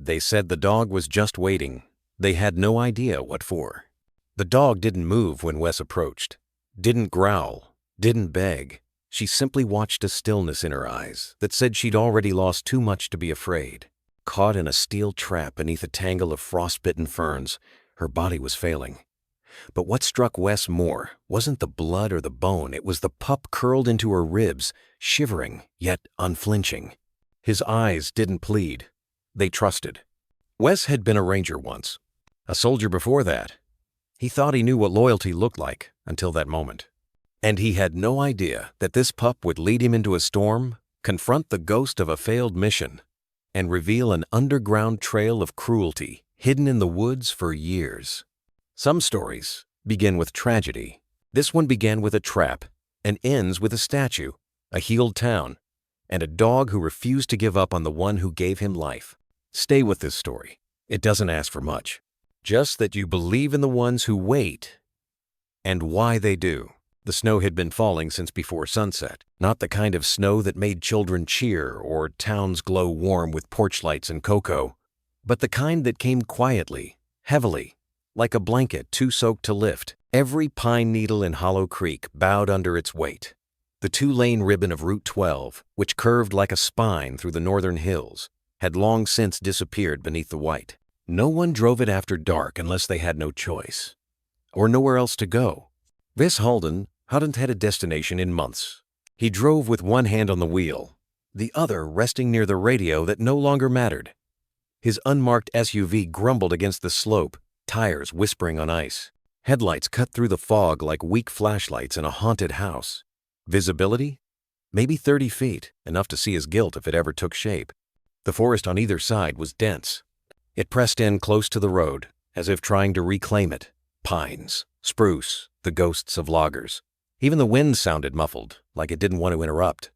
They said the dog was just waiting. They had no idea what for. The dog didn't move when Wes approached. Didn't growl. Didn't beg. She simply watched a stillness in her eyes that said she'd already lost too much to be afraid. Caught in a steel trap beneath a tangle of frostbitten ferns, her body was failing. But what struck Wes more wasn't the blood or the bone, it was the pup curled into her ribs, shivering, yet unflinching. His eyes didn't plead. They trusted. Wes had been a ranger once. A soldier before that. He thought he knew what loyalty looked like until that moment. And he had no idea that this pup would lead him into a storm, confront the ghost of a failed mission, and reveal an underground trail of cruelty hidden in the woods for years. Some stories begin with tragedy. This one began with a trap and ends with a statue, a healed town, and a dog who refused to give up on the one who gave him life. Stay with this story. It doesn't ask for much. Just that you believe in the ones who wait and why they do. The snow had been falling since before sunset, not the kind of snow that made children cheer or towns glow warm with porch lights and cocoa, but the kind that came quietly, heavily, like a blanket too soaked to lift. Every pine needle in Hollow Creek bowed under its weight. The two-lane ribbon of Route 12, which curved like a spine through the northern hills, had long since disappeared beneath the white. No one drove it after dark unless they had no choice, or nowhere else to go. Wes Halden hadn't had a destination in months. He drove with one hand on the wheel, the other resting near the radio that no longer mattered. His unmarked SUV grumbled against the slope, tires whispering on ice. Headlights cut through the fog like weak flashlights in a haunted house. Visibility? Maybe 30 feet, enough to see his guilt if it ever took shape. The forest on either side was dense. It pressed in close to the road, as if trying to reclaim it. Pines, spruce, the ghosts of loggers. Even the wind sounded muffled, like it didn't want to interrupt.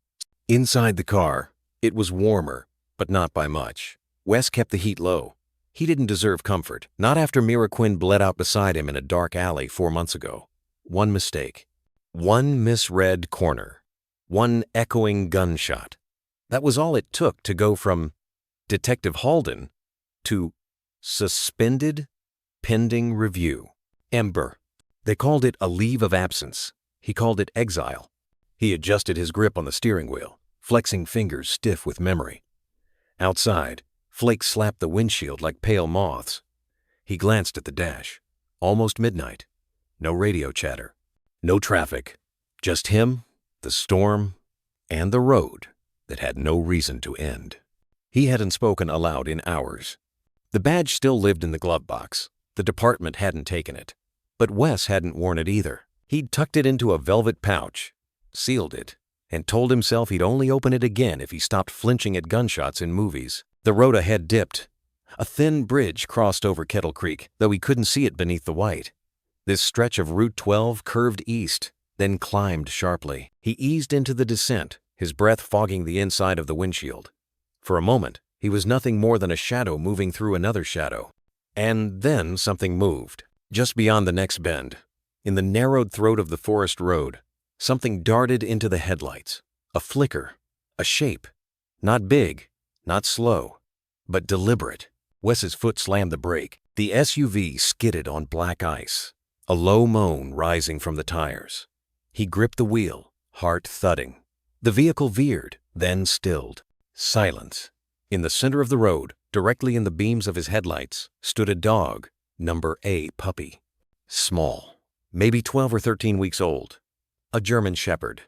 Inside the car, it was warmer, but not by much. Wes kept the heat low. He didn't deserve comfort, not after Mira Quinn bled out beside him in a dark alley 4 months ago. One mistake. One misread corner. One echoing gunshot. That was all it took to go from Detective Halden to suspended pending review. Ember. They called it a leave of absence. He called it exile. He adjusted his grip on the steering wheel, flexing fingers stiff with memory. Outside, flakes slapped the windshield like pale moths. He glanced at the dash. Almost midnight. No radio chatter. No traffic. Just him, the storm, and the road that had no reason to end. He hadn't spoken aloud in hours. The badge still lived in the glove box. The department hadn't taken it. But Wes hadn't worn it either. He'd tucked it into a velvet pouch, sealed it, and told himself he'd only open it again if he stopped flinching at gunshots in movies. The road ahead dipped. A thin bridge crossed over Kettle Creek, though he couldn't see it beneath the white. This stretch of Route 12 curved east, then climbed sharply. He eased into the descent, his breath fogging the inside of the windshield. For a moment, he was nothing more than a shadow moving through another shadow. And then something moved. Just beyond the next bend, in the narrowed throat of the forest road, something darted into the headlights. A flicker, a shape. Not big, not slow, but deliberate. Wes's foot slammed the brake. The SUV skidded on black ice, a low moan rising from the tires. He gripped the wheel, heart thudding. The vehicle veered, then stilled. Silence. In the center of the road, directly in the beams of his headlights, stood a dog, number A puppy. Small, maybe 12 or 13 weeks old. A German shepherd.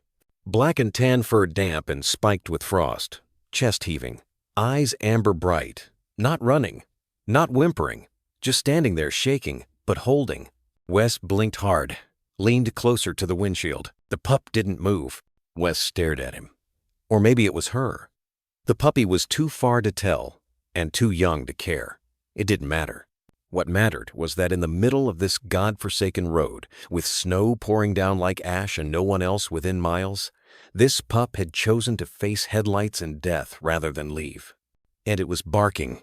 Black and tan fur damp and spiked with frost. Chest heaving. Eyes amber bright. Not running. Not whimpering. Just standing there shaking, but holding. Wes blinked hard. Leaned closer to the windshield. The pup didn't move. Wes stared at him. Or maybe it was her. The puppy was too far to tell, and too young to care. It didn't matter. What mattered was that in the middle of this God-forsaken road, with snow pouring down like ash and no one else within miles, this pup had chosen to face headlights and death rather than leave. And it was barking.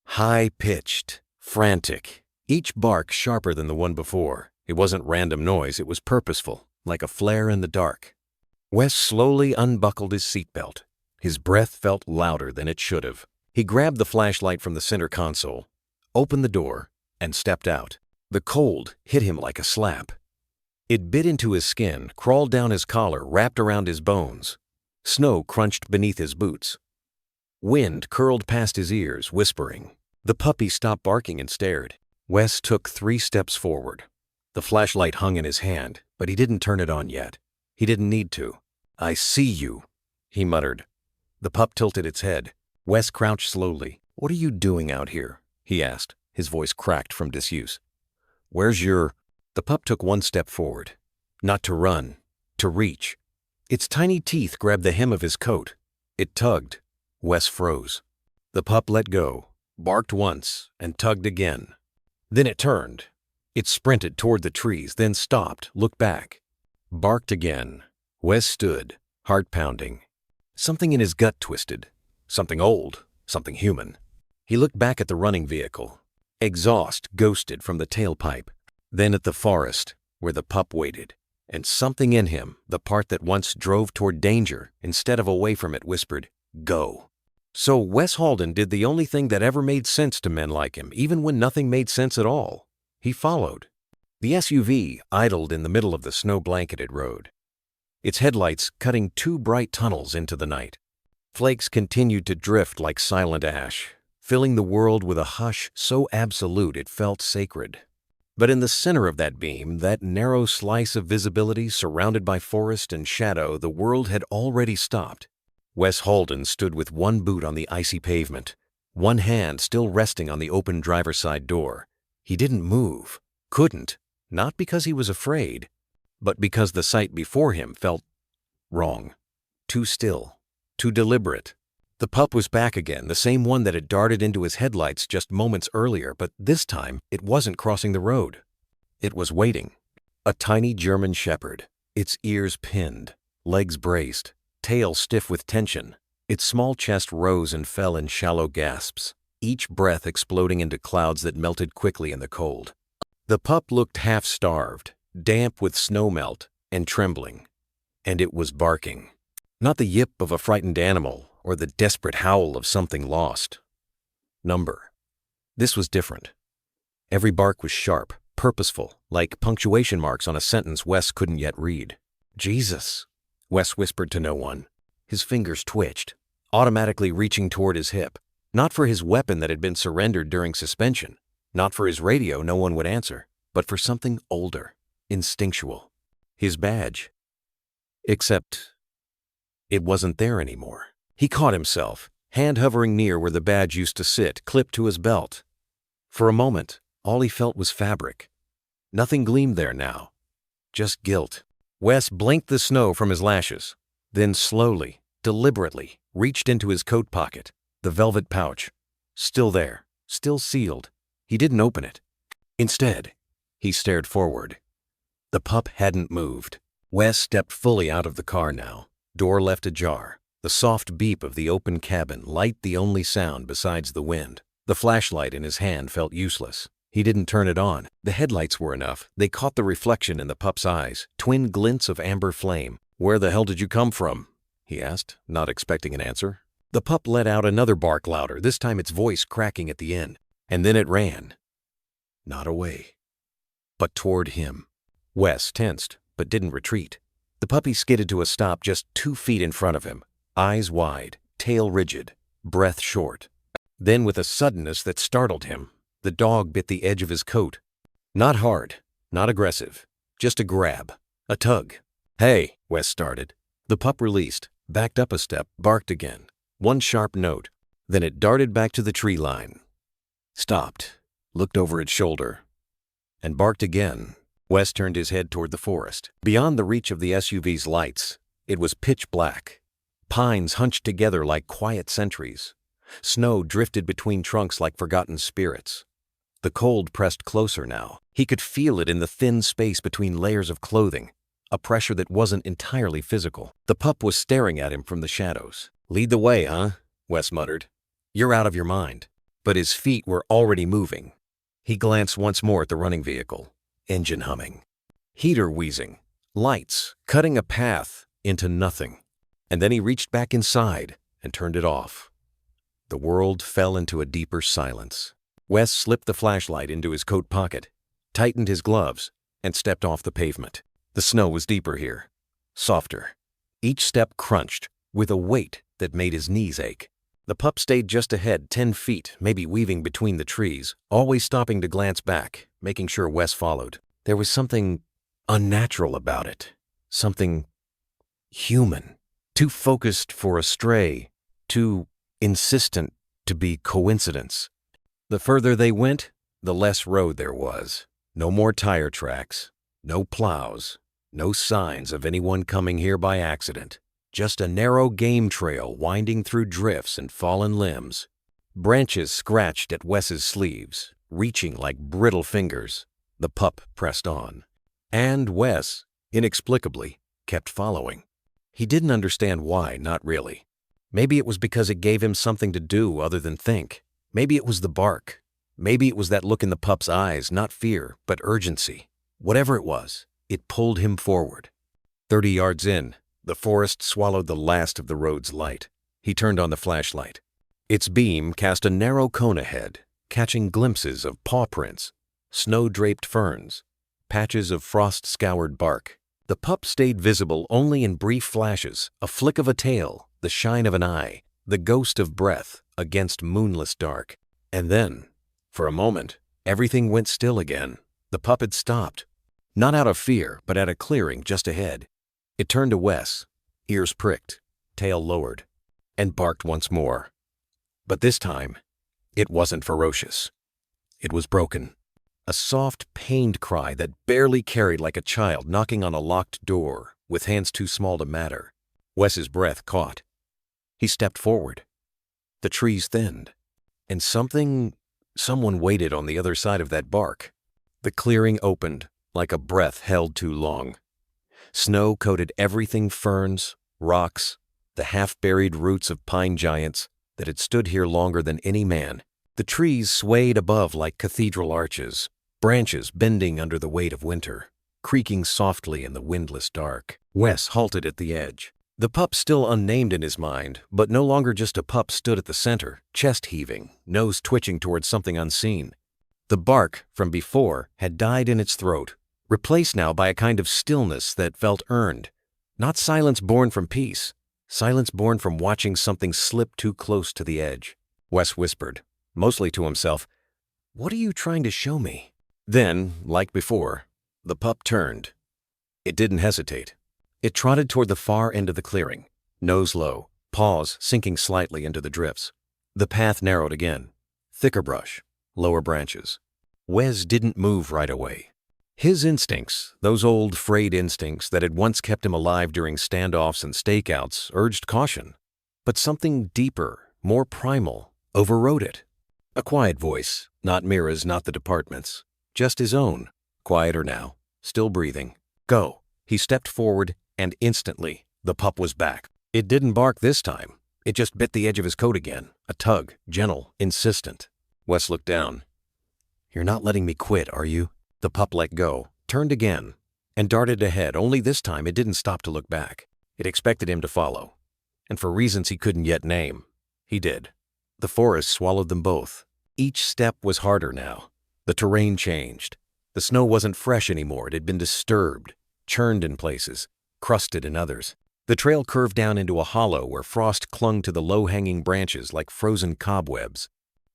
High-pitched, frantic, each bark sharper than the one before. It wasn't random noise, it was purposeful, like a flare in the dark. Wes slowly unbuckled his seatbelt. His breath felt louder than it should have. He grabbed the flashlight from the center console, opened the door, and stepped out. The cold hit him like a slap. It bit into his skin, crawled down his collar, wrapped around his bones. Snow crunched beneath his boots. Wind curled past his ears, whispering. The puppy stopped barking and stared. Wes took 3 steps forward. The flashlight hung in his hand, but he didn't turn it on yet. He didn't need to. "I see you," he muttered. The pup tilted its head. Wes crouched slowly. "What are you doing out here?" he asked, his voice cracked from disuse. "Where's your—" The pup took 1 step forward. Not to run, to reach. Its tiny teeth grabbed the hem of his coat. It tugged. Wes froze. The pup let go, barked once, and tugged again. Then it turned. It sprinted toward the trees, then stopped, looked back. Barked again. Wes stood, heart pounding. Something in his gut twisted. Something old, something human. He looked back at the running vehicle. Exhaust ghosted from the tailpipe. Then at the forest, where the pup waited. And something in him, the part that once drove toward danger instead of away from it, whispered, "Go." So Wes Halden did the only thing that ever made sense to men like him, even when nothing made sense at all. He followed. The SUV idled in the middle of the snow-blanketed road, its headlights cutting 2 bright tunnels into the night. Flakes continued to drift like silent ash, filling the world with a hush so absolute it felt sacred. But in the center of that beam, that narrow slice of visibility surrounded by forest and shadow, the world had already stopped. Wes Halden stood with 1 boot on the icy pavement, 1 hand still resting on the open driver's side door. He didn't move, couldn't, not because he was afraid, but because the sight before him felt wrong, too still, too deliberate. The pup was back again, the same one that had darted into his headlights just moments earlier, but this time it wasn't crossing the road. It was waiting. A tiny German shepherd, its ears pinned, legs braced, tail stiff with tension. Its small chest rose and fell in shallow gasps, each breath exploding into clouds that melted quickly in the cold. The pup looked half-starved, damp with snowmelt, and trembling. And it was barking. Not the yip of a frightened animal or the desperate howl of something lost. Number. This was different. Every bark was sharp, purposeful, like punctuation marks on a sentence Wes couldn't yet read. "Jesus," Wes whispered to no one. His fingers twitched, automatically reaching toward his hip. Not for his weapon that had been surrendered during suspension, not for his radio no one would answer, but for something older, instinctual. His badge. Except it wasn't there anymore. He caught himself, hand hovering near where the badge used to sit, clipped to his belt. For a moment, all he felt was fabric. Nothing gleamed there now. Just guilt. Wes blinked the snow from his lashes, then slowly, deliberately, reached into his coat pocket. The velvet pouch. Still there, still sealed. He didn't open it. Instead, he stared forward. The pup hadn't moved. Wes stepped fully out of the car now, door left ajar. The soft beep of the open cabin, light the only sound besides the wind. The flashlight in his hand felt useless. He didn't turn it on. The headlights were enough. They caught the reflection in the pup's eyes, twin glints of amber flame. "Where the hell did you come from?" he asked, not expecting an answer. The pup let out another bark louder, this time its voice cracking at the end. And then it ran. Not away, but toward him. Wes tensed, but didn't retreat. The puppy skidded to a stop just 2 feet in front of him. Eyes wide, tail rigid, breath short. Then with a suddenness that startled him, the dog bit the edge of his coat. Not hard, not aggressive, just a grab, a tug. "Hey," Wes started. The pup released, backed up a step, barked again. 1 sharp note. Then it darted back to the tree line. Stopped, looked over its shoulder, and barked again. Wes turned his head toward the forest. Beyond the reach of the SUV's lights, it was pitch black. Pines hunched together like quiet sentries. Snow drifted between trunks like forgotten spirits. The cold pressed closer now. He could feel it in the thin space between layers of clothing, a pressure that wasn't entirely physical. The pup was staring at him from the shadows. "Lead the way, huh?" Wes muttered. "You're out of your mind." But his feet were already moving. He glanced once more at the running vehicle, engine humming, heater wheezing, lights cutting a path into nothing. And then he reached back inside and turned it off. The world fell into a deeper silence. Wes slipped the flashlight into his coat pocket, tightened his gloves, and stepped off the pavement. The snow was deeper here, softer. Each step crunched with a weight that made his knees ache. The pup stayed just ahead, 10 feet, maybe weaving between the trees, always stopping to glance back, making sure Wes followed. There was something unnatural about it, something human, too focused for a stray, too insistent to be coincidence. The further they went, the less road there was. No more tire tracks, no plows, no signs of anyone coming here by accident. Just a narrow game trail winding through drifts and fallen limbs. Branches scratched at Wes's sleeves, reaching like brittle fingers. The pup pressed on. And Wes, inexplicably, kept following. He didn't understand why, not really. Maybe it was because it gave him something to do other than think. Maybe it was the bark. Maybe it was that look in the pup's eyes, not fear, but urgency. Whatever it was, it pulled him forward. 30 yards in, the forest swallowed the last of the road's light. He turned on the flashlight. Its beam cast a narrow cone ahead, catching glimpses of paw prints, snow-draped ferns, patches of frost-scoured bark. The pup stayed visible only in brief flashes, a flick of a tail, the shine of an eye, the ghost of breath against moonless dark. And then, for a moment, everything went still again. The pup had stopped, not out of fear, but at a clearing just ahead. It turned to Wes, ears pricked, tail lowered, and barked once more. But this time, it wasn't ferocious. It was broken. A soft, pained cry that barely carried like a child knocking on a locked door with hands too small to matter. Wes's breath caught. He stepped forward. The trees thinned, and someone waited on the other side of that bark. The clearing opened like a breath held too long. Snow coated everything, ferns, rocks, the half-buried roots of pine giants that had stood here longer than any man. The trees swayed above like cathedral arches, branches bending under the weight of winter, creaking softly in the windless dark. Wes halted at the edge. The pup still unnamed in his mind, but no longer just a pup, stood at the center, chest heaving, nose twitching towards something unseen. The bark from before had died in its throat, replaced now by a kind of stillness that felt earned. Not silence born from peace, silence born from watching something slip too close to the edge. Wes whispered, mostly to himself, "What are you trying to show me?" Then, like before, the pup turned. It didn't hesitate. It trotted toward the far end of the clearing, nose low, paws sinking slightly into the drifts. The path narrowed again. Thicker brush, lower branches. Wes didn't move right away. His instincts, those old frayed instincts that had once kept him alive during standoffs and stakeouts, urged caution. But something deeper, more primal, overrode it. A quiet voice, not Mira's, not the department's, just his own, quieter now, still breathing. "Go." He stepped forward, and instantly, the pup was back. It didn't bark this time. It just bit the edge of his coat again, a tug, gentle, insistent. Wes looked down. "You're not letting me quit, are you?" The pup let go, turned again, and darted ahead, only this time it didn't stop to look back. It expected him to follow. And for reasons he couldn't yet name, he did. The forest swallowed them both. Each step was harder now. The terrain changed. The snow wasn't fresh anymore. It had been disturbed, churned in places, crusted in others. The trail curved down into a hollow where frost clung to the low-hanging branches like frozen cobwebs.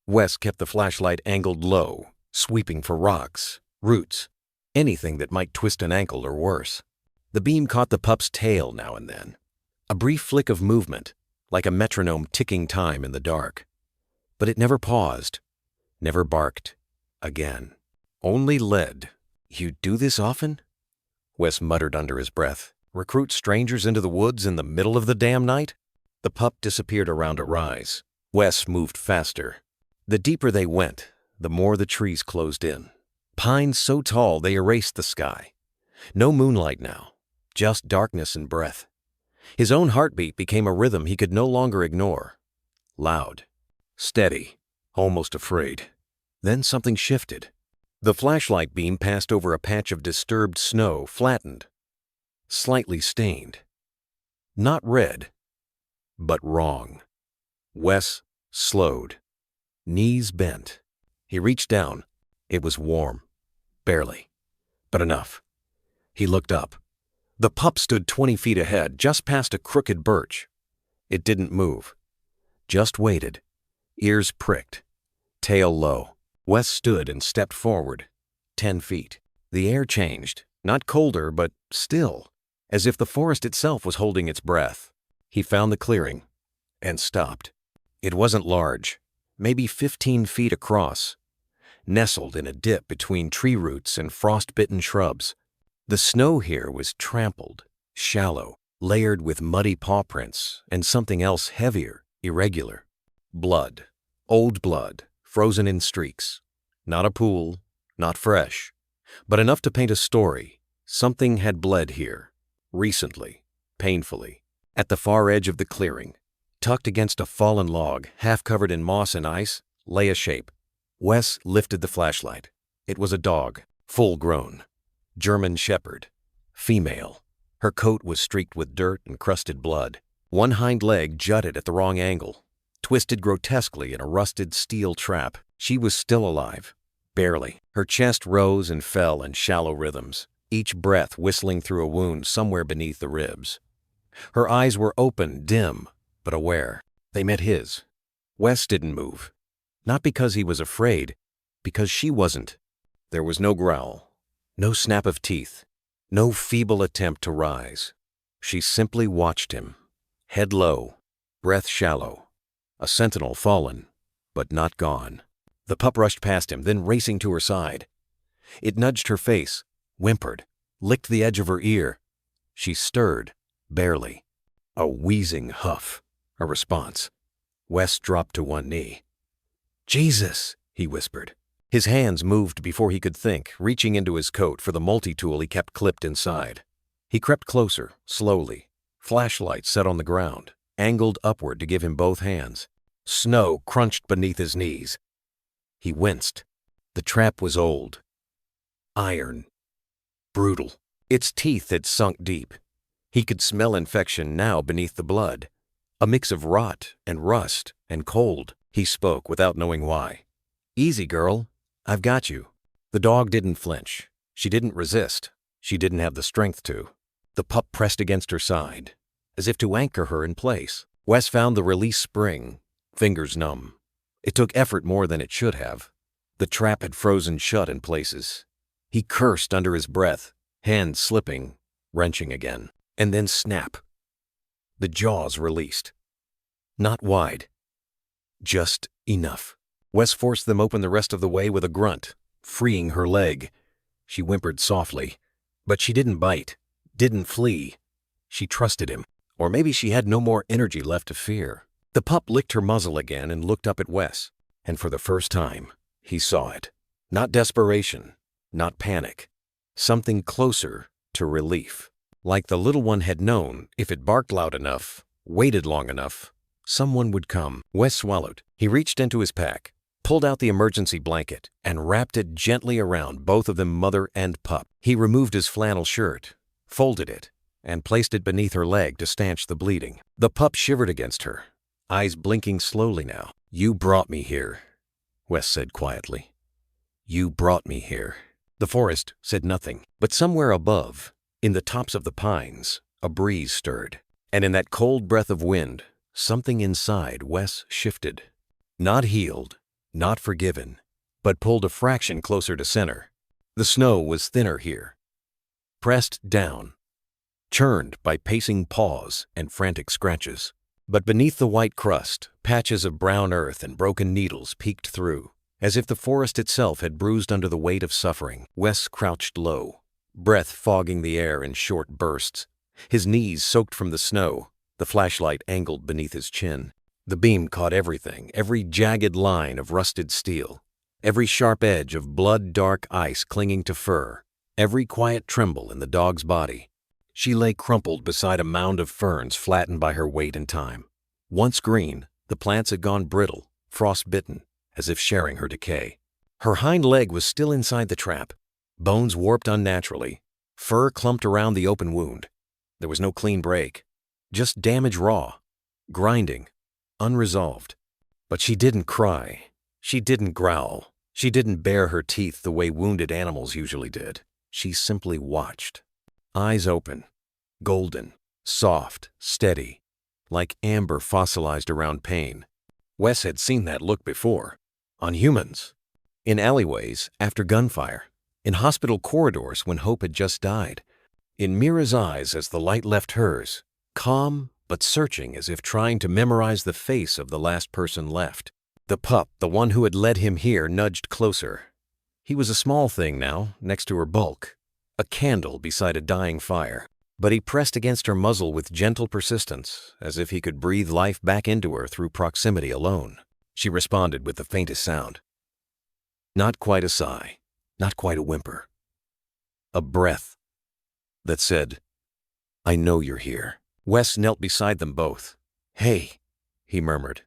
Wes kept the flashlight angled low, sweeping for rocks, roots, anything that might twist an ankle or worse. The beam caught the pup's tail now and then. A brief flick of movement, like a metronome ticking time in the dark. But it never paused, never barked, again. Only led. "You do this often?" Wes muttered under his breath. "Recruit strangers into the woods in the middle of the damn night?" The pup disappeared around a rise. Wes moved faster. The deeper they went, the more the trees closed in. Pines so tall they erased the sky. No moonlight now, just darkness and breath. His own heartbeat became a rhythm he could no longer ignore. Loud, steady, almost afraid. Then something shifted. The flashlight beam passed over a patch of disturbed snow, flattened, slightly stained. Not red, but wrong. Wes slowed, knees bent. He reached down. It was warm. Barely. But enough. He looked up. The pup stood 20 feet ahead, just past a crooked birch. It didn't move. Just waited. Ears pricked. Tail low. Wes stood and stepped forward. 10 feet. The air changed. Not colder, but still. As if the forest itself was holding its breath. He found the clearing. And stopped. It wasn't large. Maybe 15 feet across. Nestled in a dip between tree roots and frost-bitten shrubs. The snow here was trampled, shallow, layered with muddy paw prints and something else heavier, irregular. Blood. Old blood, frozen in streaks. Not a pool, not fresh, but enough to paint a story. Something had bled here, recently, painfully. At the far edge of the clearing, tucked against a fallen log, half covered in moss and ice, lay a shape. Wes lifted the flashlight. It was a dog, full-grown. German shepherd. Female. Her coat was streaked with dirt and crusted blood. One hind leg jutted at the wrong angle, twisted grotesquely in a rusted steel trap. She was still alive. Barely. Her chest rose and fell in shallow rhythms, each breath whistling through a wound somewhere beneath the ribs. Her eyes were open, dim, but aware. They met his. Wes didn't move. Not because he was afraid, because she wasn't. There was no growl, no snap of teeth, no feeble attempt to rise. She simply watched him, head low, breath shallow, a sentinel fallen, but not gone. The pup rushed past him, then racing to her side. It nudged her face, whimpered, licked the edge of her ear. She stirred, barely. A wheezing huff, a response. Wes dropped to one knee. "Jesus," he whispered. His hands moved before he could think, reaching into his coat for the multi-tool he kept clipped inside. He crept closer, slowly, flashlight set on the ground, angled upward to give him both hands. Snow crunched beneath his knees. He winced. The trap was old. Iron. Brutal. Its teeth had sunk deep. He could smell infection now beneath the blood. A mix of rot and rust and cold. He spoke without knowing why. "Easy, girl. I've got you." The dog didn't flinch. She didn't resist. She didn't have the strength to. The pup pressed against her side, as if to anchor her in place. Wes found the release spring, fingers numb. It took effort more than it should have. The trap had frozen shut in places. He cursed under his breath, hands slipping, wrenching again. And then snap. The jaws released. Not wide. Just enough. Wes forced them open the rest of the way with a grunt, freeing her leg. She whimpered softly, but she didn't bite, didn't flee. She trusted him, or maybe she had no more energy left to fear. The pup licked her muzzle again and looked up at Wes, and for the first time, he saw it. Not desperation, not panic. Something closer to relief. Like the little one had known, if it barked loud enough, waited long enough, someone would come. Wes swallowed. He reached into his pack, pulled out the emergency blanket, and wrapped it gently around both of them, mother and pup. He removed his flannel shirt, folded it, and placed it beneath her leg to stanch the bleeding. The pup shivered against her, eyes blinking slowly now. "You brought me here," Wes said quietly. "You brought me here." The forest said nothing, but somewhere above, in the tops of the pines, a breeze stirred. And in that cold breath of wind, something inside Wes shifted. Not healed, not forgiven, but pulled a fraction closer to center. The snow was thinner here, pressed down, churned by pacing paws and frantic scratches. But beneath the white crust, patches of brown earth and broken needles peeked through, as if the forest itself had bruised under the weight of suffering. Wes crouched low, breath fogging the air in short bursts, his knees soaked from the snow, the flashlight angled beneath his chin. The beam caught everything, every jagged line of rusted steel, every sharp edge of blood-dark ice clinging to fur, every quiet tremble in the dog's body. She lay crumpled beside a mound of ferns flattened by her weight and time. Once green, the plants had gone brittle, frost-bitten, as if sharing her decay. Her hind leg was still inside the trap, bones warped unnaturally, fur clumped around the open wound. There was no clean break, just damage raw, grinding, unresolved. But she didn't cry. She didn't growl. She didn't bare her teeth the way wounded animals usually did. She simply watched. Eyes open, golden, soft, steady, like amber fossilized around pain. Wes had seen that look before. On humans. In alleyways after gunfire. In hospital corridors when hope had just died. In Mira's eyes as the light left hers. Calm but searching, as if trying to memorize the face of the last person left. The pup, the one who had led him here, nudged closer. He was a small thing now, next to her bulk. A candle beside a dying fire. But he pressed against her muzzle with gentle persistence, as if he could breathe life back into her through proximity alone. She responded with the faintest sound. Not quite a sigh, not quite a whimper. A breath that said, "I know you're here." Wes knelt beside them both. "Hey," he murmured.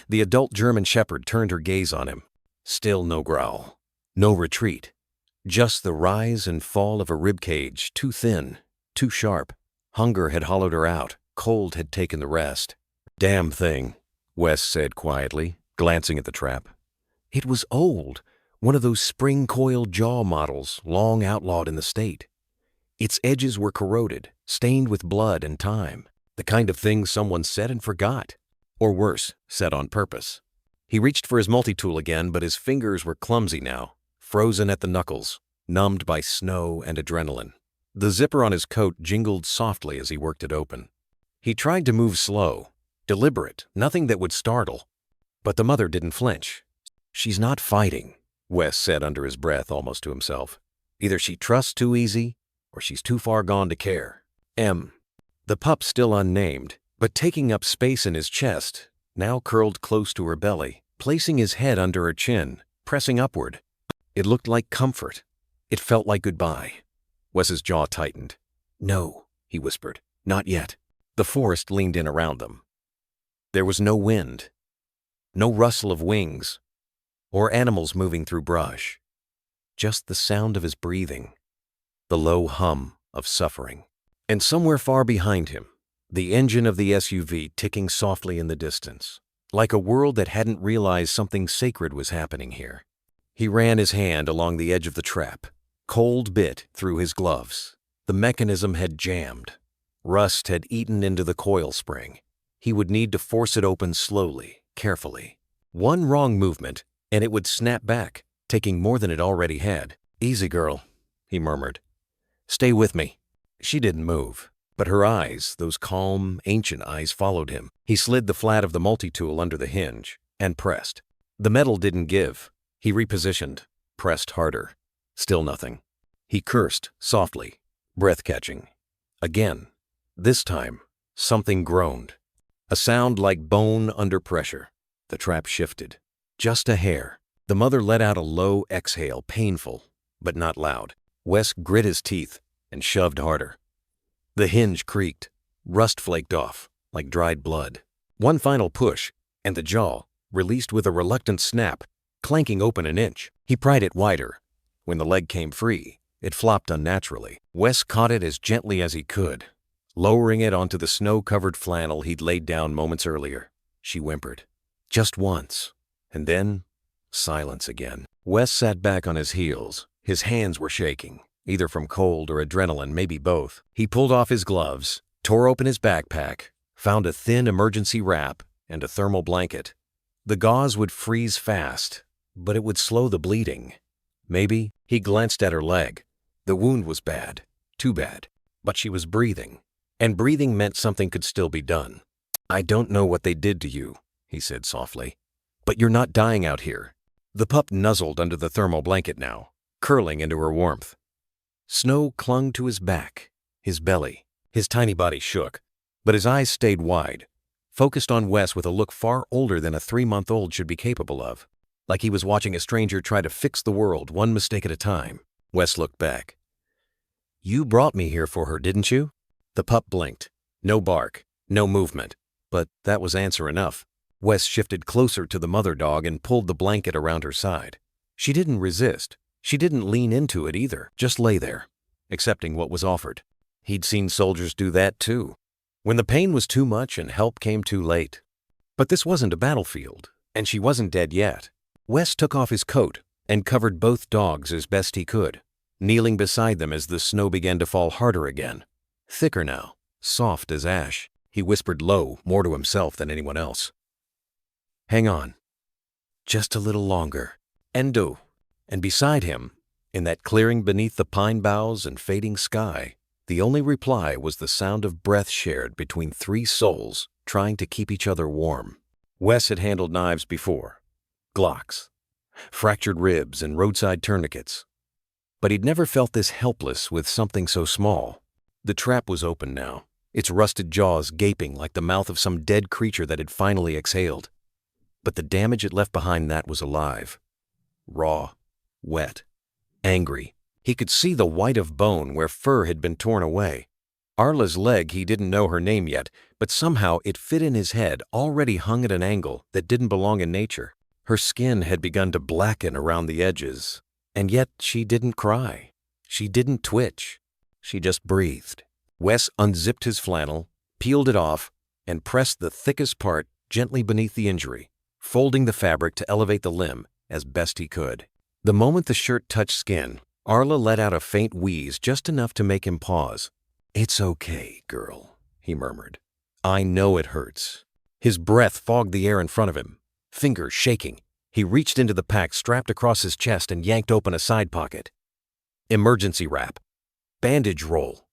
The adult German shepherd turned her gaze on him. Still no growl, no retreat. Just the rise and fall of a ribcage, too thin, too sharp. Hunger had hollowed her out. Cold had taken the rest. "Damn thing," Wes said quietly, glancing at the trap. It was old, one of those spring-coiled jaw models long outlawed in the state. Its edges were corroded, stained with blood and time, the kind of thing someone said and forgot. Or worse, said on purpose. He reached for his multi-tool again, but his fingers were clumsy now, frozen at the knuckles, numbed by snow and adrenaline. The zipper on his coat jingled softly as he worked it open. He tried to move slow, deliberate, nothing that would startle. But the mother didn't flinch. "She's not fighting," Wes said under his breath almost to himself. "Either she trusts too easy, or she's too far gone to care." The pup still unnamed, but taking up space in his chest, now curled close to her belly, placing his head under her chin, pressing upward. It looked like comfort. It felt like goodbye. Wes's jaw tightened. "No," he whispered. "Not yet." The forest leaned in around them. There was no wind, no rustle of wings, or animals moving through brush. Just the sound of his breathing, the low hum of suffering. And somewhere far behind him, the engine of the SUV ticking softly in the distance, like a world that hadn't realized something sacred was happening here. He ran his hand along the edge of the trap, cold bit through his gloves. The mechanism had jammed. Rust had eaten into the coil spring. He would need to force it open slowly, carefully. One wrong movement, and it would snap back, taking more than it already had. "Easy, girl," he murmured. "Stay with me." She didn't move, but her eyes, those calm, ancient eyes, followed him. He slid the flat of the multi-tool under the hinge and pressed. The metal didn't give. He repositioned, pressed harder. Still nothing. He cursed softly, breath-catching. Again. This time, something groaned. A sound like bone under pressure. The trap shifted. Just a hair. The mother let out a low exhale, painful, but not loud. Wes grit his teeth and shoved harder. The hinge creaked. Rust flaked off, like dried blood. One final push, and the jaw, released with a reluctant snap, clanking open an inch. He pried it wider. When the leg came free, it flopped unnaturally. Wes caught it as gently as he could, lowering it onto the snow-covered flannel he'd laid down moments earlier. She whimpered. Just once. And then, silence again. Wes sat back on his heels. His hands were shaking, either from cold or adrenaline, maybe both. He pulled off his gloves, tore open his backpack, found a thin emergency wrap and a thermal blanket. The gauze would freeze fast, but it would slow the bleeding. Maybe. He glanced at her leg. The wound was bad, too bad, but she was breathing, and breathing meant something could still be done. "I don't know what they did to you," he said softly, "but you're not dying out here." The pup nuzzled under the thermal blanket now, curling into her warmth. Snow clung to his back, his belly. His tiny body shook, but his eyes stayed wide, focused on Wes with a look far older than a 3-month-old should be capable of, like he was watching a stranger try to fix the world one mistake at a time. Wes looked back. "You brought me here for her, didn't you?" The pup blinked. No bark, no movement, but that was answer enough. Wes shifted closer to the mother dog and pulled the blanket around her side. She didn't resist. She didn't lean into it either, just lay there, accepting what was offered. He'd seen soldiers do that too, when the pain was too much and help came too late. But this wasn't a battlefield. And she wasn't dead yet. Wes took off his coat and covered both dogs as best he could, kneeling beside them as the snow began to fall harder again. Thicker now, soft as ash. He whispered low, more to himself than anyone else. "Hang on. Just a little longer. Endo." And beside him, in that clearing beneath the pine boughs and fading sky, the only reply was the sound of breath shared between three souls trying to keep each other warm. Wes had handled knives before. Glocks, fractured ribs, and roadside tourniquets. But he'd never felt this helpless with something so small. The trap was open now, its rusted jaws gaping like the mouth of some dead creature that had finally exhaled. But the damage it left behind that was alive. Raw, wet, angry. He could see the white of bone where fur had been torn away. Arla's leg, he didn't know her name yet, but somehow it fit in his head, already hung at an angle that didn't belong in nature. Her skin had begun to blacken around the edges, and yet she didn't cry. She didn't twitch. She just breathed. Wes unzipped his flannel, peeled it off, and pressed the thickest part gently beneath the injury, folding the fabric to elevate the limb as best he could. The moment the shirt touched skin, Arla let out a faint wheeze, just enough to make him pause. "It's okay, girl," he murmured. "I know it hurts." His breath fogged the air in front of him. Fingers shaking, he reached into the pack strapped across his chest and yanked open a side pocket. Emergency wrap. Bandage roll.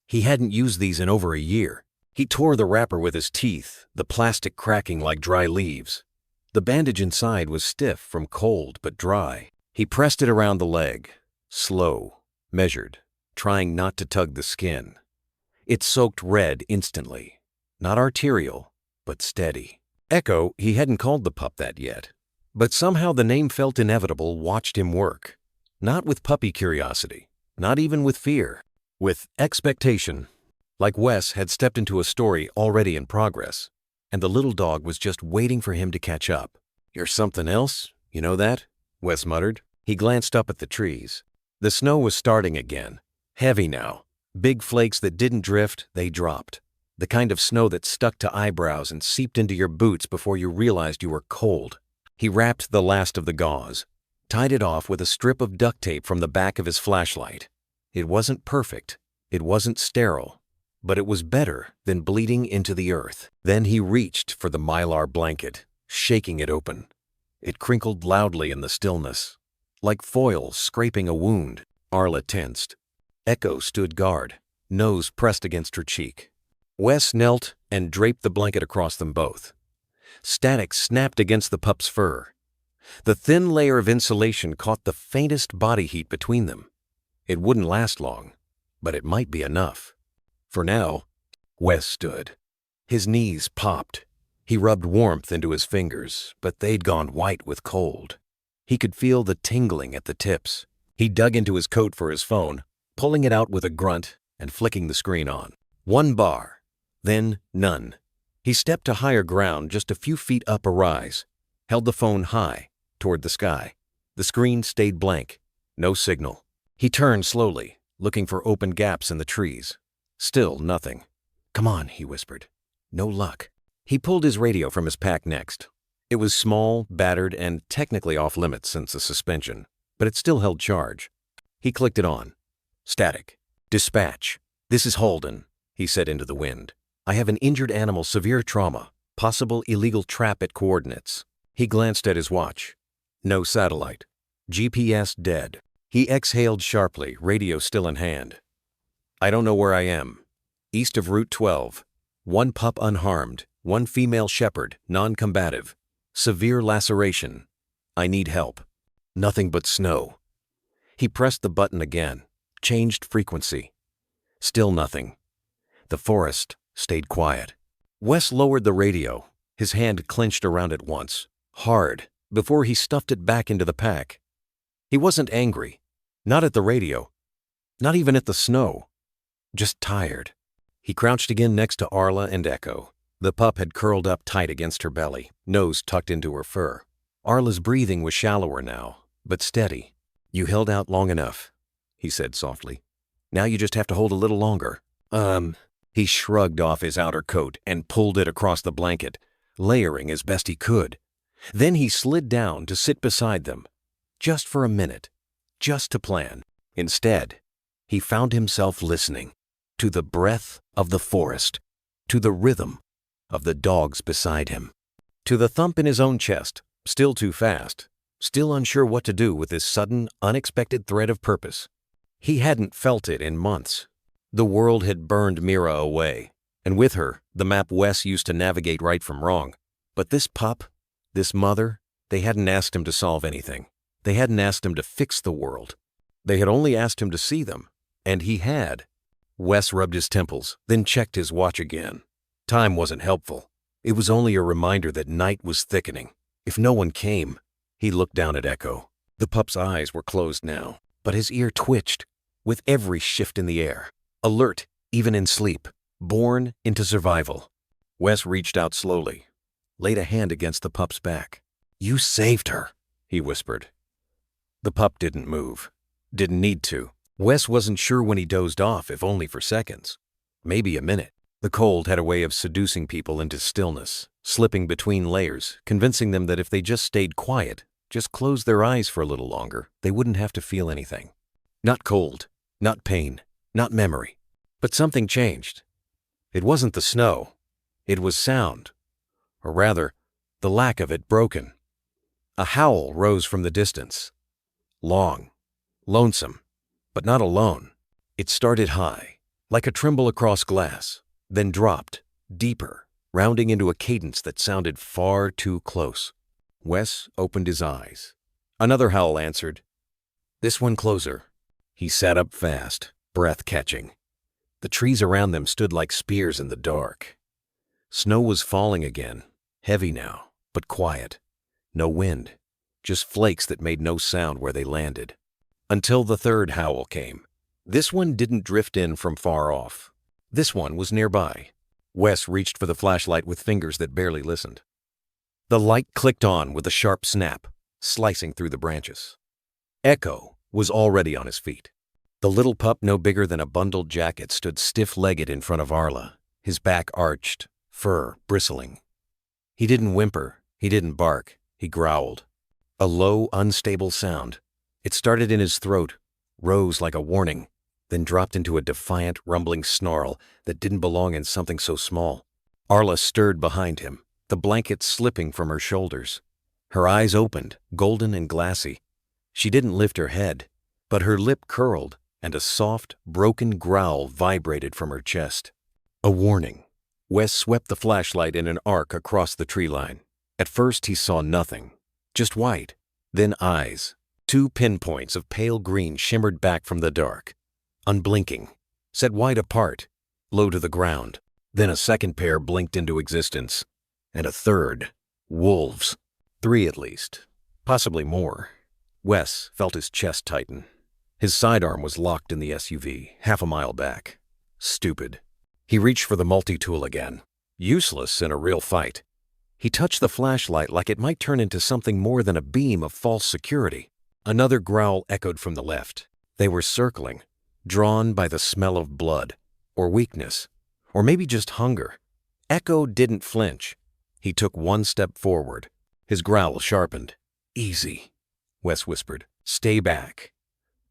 He hadn't used these in over a year. He tore the wrapper with his teeth, the plastic cracking like dry leaves. The bandage inside was stiff from cold but dry. He pressed it around the leg, slow, measured, trying not to tug the skin. It soaked red instantly. Not arterial, but steady. Echo, he hadn't called the pup that yet. But somehow the name felt inevitable, watched him work. Not with puppy curiosity, not even with fear. With expectation. Like Wes had stepped into a story already in progress, and the little dog was just waiting for him to catch up. "You're something else, you know that?" Wes muttered. He glanced up at the trees. The snow was starting again. Heavy now. Big flakes that didn't drift, they dropped. The kind of snow that stuck to eyebrows and seeped into your boots before you realized you were cold. He wrapped the last of the gauze, tied it off with a strip of duct tape from the back of his flashlight. It wasn't perfect. It wasn't sterile. But it was better than bleeding into the earth. Then he reached for the mylar blanket, shaking it open. It crinkled loudly in the stillness, like foil scraping a wound. Arla tensed. Echo stood guard, nose pressed against her cheek. Wes knelt and draped the blanket across them both. Static snapped against the pup's fur. The thin layer of insulation caught the faintest body heat between them. It wouldn't last long, but it might be enough. For now, Wes stood. His knees popped. He rubbed warmth into his fingers, but they'd gone white with cold. He could feel the tingling at the tips. He dug into his coat for his phone, pulling it out with a grunt and flicking the screen on. 1 bar, then none. He stepped to higher ground just a few feet up a rise, held the phone high, toward the sky. The screen stayed blank, no signal. He turned slowly, looking for open gaps in the trees. Still nothing. "Come on," he whispered. "No luck." He pulled his radio from his pack next. It was small, battered, and technically off-limits since the suspension, but it still held charge. He clicked it on. Static. "Dispatch. This is Holden," he said into the wind. "I have an injured animal, severe trauma, possible illegal trap at coordinates." He glanced at his watch. No satellite. GPS dead. He exhaled sharply, radio still in hand. "I don't know where I am. East of Route 12. 1 pup unharmed, 1 female shepherd, non-combative. Severe laceration. I need help. Nothing but snow." He pressed the button again, changed frequency. Still nothing. The forest stayed quiet. Wes lowered the radio, his hand clenched around it once, hard, before he stuffed it back into the pack. He wasn't angry. Not at the radio. Not even at the snow. Just tired. He crouched again next to Arla and Echo. The pup had curled up tight against her belly, nose tucked into her fur. Arla's breathing was shallower now, but steady. "You held out long enough," he said softly. "Now you just have to hold a little longer." He shrugged off his outer coat and pulled it across the blanket, layering as best he could. Then he slid down to sit beside them, just for a minute, just to plan. Instead, he found himself listening to the breath of the forest, to the rhythm of the dogs beside him, to the thump in his own chest, still too fast, still unsure what to do with this sudden, unexpected thread of purpose. He hadn't felt it in months. The world had burned Mira away, and with her, the map Wes used to navigate right from wrong. But this pup, this mother, they hadn't asked him to solve anything. They hadn't asked him to fix the world. They had only asked him to see them, and he had. Wes rubbed his temples, then checked his watch again. Time wasn't helpful. It was only a reminder that night was thickening. If no one came, he looked down at Echo. The pup's eyes were closed now, but his ear twitched with every shift in the air. Alert, even in sleep, born into survival. Wes reached out slowly, laid a hand against the pup's back. "You saved her," he whispered. The pup didn't move. Didn't need to. Wes wasn't sure when he dozed off, if only for seconds. Maybe a minute. The cold had a way of seducing people into stillness, slipping between layers, convincing them that if they just stayed quiet, just closed their eyes for a little longer, they wouldn't have to feel anything. Not cold, not pain, not memory. But something changed. It wasn't the snow. It was sound. Or rather, the lack of it broken. A howl rose from the distance. Long, lonesome, but not alone. It started high, like a tremble across glass, then dropped, deeper, rounding into a cadence that sounded far too close. Wes opened his eyes. Another howl answered. This one closer. He sat up fast, breath catching. The trees around them stood like spears in the dark. Snow was falling again, heavy now, but quiet. No wind, just flakes that made no sound where they landed. Until the third howl came. This one didn't drift in from far off. This one was nearby. Wes reached for the flashlight with fingers that barely listened. The light clicked on with a sharp snap, slicing through the branches. Echo was already on his feet. The little pup, no bigger than a bundled jacket, stood stiff-legged in front of Arla, his back arched, fur bristling. He didn't whimper, he didn't bark, he growled. A low, unstable sound. It started in his throat, rose like a warning, then dropped into a defiant, rumbling snarl that didn't belong in something so small. Arla stirred behind him, the blanket slipping from her shoulders. Her eyes opened, golden and glassy. She didn't lift her head, but her lip curled, and a soft, broken growl vibrated from her chest. A warning. Wes swept the flashlight in an arc across the tree line. At first he saw nothing, just white, then eyes. 2 pinpoints of pale green shimmered back from the dark, unblinking, set wide apart, low to the ground. Then a second pair blinked into existence, and a third. Wolves. 3 at least, possibly more. Wes felt his chest tighten. His sidearm was locked in the SUV, half a mile back. Stupid. He reached for the multi-tool again. Useless in a real fight. He touched the flashlight like it might turn into something more than a beam of false security. Another growl echoed from the left. They were circling, drawn by the smell of blood, or weakness, or maybe just hunger. Echo didn't flinch. He took 1 step forward. His growl sharpened. "Easy," Wes whispered. "Stay back."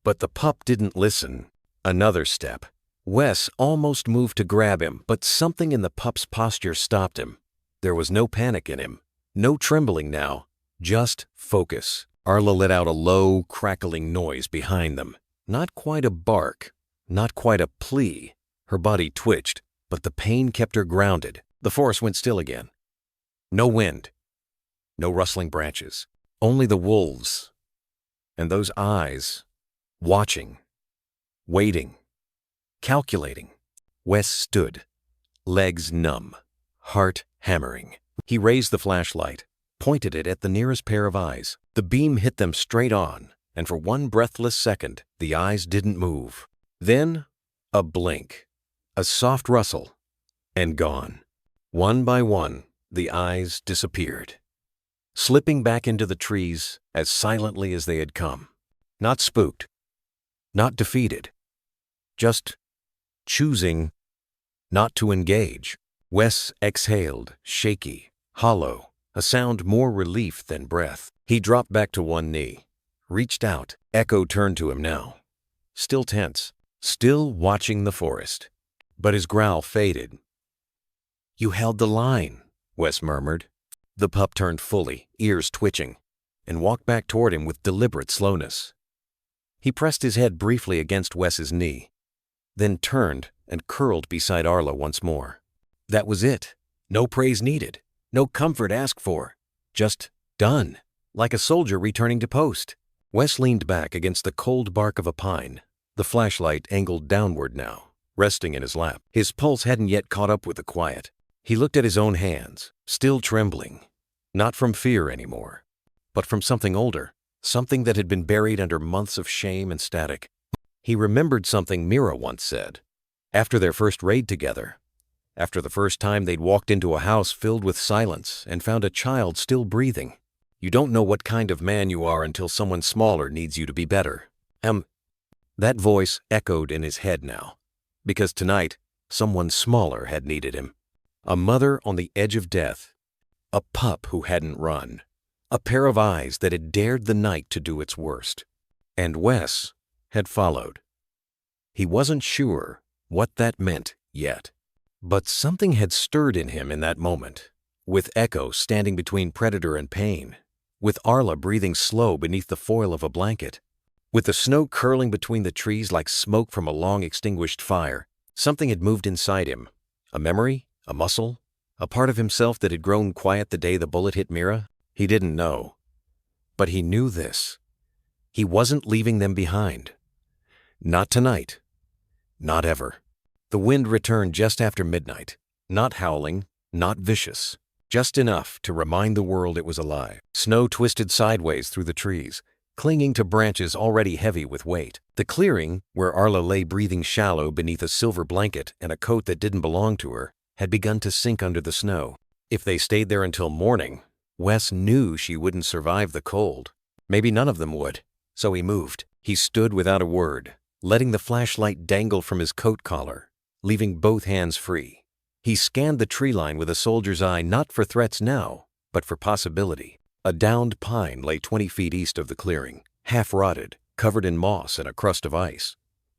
But the pup didn't listen. Another step. Wes almost moved to grab him, but something in the pup's posture stopped him. There was no panic in him, no trembling now, just focus. Arla let out a low, crackling noise behind them. Not quite a bark, not quite a plea. Her body twitched, but the pain kept her grounded. The forest went still again. No wind, no rustling branches, only the wolves. And those eyes, watching, waiting, calculating. Wes stood, legs numb, heart hammering. He raised the flashlight, pointed it at the nearest pair of eyes. The beam hit them straight on, and for 1 breathless second, the eyes didn't move. Then, a blink, a soft rustle, and gone. One by one, the eyes disappeared, slipping back into the trees as silently as they had come. Not spooked, not defeated, just choosing not to engage. Wes exhaled, shaky, hollow, a sound more relief than breath. He dropped back to one knee, reached out. Echo turned to him now, still tense, still watching the forest. But his growl faded. "You held the line," Wes murmured. The pup turned fully, ears twitching, and walked back toward him with deliberate slowness. He pressed his head briefly against Wes's knee, then turned and curled beside Arla once more. That was it. No praise needed, no comfort asked for. Just done, like a soldier returning to post. Wes leaned back against the cold bark of a pine, the flashlight angled downward now, resting in his lap. His pulse hadn't yet caught up with the quiet. He looked at his own hands, still trembling, not from fear anymore, but from something older, something that had been buried under months of shame and static. He remembered something Mira once said, after their first raid together, after the first time they'd walked into a house filled with silence and found a child still breathing. "You don't know what kind of man you are until someone smaller needs you to be better." That voice echoed in his head now, because tonight, someone smaller had needed him. A mother on the edge of death, a pup who hadn't run, a pair of eyes that had dared the night to do its worst. And Wes had followed. He wasn't sure what that meant yet, but something had stirred in him in that moment, with Echo standing between predator and pain, with Arla breathing slow beneath the foil of a blanket, with the snow curling between the trees like smoke from a long extinguished fire. Something had moved inside him, a memory, a muscle, a part of himself that had grown quiet the day the bullet hit Mira. He didn't know, but he knew this. He wasn't leaving them behind. Not tonight. Not ever. The wind returned just after midnight, not howling, not vicious, just enough to remind the world it was alive. Snow twisted sideways through the trees, clinging to branches already heavy with weight. The clearing, where Arla lay breathing shallow beneath a silver blanket and a coat that didn't belong to her, had begun to sink under the snow. If they stayed there until morning, Wes knew she wouldn't survive the cold. Maybe none of them would. So he moved. He stood without a word, letting the flashlight dangle from his coat collar, leaving both hands free. He scanned the tree line with a soldier's eye, not for threats now, but for possibility. A downed pine lay 20 feet east of the clearing, half rotted, covered in moss and a crust of ice.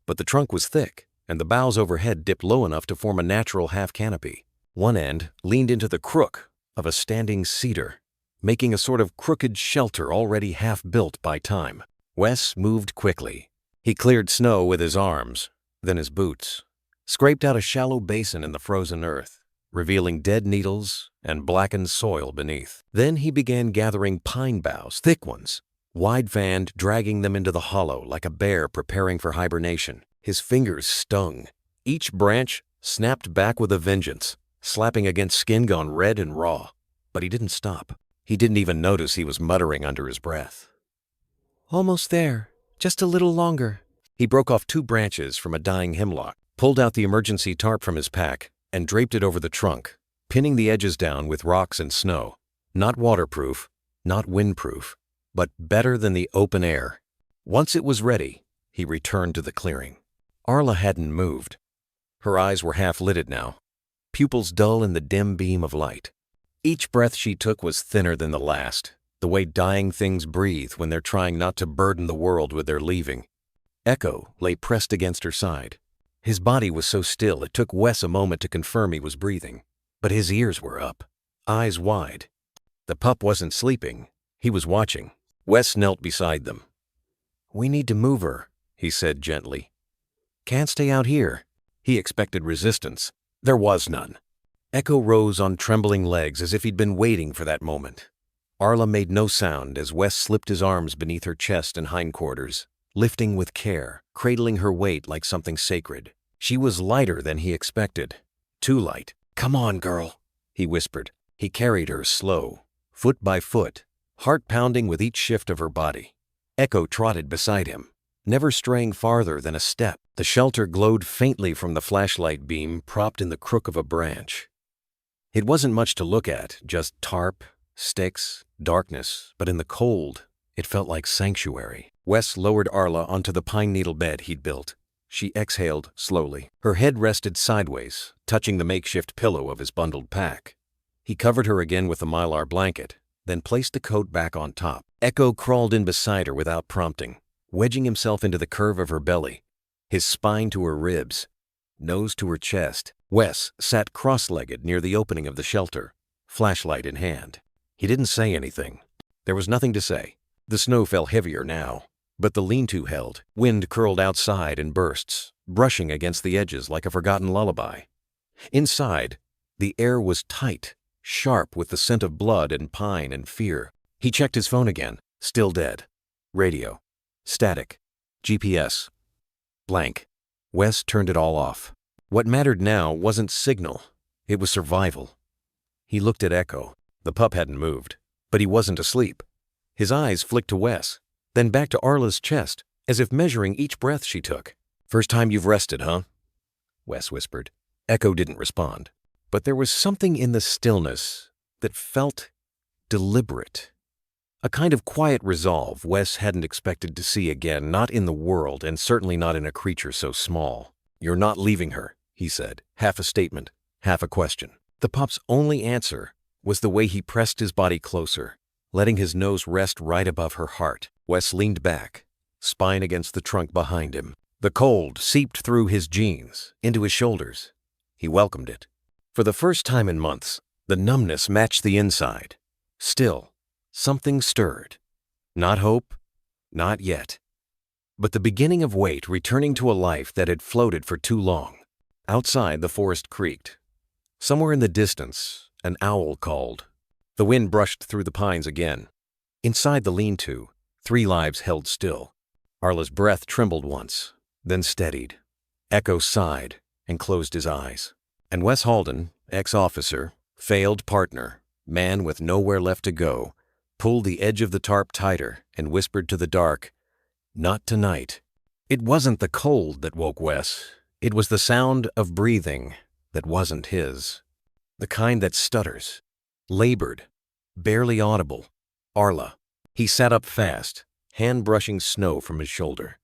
But the trunk was thick, and the boughs overhead dipped low enough to form a natural half canopy. One end leaned into the crook of a standing cedar, making a sort of crooked shelter already half built by time. Wes moved quickly. He cleared snow with his arms, then his boots, scraped out a shallow basin in the frozen earth, revealing dead needles and blackened soil beneath. Then he began gathering pine boughs, thick ones, wide-fanned, dragging them into the hollow like a bear preparing for hibernation. His fingers stung. Each branch snapped back with a vengeance, slapping against skin gone red and raw. But he didn't stop. He didn't even notice he was muttering under his breath. "Almost there. Just a little longer." He broke off 2 branches from a dying hemlock, pulled out the emergency tarp from his pack, and draped it over the trunk, pinning the edges down with rocks and snow. Not waterproof, not windproof, but better than the open air. Once it was ready, he returned to the clearing. Arla hadn't moved. Her eyes were half-lidded now, pupils dull in the dim beam of light. Each breath she took was thinner than the last, the way dying things breathe when they're trying not to burden the world with their leaving. Echo lay pressed against her side. His body was so still it took Wes a moment to confirm he was breathing. But his ears were up, eyes wide. The pup wasn't sleeping. He was watching. Wes knelt beside them. "We need to move her," he said gently. "Can't stay out here." He expected resistance. There was none. Echo rose on trembling legs as if he'd been waiting for that moment. Arla made no sound as Wes slipped his arms beneath her chest and hindquarters, lifting with care, cradling her weight like something sacred. She was lighter than he expected. Too light. "Come on, girl," he whispered. He carried her slow, foot by foot, heart pounding with each shift of her body. Echo trotted beside him, never straying farther than a step. The shelter glowed faintly from the flashlight beam propped in the crook of a branch. It wasn't much to look at, just tarp, sticks, darkness, but in the cold, it felt like sanctuary. Wes lowered Arla onto the pine needle bed he'd built. She exhaled slowly. Her head rested sideways, touching the makeshift pillow of his bundled pack. He covered her again with the mylar blanket, then placed the coat back on top. Echo crawled in beside her without prompting, wedging himself into the curve of her belly, his spine to her ribs, nose to her chest. Wes sat cross-legged near the opening of the shelter, flashlight in hand. He didn't say anything. There was nothing to say. The snow fell heavier now, but the lean-to held. Wind curled outside in bursts, brushing against the edges like a forgotten lullaby. Inside, the air was tight, sharp with the scent of blood and pine and fear. He checked his phone again. Still dead. Radio. Static. GPS. Blank. Wes turned it all off. What mattered now wasn't signal. It was survival. He looked at Echo. The pup hadn't moved, but he wasn't asleep. His eyes flicked to Wes, then back to Arla's chest, as if measuring each breath she took. "First time you've rested, huh?" Wes whispered. Echo didn't respond, but there was something in the stillness that felt deliberate. A kind of quiet resolve Wes hadn't expected to see again, not in the world, and certainly not in a creature so small. "You're not leaving her," he said, half a statement, half a question. The pup's only answer was the way he pressed his body closer, letting his nose rest right above her heart. Wes leaned back, spine against the trunk behind him. The cold seeped through his jeans, into his shoulders. He welcomed it. For the first time in months, the numbness matched the inside. Still, something stirred. Not hope, not yet, but the beginning of weight returning to a life that had floated for too long. Outside, the forest creaked. Somewhere in the distance, an owl called. The wind brushed through the pines again. Inside the lean-to, 3 lives held still. Arla's breath trembled once, then steadied. Echo sighed and closed his eyes. And Wes Halden, ex-officer, failed partner, man with nowhere left to go, pulled the edge of the tarp tighter and whispered to the dark, "Not tonight." It wasn't the cold that woke Wes. It was the sound of breathing that wasn't his. The kind that stutters, labored, barely audible. Arla. He sat up fast, hand brushing snow from his shoulder.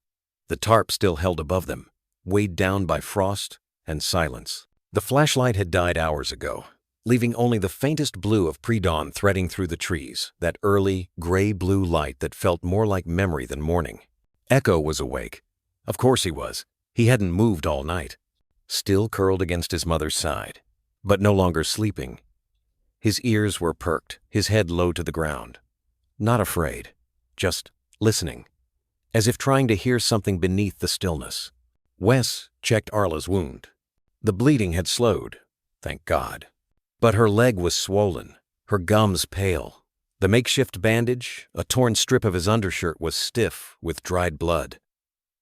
The tarp still held above them, weighed down by frost and silence. The flashlight had died hours ago, leaving only the faintest blue of pre-dawn threading through the trees, that early, gray-blue light that felt more like memory than morning. Echo was awake. Of course he was. He hadn't moved all night. Still curled against his mother's side, but no longer sleeping. His ears were perked, his head low to the ground. Not afraid, just listening, as if trying to hear something beneath the stillness. Wes checked Arla's wound. The bleeding had slowed, thank God. But her leg was swollen, her gums pale. The makeshift bandage, a torn strip of his undershirt, was stiff with dried blood.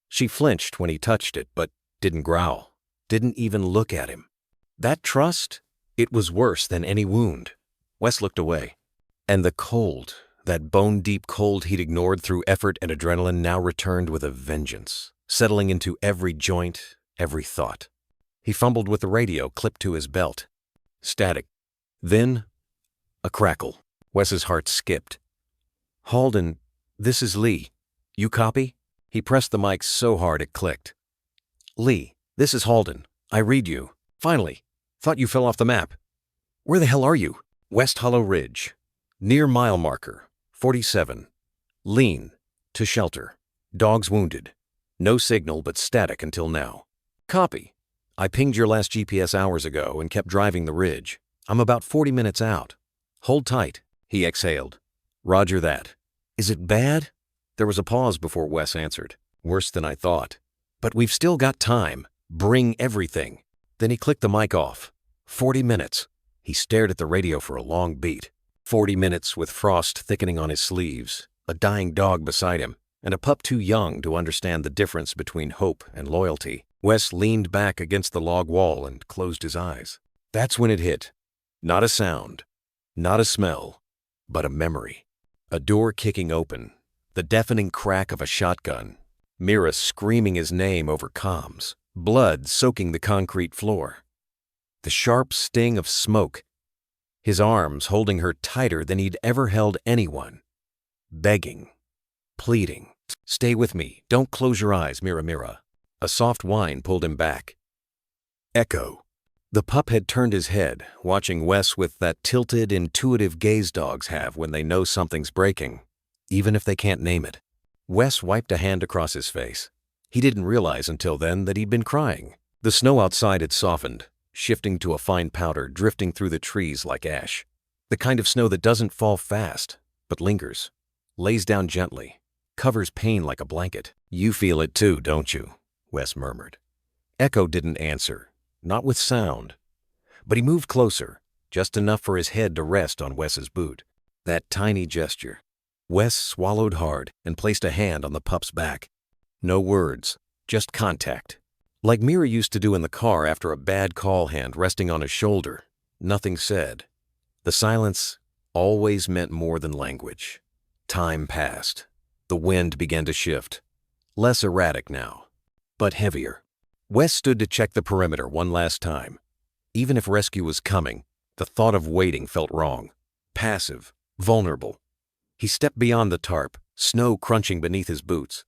She flinched when he touched it, but didn't growl, didn't even look at him. That trust? It was worse than any wound. Wes looked away. And the cold, that bone-deep cold he'd ignored through effort and adrenaline, now returned with a vengeance, settling into every joint, every thought. He fumbled with the radio clipped to his belt. Static. Then, a crackle. Wes's heart skipped. "Halden, this is Lee. You copy?" He pressed the mic so hard it clicked. "Lee, this is Halden. I read you. Finally. Thought you fell off the map. Where the hell are you?" "West Hollow Ridge. Near mile marker. 47. Lean. To shelter. Dogs wounded. No signal but static until now." "Copy. I pinged your last GPS hours ago and kept driving the ridge. I'm about 40 minutes out. Hold tight," he exhaled. "Roger that. Is it bad?" There was a pause before Wes answered. "Worse than I thought. But we've still got time. Bring everything." Then he clicked the mic off. 40 minutes. He stared at the radio for a long beat. 40 minutes with frost thickening on his sleeves, a dying dog beside him, and a pup too young to understand the difference between hope and loyalty. Wes leaned back against the log wall and closed his eyes. That's when it hit. Not a sound, not a smell, but a memory. A door kicking open, the deafening crack of a shotgun, Mira screaming his name over comms, blood soaking the concrete floor. The sharp sting of smoke, his arms holding her tighter than he'd ever held anyone. Begging, pleading, "Stay with me, don't close your eyes, Mira Mira." A soft whine pulled him back. Echo. The pup had turned his head, watching Wes with that tilted, intuitive gaze dogs have when they know something's breaking, even if they can't name it. Wes wiped a hand across his face. He didn't realize until then that he'd been crying. The snow outside had softened, shifting to a fine powder drifting through the trees like ash. The kind of snow that doesn't fall fast, but lingers, lays down gently, covers pain like a blanket. "You feel it too, don't you?" Wes murmured. Echo didn't answer. Not with sound. But he moved closer, just enough for his head to rest on Wes's boot. That tiny gesture. Wes swallowed hard and placed a hand on the pup's back. No words, just contact. Like Mira used to do in the car after a bad call, hand resting on his shoulder. Nothing said. The silence always meant more than language. Time passed. The wind began to shift. Less erratic now, but heavier. Wes stood to check the perimeter one last time. Even if rescue was coming, the thought of waiting felt wrong. Passive, vulnerable. He stepped beyond the tarp, snow crunching beneath his boots.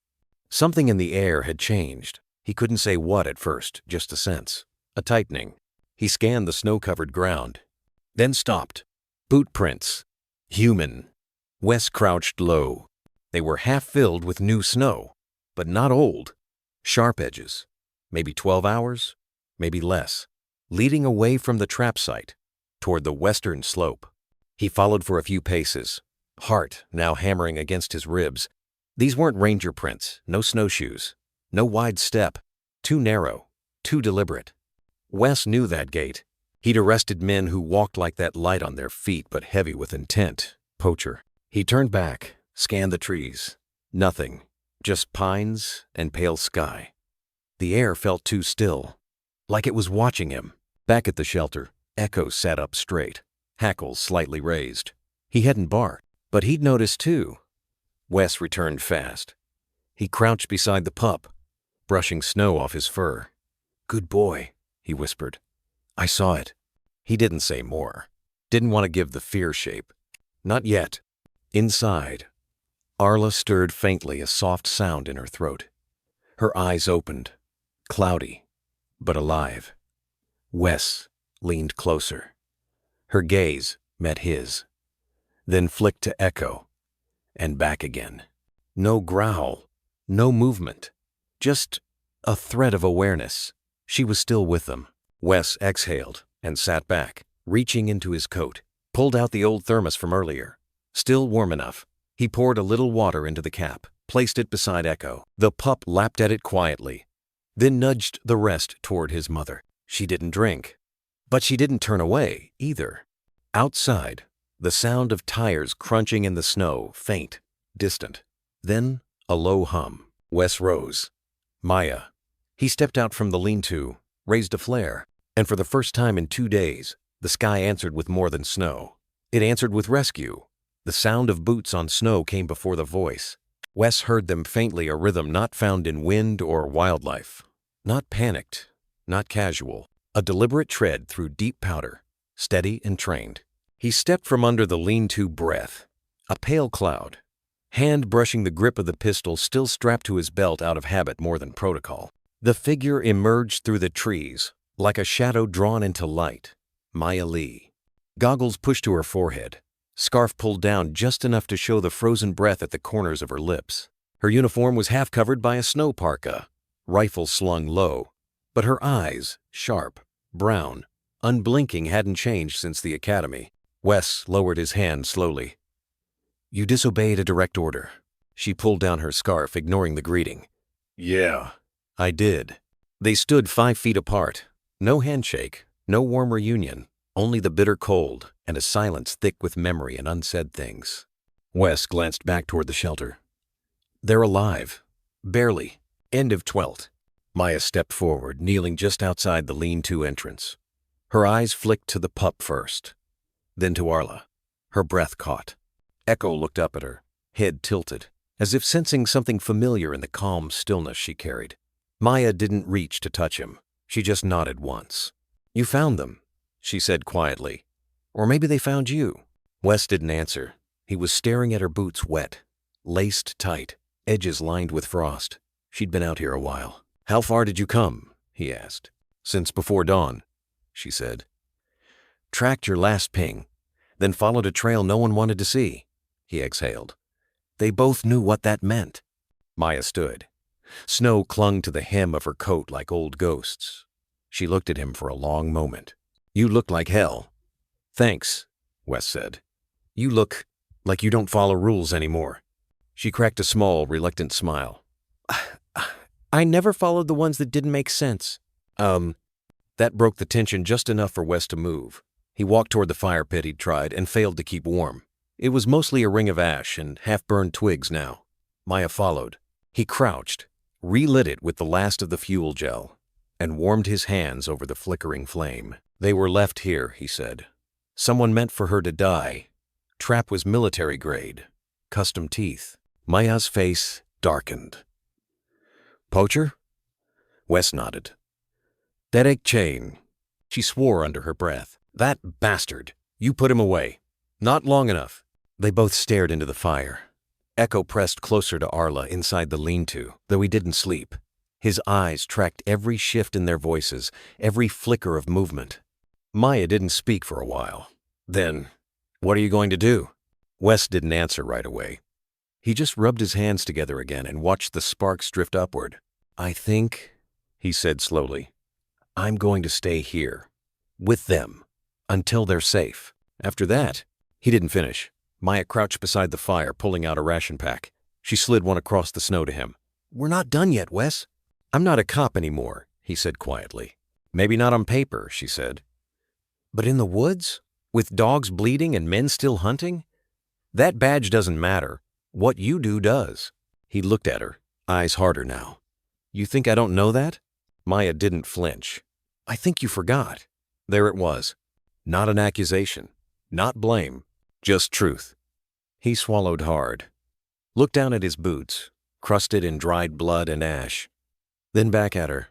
Something in the air had changed. He couldn't say what at first, just a sense. A tightening. He scanned the snow-covered ground, then stopped. Boot prints. Human. Wes crouched low. They were half filled with new snow, but not old. Sharp edges. Maybe 12 hours, maybe less, leading away from the trap site, toward the western slope. He followed for a few paces, heart now hammering against his ribs. These weren't ranger prints, no snowshoes, no wide step, too narrow, too deliberate. Wes knew that gait. He'd arrested men who walked like that, light on their feet but heavy with intent. Poacher. He turned back, scanned the trees. Nothing, just pines and pale sky. The air felt too still, like it was watching him. Back at the shelter, Echo sat up straight, hackles slightly raised. He hadn't barked, but he'd noticed too. Wes returned fast. He crouched beside the pup, brushing snow off his fur. "Good boy," he whispered. "I saw it." He didn't say more. Didn't want to give the fear shape. Not yet. Inside, Arla stirred faintly, a soft sound in her throat. Her eyes opened. Cloudy, but alive. Wes leaned closer. Her gaze met his, then flicked to Echo, and back again. No growl, no movement, just a thread of awareness. She was still with them. Wes exhaled and sat back, reaching into his coat, pulled out the old thermos from earlier. Still warm enough. He poured a little water into the cap, placed it beside Echo. The pup lapped at it quietly, then nudged the rest toward his mother. She didn't drink, but she didn't turn away either. Outside, the sound of tires crunching in the snow, faint, distant. Then a low hum. Wes rose. Maya. He stepped out from the lean-to, raised a flare, and for the first time in 2 days, the sky answered with more than snow. It answered with rescue. The sound of boots on snow came before the voice. Wes heard them faintly, a rhythm not found in wind or wildlife. Not panicked, not casual. A deliberate tread through deep powder, steady and trained. He stepped from under the lean-to, breath. A pale cloud. Hand brushing the grip of the pistol still strapped to his belt, out of habit more than protocol. The figure emerged through the trees, like a shadow drawn into light. Maya Lee. Goggles pushed to her forehead. Scarf pulled down just enough to show the frozen breath at the corners of her lips. Her uniform was half covered by a snow parka, rifle slung low, but her eyes, sharp, brown, unblinking, hadn't changed since the academy. Wes lowered his hand slowly. "You disobeyed a direct order." She pulled down her scarf, ignoring the greeting. "Yeah, I did." They stood 5 feet apart. No handshake, no warm reunion. Only the bitter cold and a silence thick with memory and unsaid things. Wes glanced back toward the shelter. "They're alive. Barely." End of 12th. Maya stepped forward, kneeling just outside the lean-to entrance. Her eyes flicked to the pup first, then to Arla. Her breath caught. Echo looked up at her, head tilted, as if sensing something familiar in the calm stillness she carried. Maya didn't reach to touch him. She just nodded once. "You found them," she said quietly. "Or maybe they found you." Wes didn't answer. He was staring at her boots, wet, laced tight, edges lined with frost. She'd been out here a while. "How far did you come?" he asked. "Since before dawn." she said. Tracked your last ping, then followed a trail no one wanted to see, he exhaled. They both knew what that meant. Maya stood. Snow clung to the hem of her coat like old ghosts. She looked at him for a long moment. You look like hell. Thanks, Wes said. You look like you don't follow rules anymore. She cracked a small, reluctant smile. I never followed the ones that didn't make sense. That broke the tension just enough for Wes to move. He walked toward the fire pit he'd tried and failed to keep warm. It was mostly a ring of ash and half-burned twigs now. Maya followed. He crouched, relit it with the last of the fuel gel, and warmed his hands over the flickering flame. They were left here, he said. Someone meant for her to die. Trap was military grade. Custom teeth. Maya's face darkened. Poacher? Wes nodded. Derek Chain. She swore under her breath. That bastard. You put him away. Not long enough. They both stared into the fire. Echo pressed closer to Arla inside the lean-to, though he didn't sleep. His eyes tracked every shift in their voices, every flicker of movement. Maya didn't speak for a while. Then, what are you going to do? Wes didn't answer right away. He just rubbed his hands together again and watched the sparks drift upward. I think, he said slowly, I'm going to stay here, with them, until they're safe. After that, he didn't finish. Maya crouched beside the fire, pulling out a ration pack. She slid one across the snow to him. We're not done yet, Wes. I'm not a cop anymore, he said quietly. Maybe not on paper, she said. But in the woods? With dogs bleeding and men still hunting? That badge doesn't matter. What you do does. He looked at her, eyes harder now. You think I don't know that? Maya didn't flinch. I think you forgot. There it was. Not an accusation. Not blame. Just truth. He swallowed hard. Looked down at his boots, crusted in dried blood and ash. Then back at her.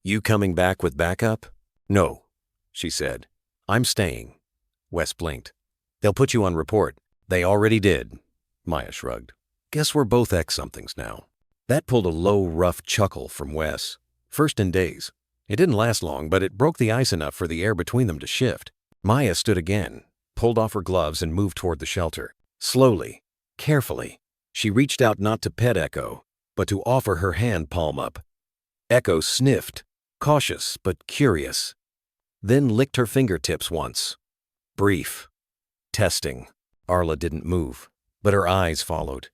You coming back with backup? No, she said. I'm staying. Wes blinked. They'll put you on report. They already did. Maya shrugged. Guess we're both ex-somethings now. That pulled a low, rough chuckle from Wes. First in days. It didn't last long, but it broke the ice enough for the air between them to shift. Maya stood again, pulled off her gloves and moved toward the shelter. Slowly, carefully, she reached out not to pet Echo, but to offer her hand palm up. Echo sniffed, cautious but curious, then licked her fingertips once. Brief. Testing. Arla didn't move, but her eyes followed.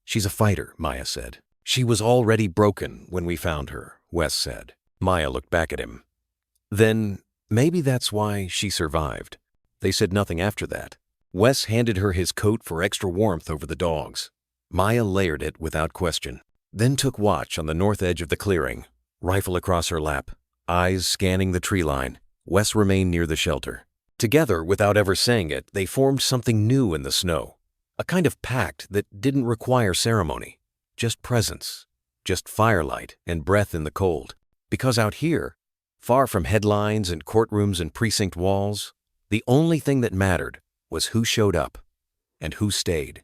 She's a fighter, Maya said. She was already broken when we found her, Wes said. Maya looked back at him. Then, maybe that's why she survived. They said nothing after that. Wes handed her his coat for extra warmth over the dogs. Maya layered it without question, then took watch on the north edge of the clearing, rifle across her lap, eyes scanning the tree line. Wes remained near the shelter. Together, without ever saying it, they formed something new in the snow, a kind of pact that didn't require ceremony, just presence, just firelight and breath in the cold. Because out here, far from headlines and courtrooms and precinct walls, the only thing that mattered was who showed up and who stayed.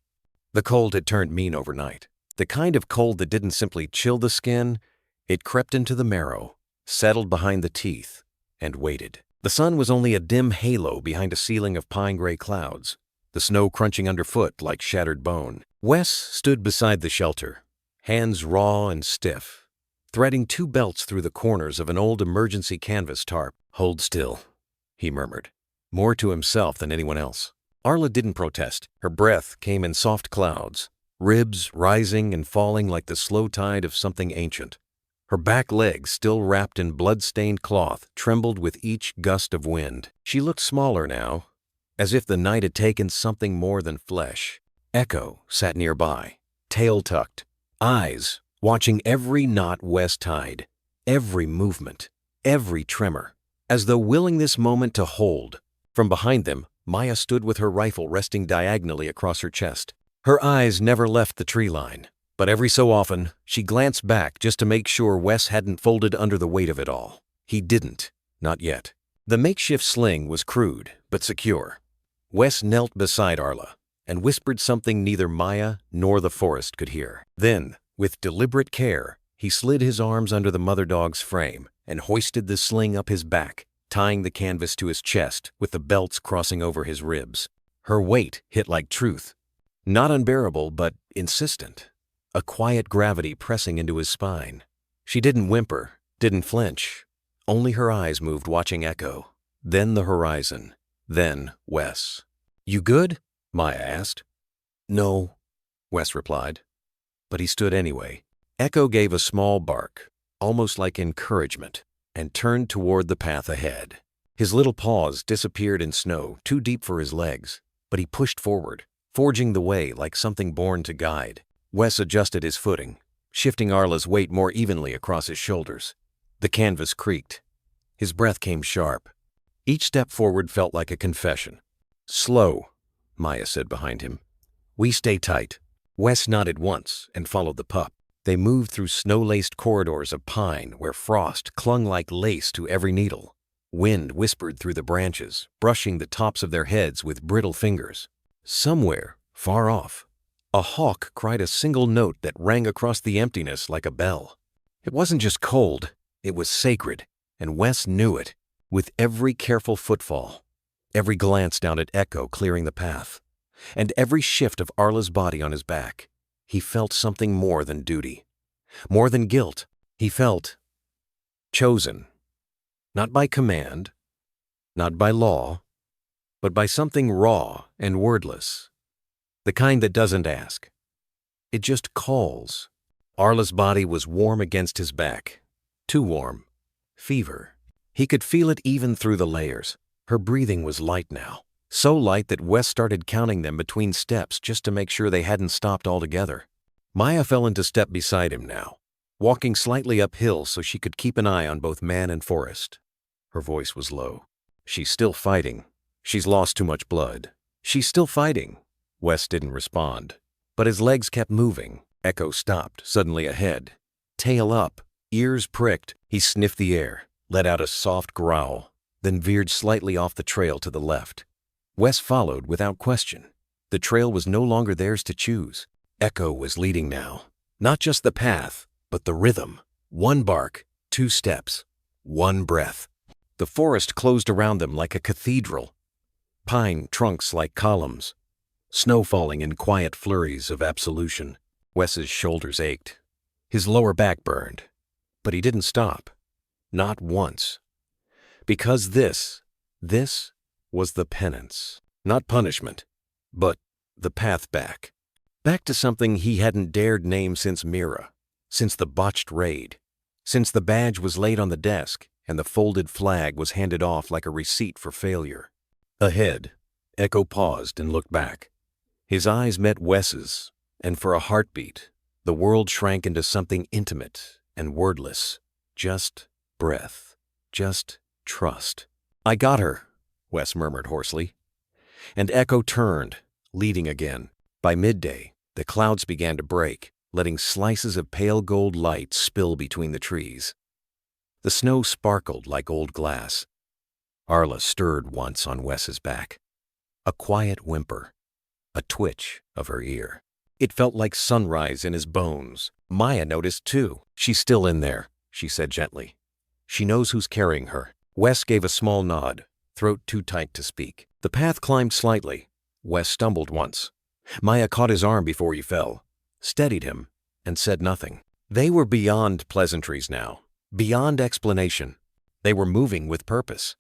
The cold had turned mean overnight. The kind of cold that didn't simply chill the skin, it crept into the marrow, settled behind the teeth, and waited. The sun was only a dim halo behind a ceiling of pine-gray clouds, the snow crunching underfoot like shattered bone. Wes stood beside the shelter, hands raw and stiff, threading two belts through the corners of an old emergency canvas tarp. Hold still, he murmured, more to himself than anyone else. Arla didn't protest. Her breath came in soft clouds, ribs rising and falling like the slow tide of something ancient. Her back legs, still wrapped in blood-stained cloth, trembled with each gust of wind. She looked smaller now, as if the night had taken something more than flesh. Echo sat nearby, tail tucked, eyes watching every knot Wes tied, every movement, every tremor, as though willing this moment to hold. From behind them, Maya stood with her rifle resting diagonally across her chest. Her eyes never left the tree line, but every so often, she glanced back just to make sure Wes hadn't folded under the weight of it all. He didn't, not yet. The makeshift sling was crude, but secure. Wes knelt beside Arla and whispered something neither Maya nor the forest could hear. Then, with deliberate care, he slid his arms under the mother dog's frame and hoisted the sling up his back, tying the canvas to his chest with the belts crossing over his ribs. Her weight hit like truth. Not unbearable, but insistent. A quiet gravity pressing into his spine. She didn't whimper, didn't flinch. Only her eyes moved, watching Echo. Then the horizon. Then Wes. "You good?" Maya asked. "No," Wes replied. But he stood anyway. Echo gave a small bark, almost like encouragement, and turned toward the path ahead. His little paws disappeared in snow, too deep for his legs, but he pushed forward, forging the way like something born to guide. Wes adjusted his footing, shifting Arla's weight more evenly across his shoulders. The canvas creaked. His breath came sharp. Each step forward felt like a confession. "Slow," Maya said behind him. "We stay tight." Wes nodded once and followed the pup. They moved through snow-laced corridors of pine where frost clung like lace to every needle. Wind whispered through the branches, brushing the tops of their heads with brittle fingers. Somewhere, far off, a hawk cried a single note that rang across the emptiness like a bell. It wasn't just cold, it was sacred, and Wes knew it. With every careful footfall, every glance down at Echo clearing the path, and every shift of Arla's body on his back, he felt something more than duty, more than guilt. He felt chosen, not by command, not by law, but by something raw and wordless, the kind that doesn't ask. It just calls. Arla's body was warm against his back, too warm. Fever. He could feel it even through the layers. Her breathing was light now, so light that Wes started counting them between steps just to make sure they hadn't stopped altogether. Maya fell into step beside him now, walking slightly uphill so she could keep an eye on both man and forest. Her voice was low. "She's still fighting. She's lost too much blood. She's still fighting." Wes didn't respond, but his legs kept moving. Echo stopped, suddenly ahead. Tail up, ears pricked, he sniffed the air, let out a soft growl, then veered slightly off the trail to the left. Wes followed without question. The trail was no longer theirs to choose. Echo was leading now. Not just the path, but the rhythm. One bark, 2 steps, 1 breath. The forest closed around them like a cathedral. Pine trunks like columns. Snow falling in quiet flurries of absolution. Wes's shoulders ached. His lower back burned. But he didn't stop. Not once. Because this was the penance. Not punishment, but the path back. Back to something he hadn't dared name since Mira, since the botched raid, since the badge was laid on the desk and the folded flag was handed off like a receipt for failure. Ahead, Echo paused and looked back. His eyes met Wes's, and for a heartbeat, the world shrank into something intimate and wordless. Just breath. Just trust. "I got her," Wes murmured hoarsely. And Echo turned, leading again. By midday, the clouds began to break, letting slices of pale gold light spill between the trees. The snow sparkled like old glass. Arla stirred once on Wes's back. A quiet whimper. A twitch of her ear. It felt like sunrise in his bones. Maya noticed too. "She's still in there," she said gently. "She knows who's carrying her." Wes gave a small nod, throat too tight to speak. The path climbed slightly. Wes stumbled once. Maya caught his arm before he fell, steadied him, and said nothing. They were beyond pleasantries now, beyond explanation. They were moving with purpose.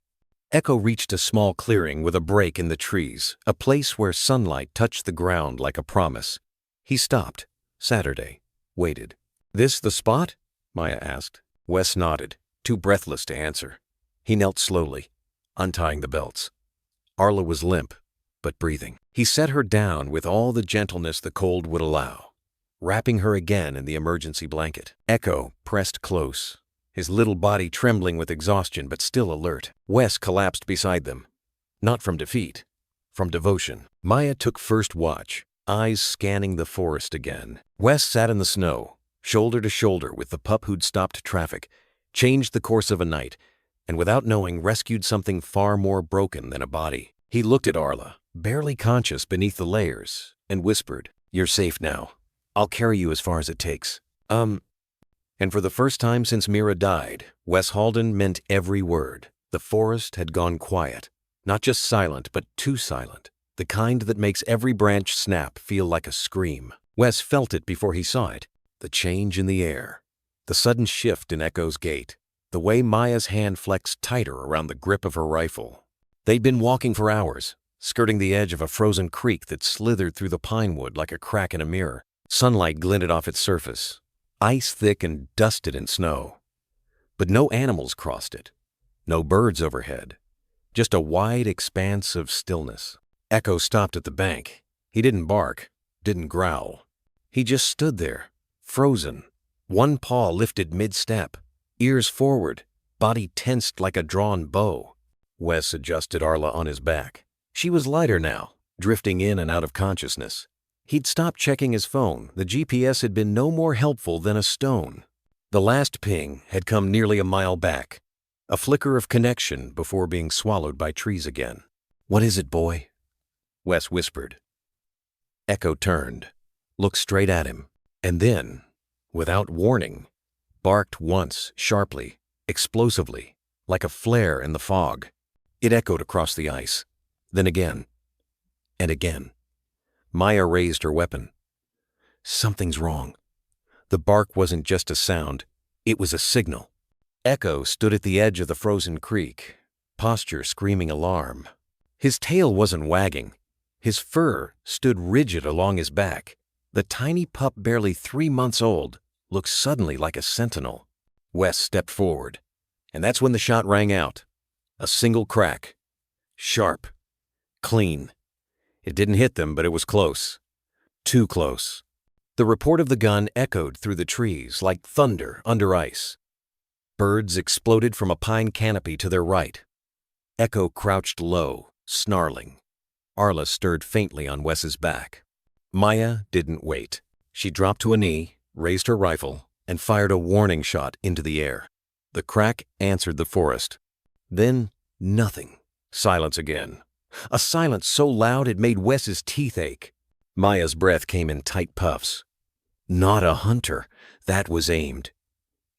Echo reached a small clearing with a break in the trees, a place where sunlight touched the ground like a promise. He stopped. Saturday. Waited. "This the spot?" Maya asked. Wes nodded, too breathless to answer. He knelt slowly, untying the belts. Arla was limp, but breathing. He set her down with all the gentleness the cold would allow, wrapping her again in the emergency blanket. Echo pressed close, his little body trembling with exhaustion but still alert. Wes collapsed beside them. Not from defeat, from devotion. Maya took first watch, eyes scanning the forest again. Wes sat in the snow, shoulder to shoulder with the pup who'd stopped traffic, changed the course of a night, and without knowing rescued something far more broken than a body. He looked at Arla, barely conscious beneath the layers, and whispered, "You're safe now. I'll carry you as far as it takes." And for the first time since Mira died, Wes Halden meant every word. The forest had gone quiet. Not just silent, but too silent. The kind that makes every branch snap feel like a scream. Wes felt it before he saw it. The change in the air. The sudden shift in Echo's gait. The way Maya's hand flexed tighter around the grip of her rifle. They'd been walking for hours, skirting the edge of a frozen creek that slithered through the pine wood like a crack in a mirror. Sunlight glinted off its surface, ice thick and dusted in snow. But no animals crossed it. No birds overhead. Just a wide expanse of stillness. Echo stopped at the bank. He didn't bark, didn't growl. He just stood there, frozen. One paw lifted mid-step, ears forward, body tensed like a drawn bow. Wes adjusted Arla on his back. She was lighter now, drifting in and out of consciousness. He'd stopped checking his phone. The GPS had been no more helpful than a stone. The last ping had come nearly a mile back. A flicker of connection before being swallowed by trees again. "What is it, boy?" Wes whispered. Echo turned, looked straight at him, and then, without warning, barked once, sharply, explosively, like a flare in the fog. It echoed across the ice, then again, and again. Maya raised her weapon. Something's wrong. The bark wasn't just a sound, it was a signal. Echo stood at the edge of the frozen creek, posture screaming alarm. His tail wasn't wagging. His fur stood rigid along his back. The tiny pup, barely 3 months old, looked suddenly like a sentinel. Wes stepped forward, and that's when the shot rang out. A single crack. Sharp. Clean. It didn't hit them, but it was close. Too close. The report of the gun echoed through the trees like thunder under ice. Birds exploded from a pine canopy to their right. Echo crouched low, snarling. Arla stirred faintly on Wes's back. Maya didn't wait. She dropped to a knee, raised her rifle, and fired a warning shot into the air. The crack answered the forest. Then, nothing. Silence again. A silence so loud it made Wes's teeth ache. Maya's breath came in tight puffs. Not a hunter. That was aimed.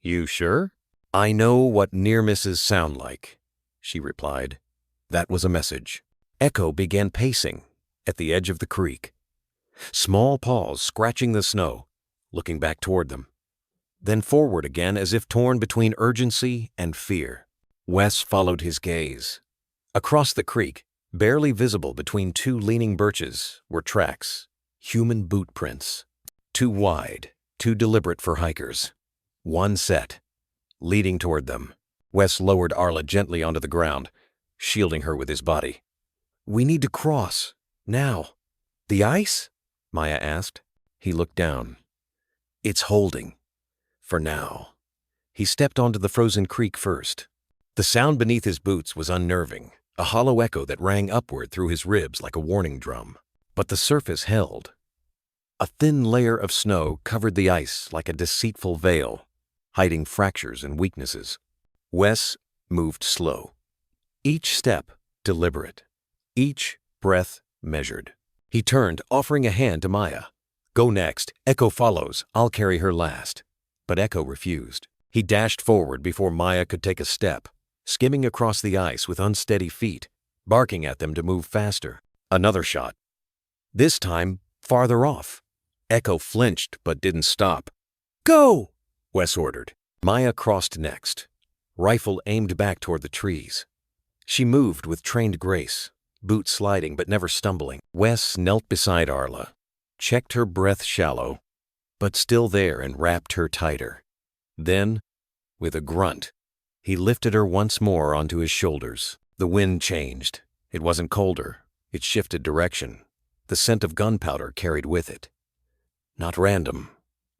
"You sure?" "I know what near misses sound like," she replied. That was a message. Echo began pacing at the edge of the creek. Small paws scratching the snow, looking back toward them. Then forward again as if torn between urgency and fear. Wes followed his gaze. Across the creek, barely visible between 2 leaning birches, were tracks, human boot prints. Too wide, too deliberate for hikers. One set, leading toward them. Wes lowered Arla gently onto the ground, shielding her with his body. "We need to cross, now." "The ice?" Maya asked. He looked down. "It's holding. For now." He stepped onto the frozen creek first. The sound beneath his boots was unnerving, a hollow echo that rang upward through his ribs like a warning drum. But the surface held. A thin layer of snow covered the ice like a deceitful veil, hiding fractures and weaknesses. Wes moved slow. Each step deliberate. Each breath measured. He turned, offering a hand to Maya. "Go next. Echo follows. I'll carry her last." But Echo refused. He dashed forward before Maya could take a step, skimming across the ice with unsteady feet, barking at them to move faster. Another shot. This time, farther off. Echo flinched but didn't stop. "Go!" Wes ordered. Maya crossed next, rifle aimed back toward the trees. She moved with trained grace, boots sliding but never stumbling. Wes knelt beside Arla, checked her breath shallow, but still there, and wrapped her tighter. Then, with a grunt, he lifted her once more onto his shoulders. The wind changed. It wasn't colder. It shifted direction. The scent of gunpowder carried with it. "Not random,"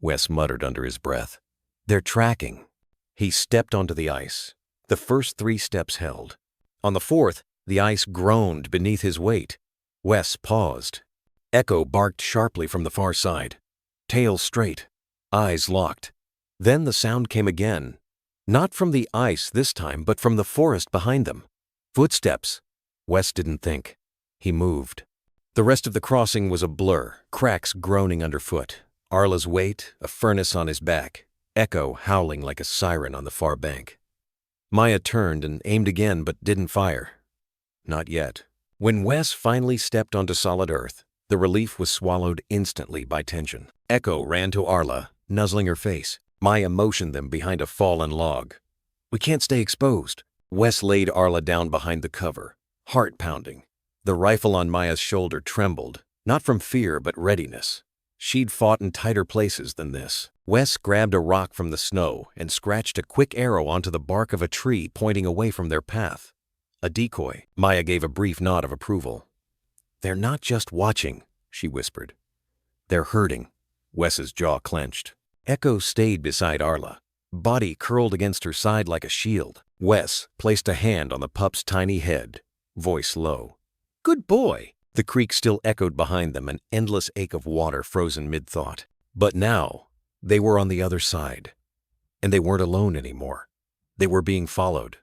Wes muttered under his breath. "They're tracking." He stepped onto the ice. The first 3 steps held. On the 4th, the ice groaned beneath his weight. Wes paused. Echo barked sharply from the far side, tail straight, eyes locked. Then the sound came again, not from the ice this time, but from the forest behind them. Footsteps. Wes didn't think. He moved. The rest of the crossing was a blur, cracks groaning underfoot, Arla's weight, a furnace on his back, Echo howling like a siren on the far bank. Maya turned and aimed again but didn't fire. Not yet. When Wes finally stepped onto solid earth, the relief was swallowed instantly by tension. Echo ran to Arla, nuzzling her face. Maya motioned them behind a fallen log. "We can't stay exposed." Wes laid Arla down behind the cover, heart pounding. The rifle on Maya's shoulder trembled, not from fear but readiness. She'd fought in tighter places than this. Wes grabbed a rock from the snow and scratched a quick arrow onto the bark of a tree pointing away from their path. A decoy. Maya gave a brief nod of approval. "They're not just watching," she whispered. "They're hurting." Wes's jaw clenched. Echo stayed beside Arla, body curled against her side like a shield. Wes placed a hand on the pup's tiny head, voice low. "Good boy." The creek still echoed behind them, an endless ache of water frozen mid-thought. But now, they were on the other side. And they weren't alone anymore. They were being followed.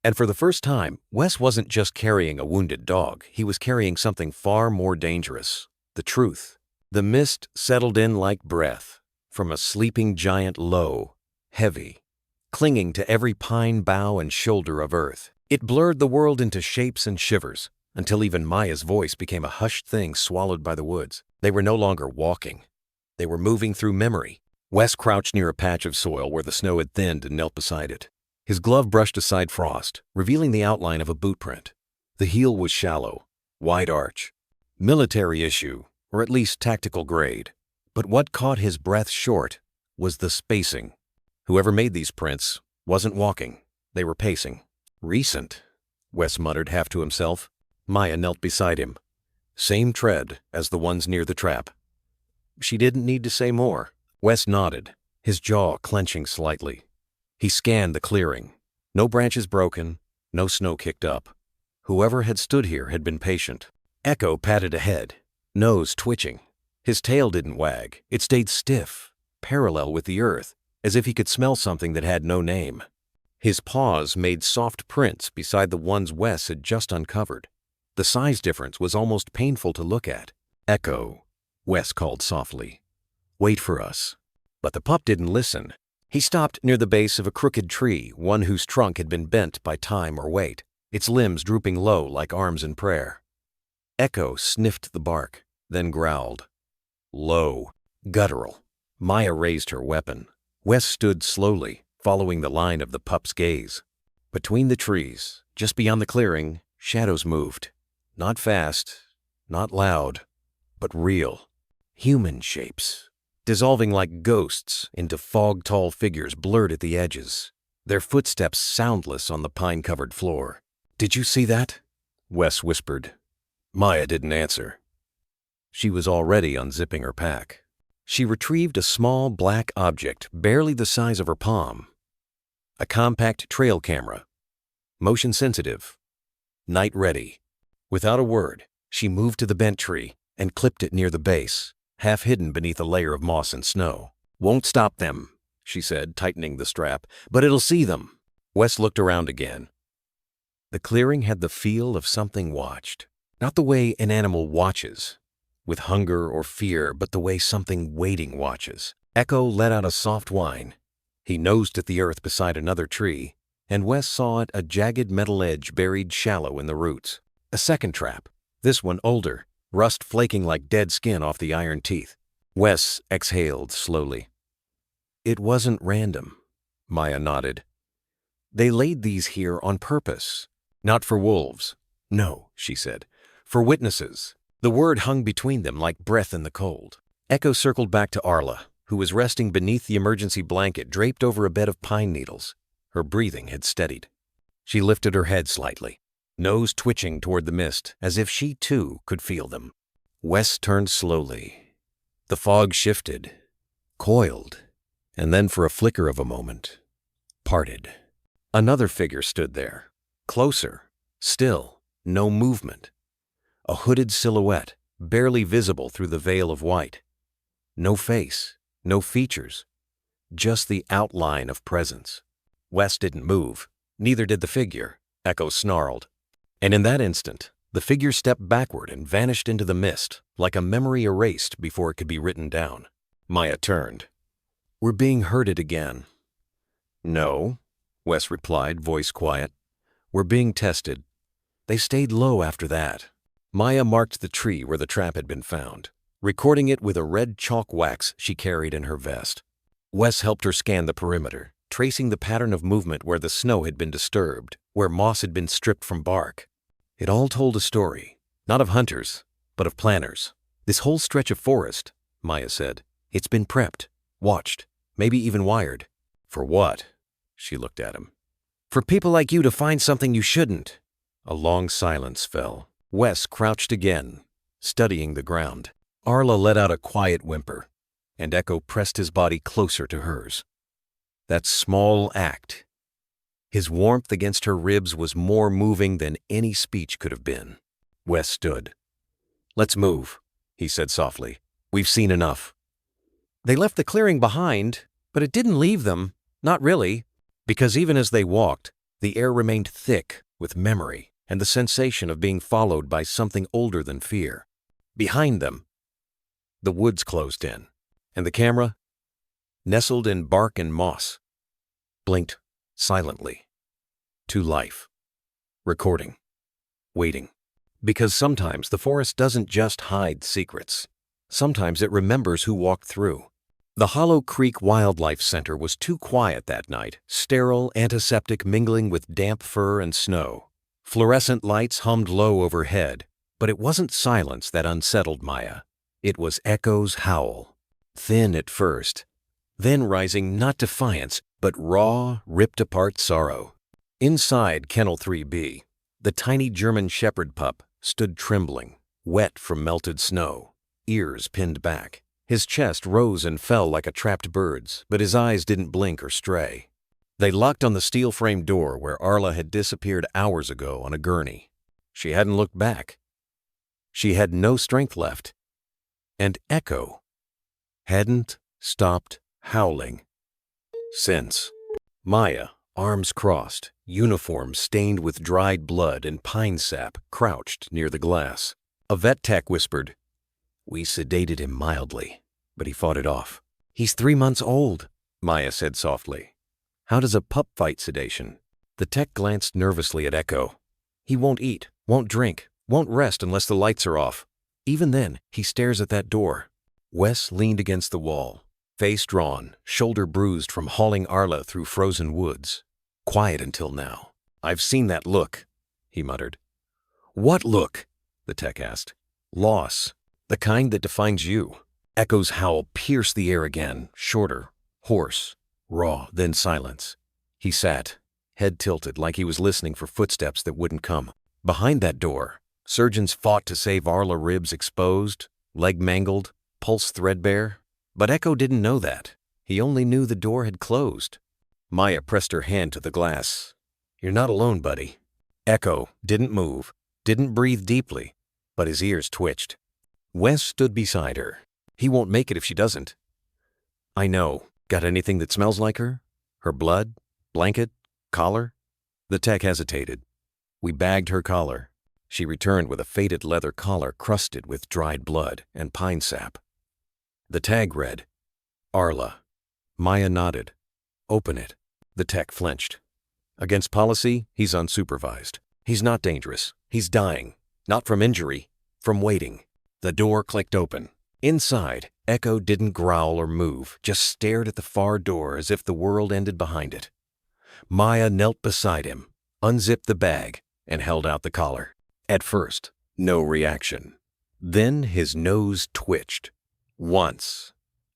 And for the first time, Wes wasn't just carrying a wounded dog. He was carrying something far more dangerous. The truth. The mist settled in like breath, from a sleeping giant low, heavy, clinging to every pine bough and shoulder of earth. It blurred the world into shapes and shivers, until even Maya's voice became a hushed thing swallowed by the woods. They were no longer walking. They were moving through memory. Wes crouched near a patch of soil where the snow had thinned and knelt beside it. His glove brushed aside frost, revealing the outline of a boot print. The heel was shallow, wide arch. Military issue, or at least tactical grade. But what caught his breath short was the spacing. Whoever made these prints wasn't walking. They were pacing. "Recent," Wes muttered half to himself. Maya knelt beside him. Same tread as the ones near the trap. She didn't need to say more. Wes nodded, his jaw clenching slightly. He scanned the clearing. No branches broken, no snow kicked up. Whoever had stood here had been patient. Echo patted ahead, nose twitching. His tail didn't wag. It stayed stiff, parallel with the earth, as if he could smell something that had no name. His paws made soft prints beside the ones Wes had just uncovered. The size difference was almost painful to look at. "Echo," Wes called softly. "Wait for us." But the pup didn't listen. He stopped near the base of a crooked tree, one whose trunk had been bent by time or weight, its limbs drooping low like arms in prayer. Echo sniffed the bark, then growled. Low, guttural. Maya raised her weapon. Wes stood slowly, following the line of the pup's gaze. Between the trees, just beyond the clearing, shadows moved. Not fast, not loud, but real. Human shapes, dissolving like ghosts into fog-tall figures blurred at the edges, their footsteps soundless on the pine-covered floor. "Did you see that?" Wes whispered. Maya didn't answer. She was already unzipping her pack. She retrieved a small black object barely the size of her palm. A compact trail camera. Motion sensitive. Night ready. Without a word, she moved to the bent tree and clipped it near the base, half hidden beneath a layer of moss and snow. "Won't stop them," she said, tightening the strap, "but it'll see them." Wes looked around again. The clearing had the feel of something watched. Not the way an animal watches, with hunger or fear, but the way something waiting watches. Echo let out a soft whine. He nosed at the earth beside another tree, and Wes saw it a jagged metal edge buried shallow in the roots. A second trap, this one older, rust flaking like dead skin off the iron teeth. Wes exhaled slowly. "It wasn't random," Maya nodded. "They laid these here on purpose. Not for wolves. No," she said. "For witnesses." The word hung between them like breath in the cold. Echo circled back to Arla, who was resting beneath the emergency blanket draped over a bed of pine needles. Her breathing had steadied. She lifted her head slightly, nose twitching toward the mist, as if she too could feel them. Wes turned slowly. The fog shifted, coiled, and then for a flicker of a moment, parted. Another figure stood there, closer, still, no movement. A hooded silhouette, barely visible through the veil of white. No face, no features, just the outline of presence. Wes didn't move, neither did the figure. Echo snarled. And in that instant, the figure stepped backward and vanished into the mist, like a memory erased before it could be written down. Maya turned. "We're being herded again." "No," Wes replied, voice quiet. "We're being tested." They stayed low after that. Maya marked the tree where the trap had been found, recording it with a red chalk wax she carried in her vest. Wes helped her scan the perimeter, tracing the pattern of movement where the snow had been disturbed, where moss had been stripped from bark. It all told a story, not of hunters, but of planners. "This whole stretch of forest," Maya said, "it's been prepped, watched, maybe even wired." "For what?" She looked at him. "For people like you to find something you shouldn't." A long silence fell. Wes crouched again, studying the ground. Arla let out a quiet whimper, and Echo pressed his body closer to hers. That small act, his warmth against her ribs, was more moving than any speech could have been. Wes stood. "Let's move," he said softly. "We've seen enough." They left the clearing behind, but it didn't leave them. Not really, because even as they walked, the air remained thick with memory and the sensation of being followed by something older than fear. Behind them, the woods closed in, and the camera, nestled in bark and moss, blinked silently to life, recording, waiting. Because sometimes the forest doesn't just hide secrets. Sometimes it remembers who walked through. The Hollow Creek Wildlife Center was too quiet that night, sterile, antiseptic mingling with damp fur and snow. Fluorescent lights hummed low overhead, but it wasn't silence that unsettled Maya. It was Echo's howl, thin at first, then rising not defiance, but raw, ripped-apart sorrow. Inside Kennel 3B, the tiny German shepherd pup stood trembling, wet from melted snow, ears pinned back. His chest rose and fell like a trapped bird's, but his eyes didn't blink or stray. They locked on the steel-framed door where Arla had disappeared hours ago on a gurney. She hadn't looked back. She had no strength left. And Echo hadn't stopped howling since. Maya, arms crossed, uniform stained with dried blood and pine sap, crouched near the glass. A vet tech whispered, "We sedated him mildly, but he fought it off." "He's 3 months old," Maya said softly. "How does a pup fight sedation?" The tech glanced nervously at Echo. "He won't eat, won't drink, won't rest unless the lights are off. Even then, he stares at that door." Wes leaned against the wall, face drawn, shoulder bruised from hauling Arla through frozen woods. "Quiet until now. I've seen that look," he muttered. "What look?" the tech asked. "Loss. The kind that defines you." Echo's howl pierced the air again, shorter, hoarse, raw, then silence. He sat, head tilted like he was listening for footsteps that wouldn't come. Behind that door, surgeons fought to save Arla, ribs exposed, leg mangled, pulse threadbare. But Echo didn't know that. He only knew the door had closed. Maya pressed her hand to the glass. "You're not alone, buddy." Echo didn't move, didn't breathe deeply, but his ears twitched. Wes stood beside her. "He won't make it if she doesn't." "I know. Got anything that smells like her? Her blood? Blanket? Collar?" The tech hesitated. "We bagged her collar." She returned with a faded leather collar crusted with dried blood and pine sap. The tag read, "Arla." Maya nodded. "Open it." The tech flinched. "Against policy, he's unsupervised. He's not dangerous. He's dying. Not from injury, from waiting." The door clicked open. Inside, Echo didn't growl or move, just stared at the far door as if the world ended behind it. Maya knelt beside him, unzipped the bag, and held out the collar. At first, no reaction. Then his nose twitched. Once.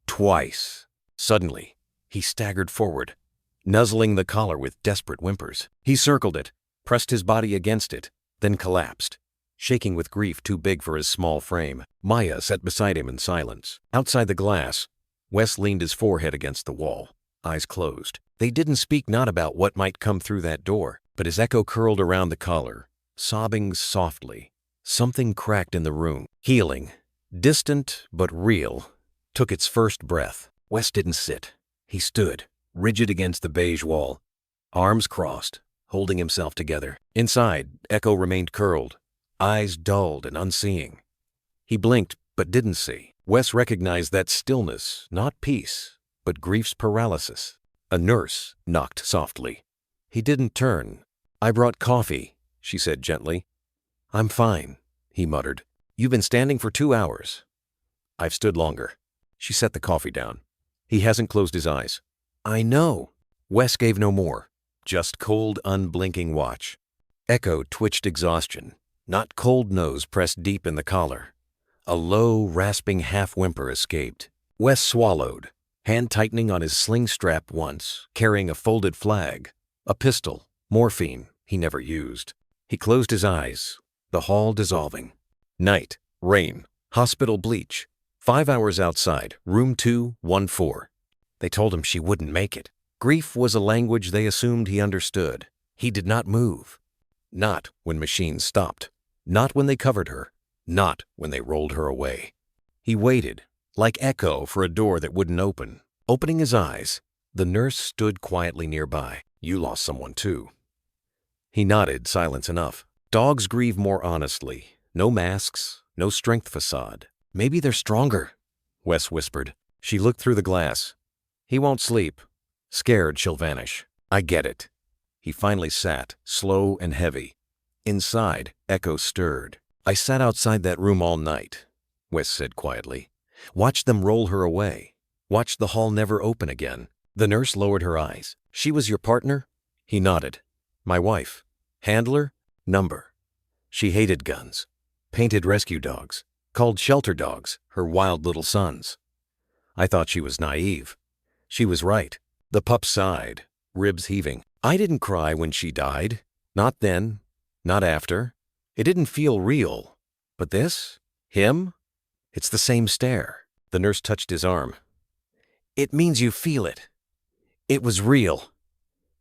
Twice. Suddenly, he staggered forward, nuzzling the collar with desperate whimpers. He circled it, pressed his body against it, then collapsed, shaking with grief too big for his small frame. Maya sat beside him in silence. Outside the glass, Wes leaned his forehead against the wall, eyes closed. They didn't speak not about what might come through that door, but as Echo curled around the collar, sobbing softly, something cracked in the room. Healing, distant but real, took its first breath. Wes didn't sit. He stood, rigid against the beige wall, arms crossed, holding himself together. Inside, Echo remained curled, eyes dulled and unseeing. He blinked, but didn't see. Wes recognized that stillness, not peace, but grief's paralysis. A nurse knocked softly. He didn't turn. "I brought coffee," she said gently. "I'm fine," he muttered. "You've been standing for 2 hours." "I've stood longer." She set the coffee down. He hasn't closed his eyes. "I know." Wes gave no more. Just cold, unblinking watch. Echo twitched exhaustion. Not cold nose pressed deep in the collar. A low, rasping half-whimper escaped. Wes swallowed, hand tightening on his sling strap once, carrying a folded flag. A pistol, morphine, he never used. He closed his eyes, the hall dissolving. Night, rain, hospital bleach. 5 hours outside, room 214. They told him she wouldn't make it. Grief was a language they assumed he understood. He did not move. Not when machines stopped. Not when they covered her. Not when they rolled her away. He waited, like Echo, for a door that wouldn't open. Opening his eyes, the nurse stood quietly nearby. "You lost someone too." He nodded, silence enough. Dogs grieve more honestly. No masks, no strength facade. "Maybe they're stronger," Wes whispered. She looked through the glass. "He won't sleep. Scared she'll vanish. I get it." He finally sat, slow and heavy. Inside, Echo stirred. "I sat outside that room all night," Wes said quietly. "Watched them roll her away. Watched the hall never open again." The nurse lowered her eyes. "She was your partner?" He nodded. "My wife. Handler? Number." She hated guns. Painted rescue dogs. Called shelter dogs, her wild little sons. I thought she was naive. She was right. The pup sighed, ribs heaving. "I didn't cry when she died. Not then. Not after. It didn't feel real. But this? Him? It's the same stare." The nurse touched his arm. "It means you feel it. It was real.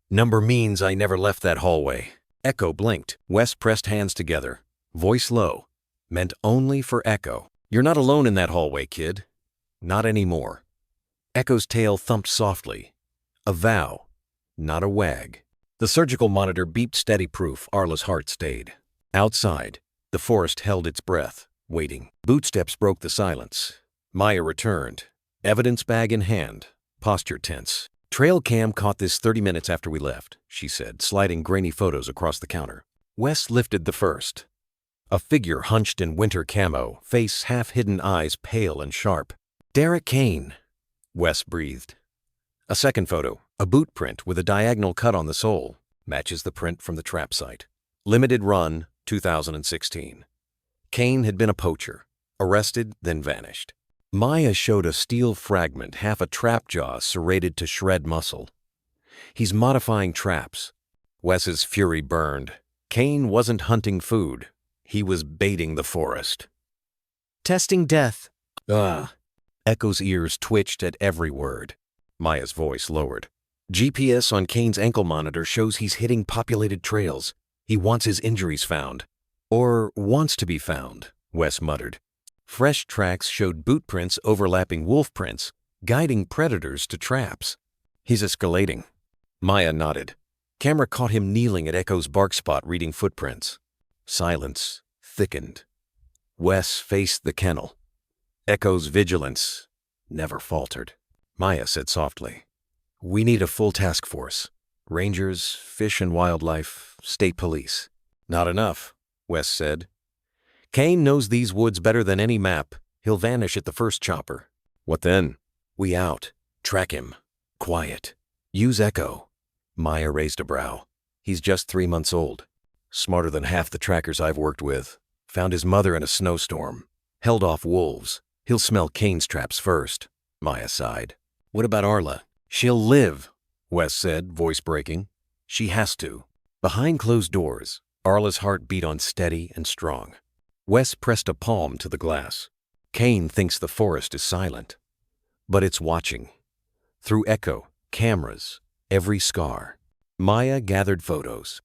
Number means I never left that hallway." Echo blinked. Wes pressed hands together, voice low. Meant only for Echo. "You're not alone in that hallway, kid. Not anymore." Echo's tail thumped softly. A vow, not a wag. The surgical monitor beeped steady proof. Arla's heart stayed. Outside, the forest held its breath, waiting. Bootsteps broke the silence. Maya returned, evidence bag in hand, posture tense. "Trail cam caught this 30 minutes after we left," she said, sliding grainy photos across the counter. Wes lifted the first. A figure hunched in winter camo, face half-hidden, eyes pale and sharp. "Derek Kane," Wes breathed. A second photo, a boot print with a diagonal cut on the sole, matches the print from the trap site. Limited run, 2016. Kane had been a poacher, arrested, then vanished. Maya showed a steel fragment, half a trap jaw serrated to shred muscle. "He's modifying traps." Wes's fury burned. Kane wasn't hunting food. He was baiting the forest. "Testing death." "Ah." Echo's ears twitched at every word. Maya's voice lowered. "GPS on Kane's ankle monitor shows he's hitting populated trails. He wants his injuries found." "Or wants to be found," Wes muttered. Fresh tracks showed boot prints overlapping wolf prints, guiding predators to traps. "He's escalating." Maya nodded. Camera caught him kneeling at Echo's bark spot reading footprints. Silence thickened. Wes faced the kennel. Echo's vigilance never faltered. Maya said softly, "We need a full task force. Rangers, fish and wildlife, state police." "Not enough," Wes said. "Kane knows these woods better than any map. He'll vanish at the first chopper." "What then?" "We out. Track him. Quiet. Use Echo." Maya raised a brow. "He's just 3 months old. Smarter than half the trackers I've worked with. Found his mother in a snowstorm. Held off wolves. He'll smell Kane's traps first." Maya sighed. "What about Arla?" "She'll live," Wes said, voice breaking. "She has to." Behind closed doors, Arla's heart beat on steady and strong. Wes pressed a palm to the glass. "Kane thinks the forest is silent. But it's watching. Through Echo, cameras, every scar." Maya gathered photos.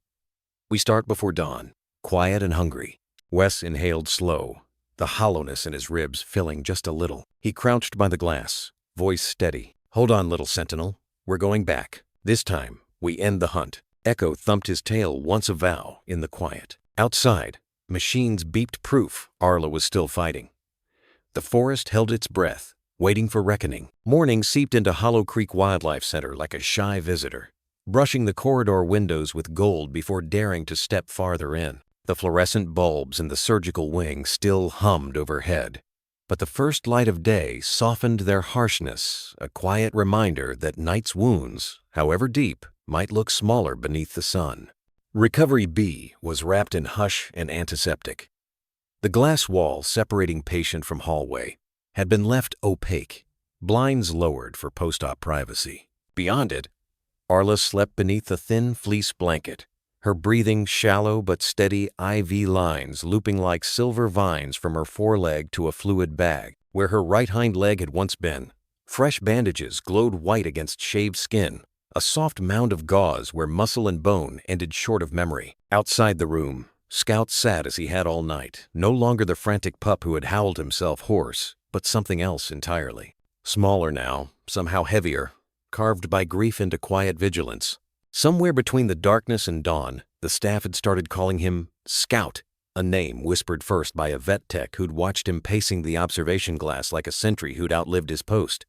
"We start before dawn, quiet and hungry." Wes inhaled slow, the hollowness in his ribs filling just a little. He crouched by the glass, voice steady. "Hold on, little sentinel. We're going back. This time, we end the hunt." Echo thumped his tail once a vow in the quiet. Outside, machines beeped proof Arla was still fighting. The forest held its breath, waiting for reckoning. Morning seeped into Hollow Creek Wildlife Center like a shy visitor. brushing the corridor windows with gold before daring to step farther in. The fluorescent bulbs in the surgical wing still hummed overhead, but the first light of day softened their harshness, a quiet reminder that night's wounds, however deep, might look smaller beneath the sun. Recovery B was wrapped in hush and antiseptic. The glass wall separating patient from hallway had been left opaque, blinds lowered for post-op privacy. Beyond it, Arla slept beneath a thin fleece blanket, her breathing shallow but steady IV lines looping like silver vines from her foreleg to a fluid bag, where her right hind leg had once been. Fresh bandages glowed white against shaved skin, a soft mound of gauze where muscle and bone ended short of memory. Outside the room, Scout sat as he had all night, no longer the frantic pup who had howled himself hoarse, but something else entirely. Smaller now, somehow heavier, carved by grief into quiet vigilance. Somewhere between the darkness and dawn, the staff had started calling him Scout, a name whispered first by a vet tech who'd watched him pacing the observation glass like a sentry who'd outlived his post.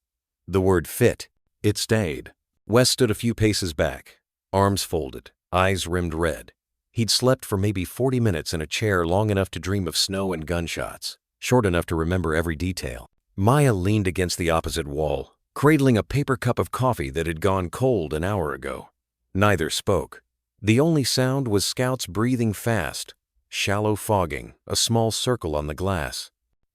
The word fit. It stayed. Wes stood a few paces back, arms folded, eyes rimmed red. He'd slept for maybe 40 minutes in a chair long enough to dream of snow and gunshots, short enough to remember every detail. Maya leaned against the opposite wall, cradling a paper cup of coffee that had gone cold an hour ago. Neither spoke. The only sound was Scout's breathing fast, shallow fogging, a small circle on the glass.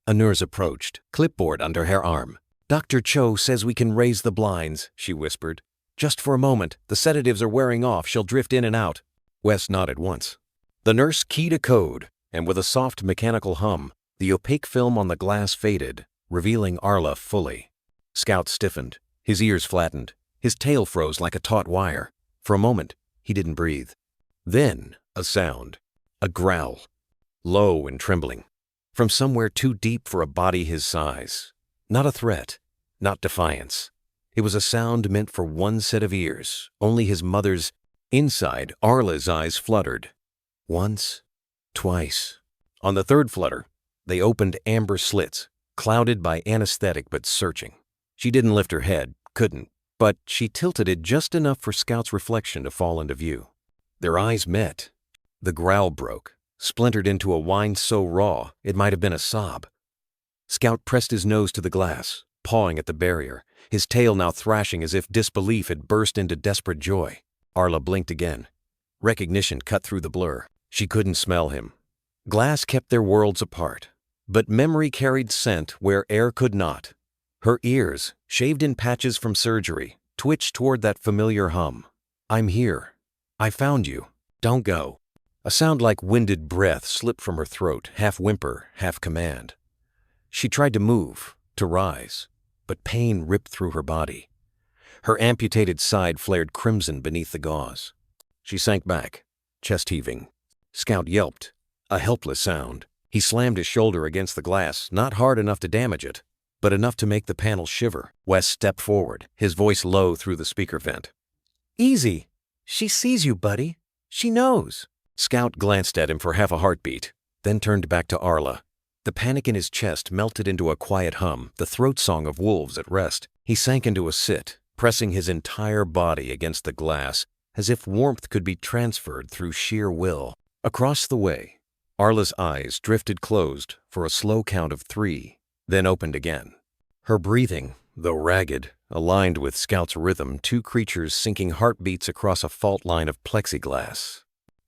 A nurse approached, clipboard under her arm. "Dr. Cho says we can raise the blinds," she whispered. "Just for a moment. The sedatives are wearing off. She'll drift in and out." Wes nodded once. The nurse keyed a code, and with a soft mechanical hum, the opaque film on the glass faded, revealing Arla fully. Scout stiffened, his ears flattened, his tail froze like a taut wire. For a moment, he didn't breathe. Then, a sound. A growl. Low and trembling. From somewhere too deep for a body his size. Not a threat. Not defiance. It was a sound meant for one set of ears, only his mother's. Inside, Arla's eyes fluttered. Once. Twice. On the third flutter, they opened amber slits, clouded by anesthetic but searching. She didn't lift her head, couldn't, but she tilted it just enough for Scout's reflection to fall into view. Their eyes met. The growl broke, splintered into a whine so raw it might have been a sob. Scout pressed his nose to the glass, pawing at the barrier, his tail now thrashing as if disbelief had burst into desperate joy. Arla blinked again. Recognition cut through the blur. She couldn't smell him. Glass kept their worlds apart, but memory carried scent where air could not. Her ears, shaved in patches from surgery, twitched toward that familiar hum. "I'm here. I found you. Don't go." A sound like winded breath slipped from her throat, half whimper, half command. She tried to move, to rise, but pain ripped through her body. Her amputated side flared crimson beneath the gauze. She sank back, chest heaving. Scout yelped, a helpless sound. He slammed his shoulder against the glass, not hard enough to damage it, but enough to make the panel shiver. Wes stepped forward, his voice low through the speaker vent. "Easy. She sees you, buddy. She knows." Scout glanced at him for half a heartbeat, then turned back to Arla. The panic in his chest melted into a quiet hum, the throat song of wolves at rest. He sank into a sit, pressing his entire body against the glass, as if warmth could be transferred through sheer will. Across the way, Arla's eyes drifted closed for a slow count of 3, then opened again. Her breathing, though ragged, aligned with Scout's rhythm, two creatures syncing heartbeats across a fault line of plexiglass.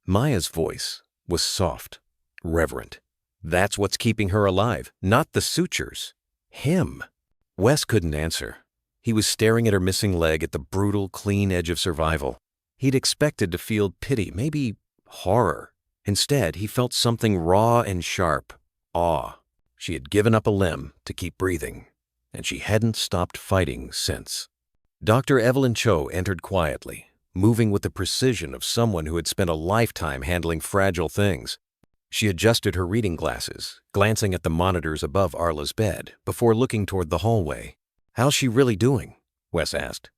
Maya's voice was soft, reverent. That's what's keeping her alive, not the sutures. Him. Wes couldn't answer. He was staring at her missing leg, at the brutal, clean edge of survival. He'd expected to feel pity, maybe horror. Instead, he felt something raw and sharp. Awe. She had given up a limb to keep breathing, and she hadn't stopped fighting since. Dr. Evelyn Cho entered quietly, moving with the precision of someone who had spent a lifetime handling fragile things. She adjusted her reading glasses, glancing at the monitors above Arla's bed, before looking toward the hallway. "How's she really doing?" Wes asked.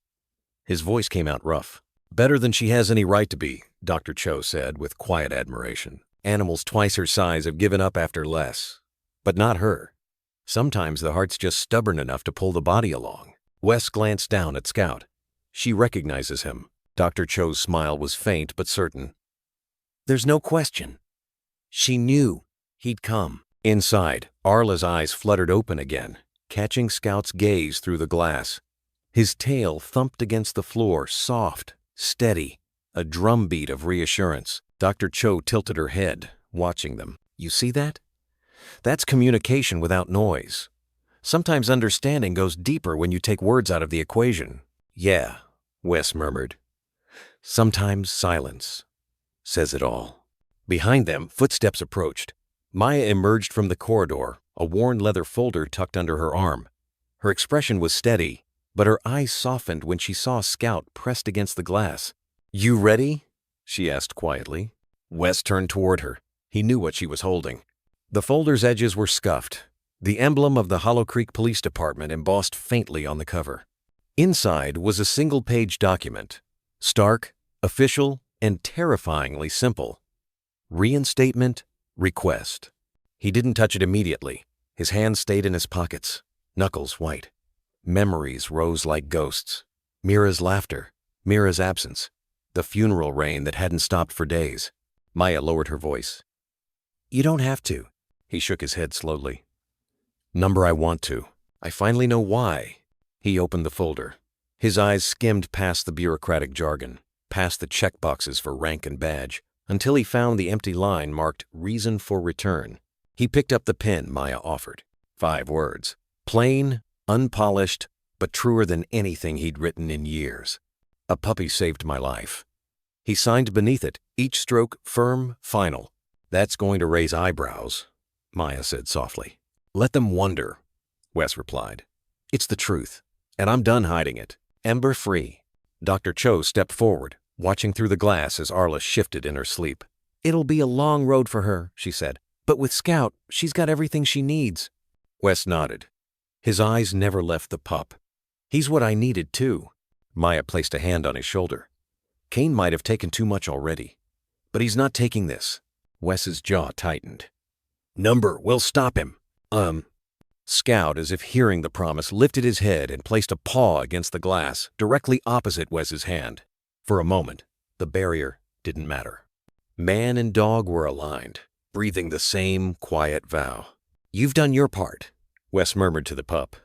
His voice came out rough. "Better than she has any right to be," Dr. Cho said with quiet admiration. "Animals twice her size have given up after less. But not her. Sometimes the heart's just stubborn enough to pull the body along." Wes glanced down at Scout. "She recognizes him." Dr. Cho's smile was faint but certain. There's no question. She knew he'd come. Inside, Arla's eyes fluttered open again, catching Scout's gaze through the glass. His tail thumped against the floor, soft, steady, a drumbeat of reassurance. Dr. Cho tilted her head, watching them. You see that? That's communication without noise. Sometimes understanding goes deeper when you take words out of the equation. Yeah, Wes murmured. Sometimes silence says it all. Behind them, footsteps approached. Maya emerged from the corridor, a worn leather folder tucked under her arm. Her expression was steady, but her eyes softened when she saw Scout pressed against the glass. You ready? She asked quietly. Wes turned toward her. He knew what she was holding. The folder's edges were scuffed, the emblem of the Hollow Creek Police Department embossed faintly on the cover. Inside was a single-page document, stark, official, and terrifyingly simple. Reinstatement request. He didn't touch it immediately. His hands stayed in his pockets, knuckles white. Memories rose like ghosts. Mira's laughter, Mira's absence, the funeral rain that hadn't stopped for days. Maya lowered her voice. You don't have to. He shook his head slowly. Number I want to. I finally know why. He opened the folder. His eyes skimmed past the bureaucratic jargon, past the checkboxes for rank and badge, until he found the empty line marked Reason for Return. He picked up the pen Maya offered. 5 words. Plain, unpolished, but truer than anything he'd written in years. A puppy saved my life. He signed beneath it, each stroke firm, final. That's going to raise eyebrows, Maya said softly. Let them wonder, Wes replied. It's the truth, and I'm done hiding it. Ember free. Dr. Cho stepped forward, watching through the glass as Arla shifted in her sleep. It'll be a long road for her, she said, but with Scout, she's got everything she needs. Wes nodded. His eyes never left the pup. He's what I needed, too. Maya placed a hand on his shoulder. Kane might have taken too much already, but he's not taking this. Wes's jaw tightened. Number, we'll stop him. Scout, as if hearing the promise, lifted his head and placed a paw against the glass, directly opposite Wes's hand. For a moment, the barrier didn't matter. Man and dog were aligned, breathing the same quiet vow. You've done your part, Wes murmured to the pup.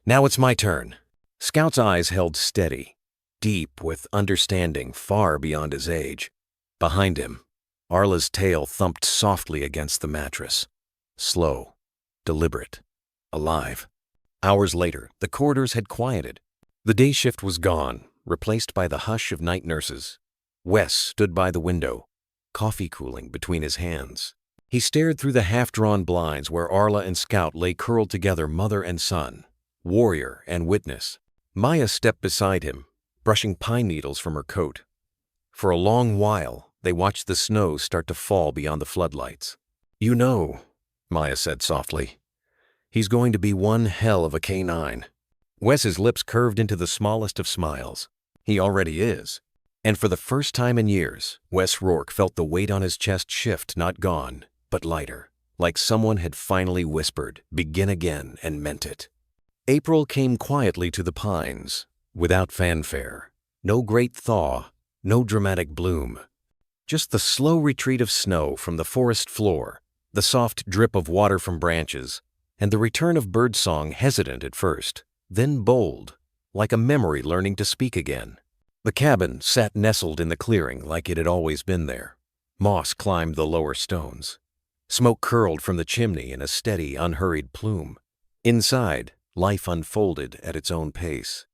Now it's my turn. Scout's eyes held steady, deep with understanding far beyond his age. Behind him, Arla's tail thumped softly against the mattress. Slow, deliberate, alive. Hours later, the corridors had quieted. The day shift was gone, replaced by the hush of night nurses. Wes stood by the window, coffee cooling between his hands. He stared through the half-drawn blinds where Arla and Scout lay curled together, mother and son, warrior and witness. Maya stepped beside him, brushing pine needles from her coat. For a long while, they watched the snow start to fall beyond the floodlights. You know, Maya said softly, he's going to be one hell of a K9. Wes's lips curved into the smallest of smiles. He already is. And for the first time in years, Wes Rourke felt the weight on his chest shift, not gone, but lighter, like someone had finally whispered, begin again, and meant it. April came quietly to the pines, without fanfare. No great thaw, no dramatic bloom. Just the slow retreat of snow from the forest floor, the soft drip of water from branches, and the return of birdsong, hesitant at first, then bold, like a memory learning to speak again. The cabin sat nestled in the clearing like it had always been there. Moss climbed the lower stones. Smoke curled from the chimney in a steady, unhurried plume. Inside, life unfolded at its own pace.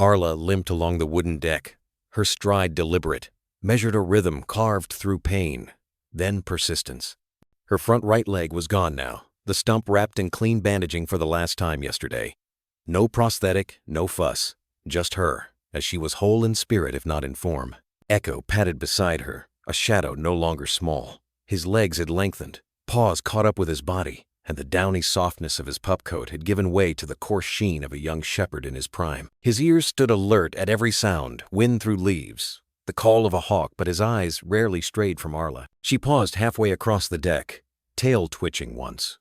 Arla limped along the wooden deck, her stride deliberate, measured a rhythm carved through pain, then persistence. Her front right leg was gone now, the stump wrapped in clean bandaging for the last time yesterday. No prosthetic, no fuss, just her, as she was whole in spirit if not in form. Echo padded beside her, a shadow no longer small. His legs had lengthened, paws caught up with his body, and the downy softness of his pup coat had given way to the coarse sheen of a young shepherd in his prime. His ears stood alert at every sound, wind through leaves, the call of a hawk, but his eyes rarely strayed from Arla. She paused halfway across the deck, tail twitching once.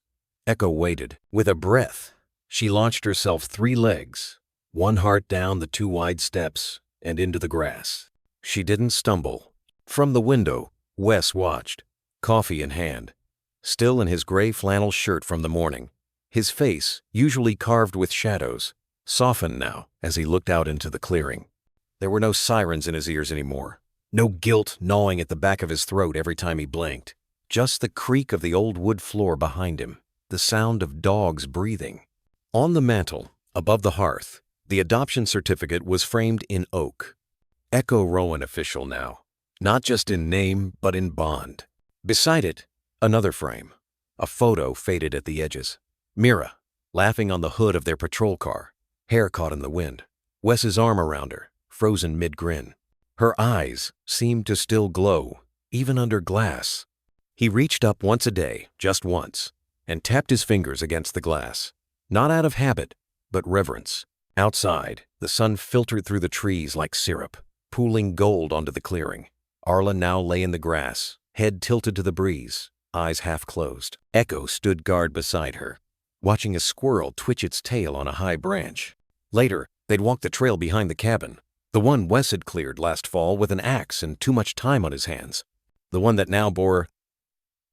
Echo waited. With a breath, she launched herself 3 legs, one heart down the 2 wide steps and into the grass. She didn't stumble. From the window, Wes watched, coffee in hand, still in his gray flannel shirt from the morning. His face, usually carved with shadows, softened now as he looked out into the clearing. There were no sirens in his ears anymore, no guilt gnawing at the back of his throat every time he blinked. Just the creak of the old wood floor behind him, the sound of dogs breathing. On the mantel, above the hearth, the adoption certificate was framed in oak. Echo Rowan official now, not just in name but in bond. Beside it, another frame, a photo faded at the edges. Mira, laughing on the hood of their patrol car, hair caught in the wind. Wes's arm around her, frozen mid-grin. Her eyes seemed to still glow, even under glass. He reached up once a day, just once, and tapped his fingers against the glass. Not out of habit, but reverence. Outside, the sun filtered through the trees like syrup, pooling gold onto the clearing. Arla now lay in the grass, head tilted to the breeze, eyes half closed. Echo stood guard beside her, watching a squirrel twitch its tail on a high branch. Later, they'd walk the trail behind the cabin, the one Wes had cleared last fall with an axe and too much time on his hands. The one that now bore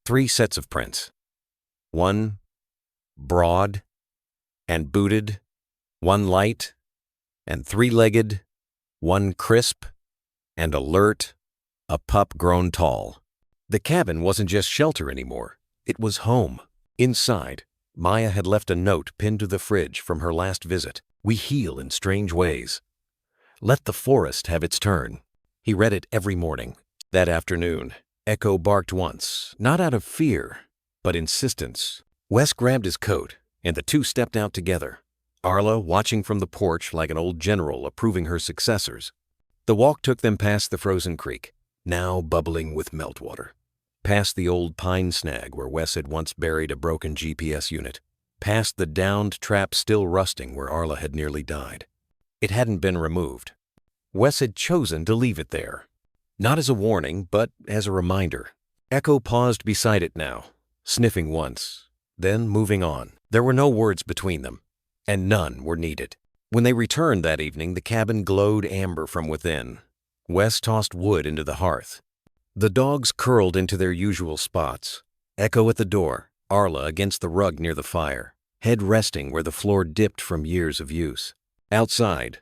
3 sets of prints. One broad and booted, one light and 3-legged, one crisp and alert, a pup grown tall. The cabin wasn't just shelter anymore. It was home. Inside, Maya had left a note pinned to the fridge from her last visit. We heal in strange ways. Let the forest have its turn. He read it every morning. That afternoon, Echo barked once, not out of fear, but insistence. Wes grabbed his coat, and the two stepped out together, Arla watching from the porch like an old general approving her successors. The walk took them past the frozen creek, now bubbling with meltwater, past the old pine snag where Wes had once buried a broken GPS unit, past the downed trap still rusting where Arla had nearly died. It hadn't been removed. Wes had chosen to leave it there, not as a warning, but as a reminder. Echo paused beside it now, sniffing once, then moving on. There were no words between them, and none were needed. When they returned that evening, the cabin glowed amber from within. Wes tossed wood into the hearth. The dogs curled into their usual spots, Echo at the door, Arla against the rug near the fire, head resting where the floor dipped from years of use. Outside,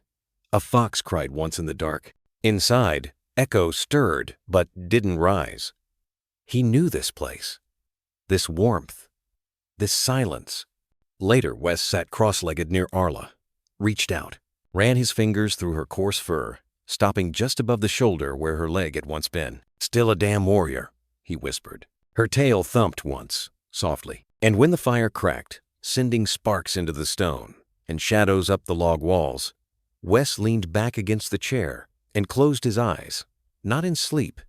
a fox cried once in the dark. Inside, Echo stirred but didn't rise. He knew this place, this warmth, this silence. Later, Wes sat cross-legged near Arla, reached out, ran his fingers through her coarse fur, stopping just above the shoulder where her leg had once been. "Still a damn warrior," he whispered. Her tail thumped once, softly, and when the fire cracked, sending sparks into the stone and shadows up the log walls, Wes leaned back against the chair and closed his eyes, not in sleep,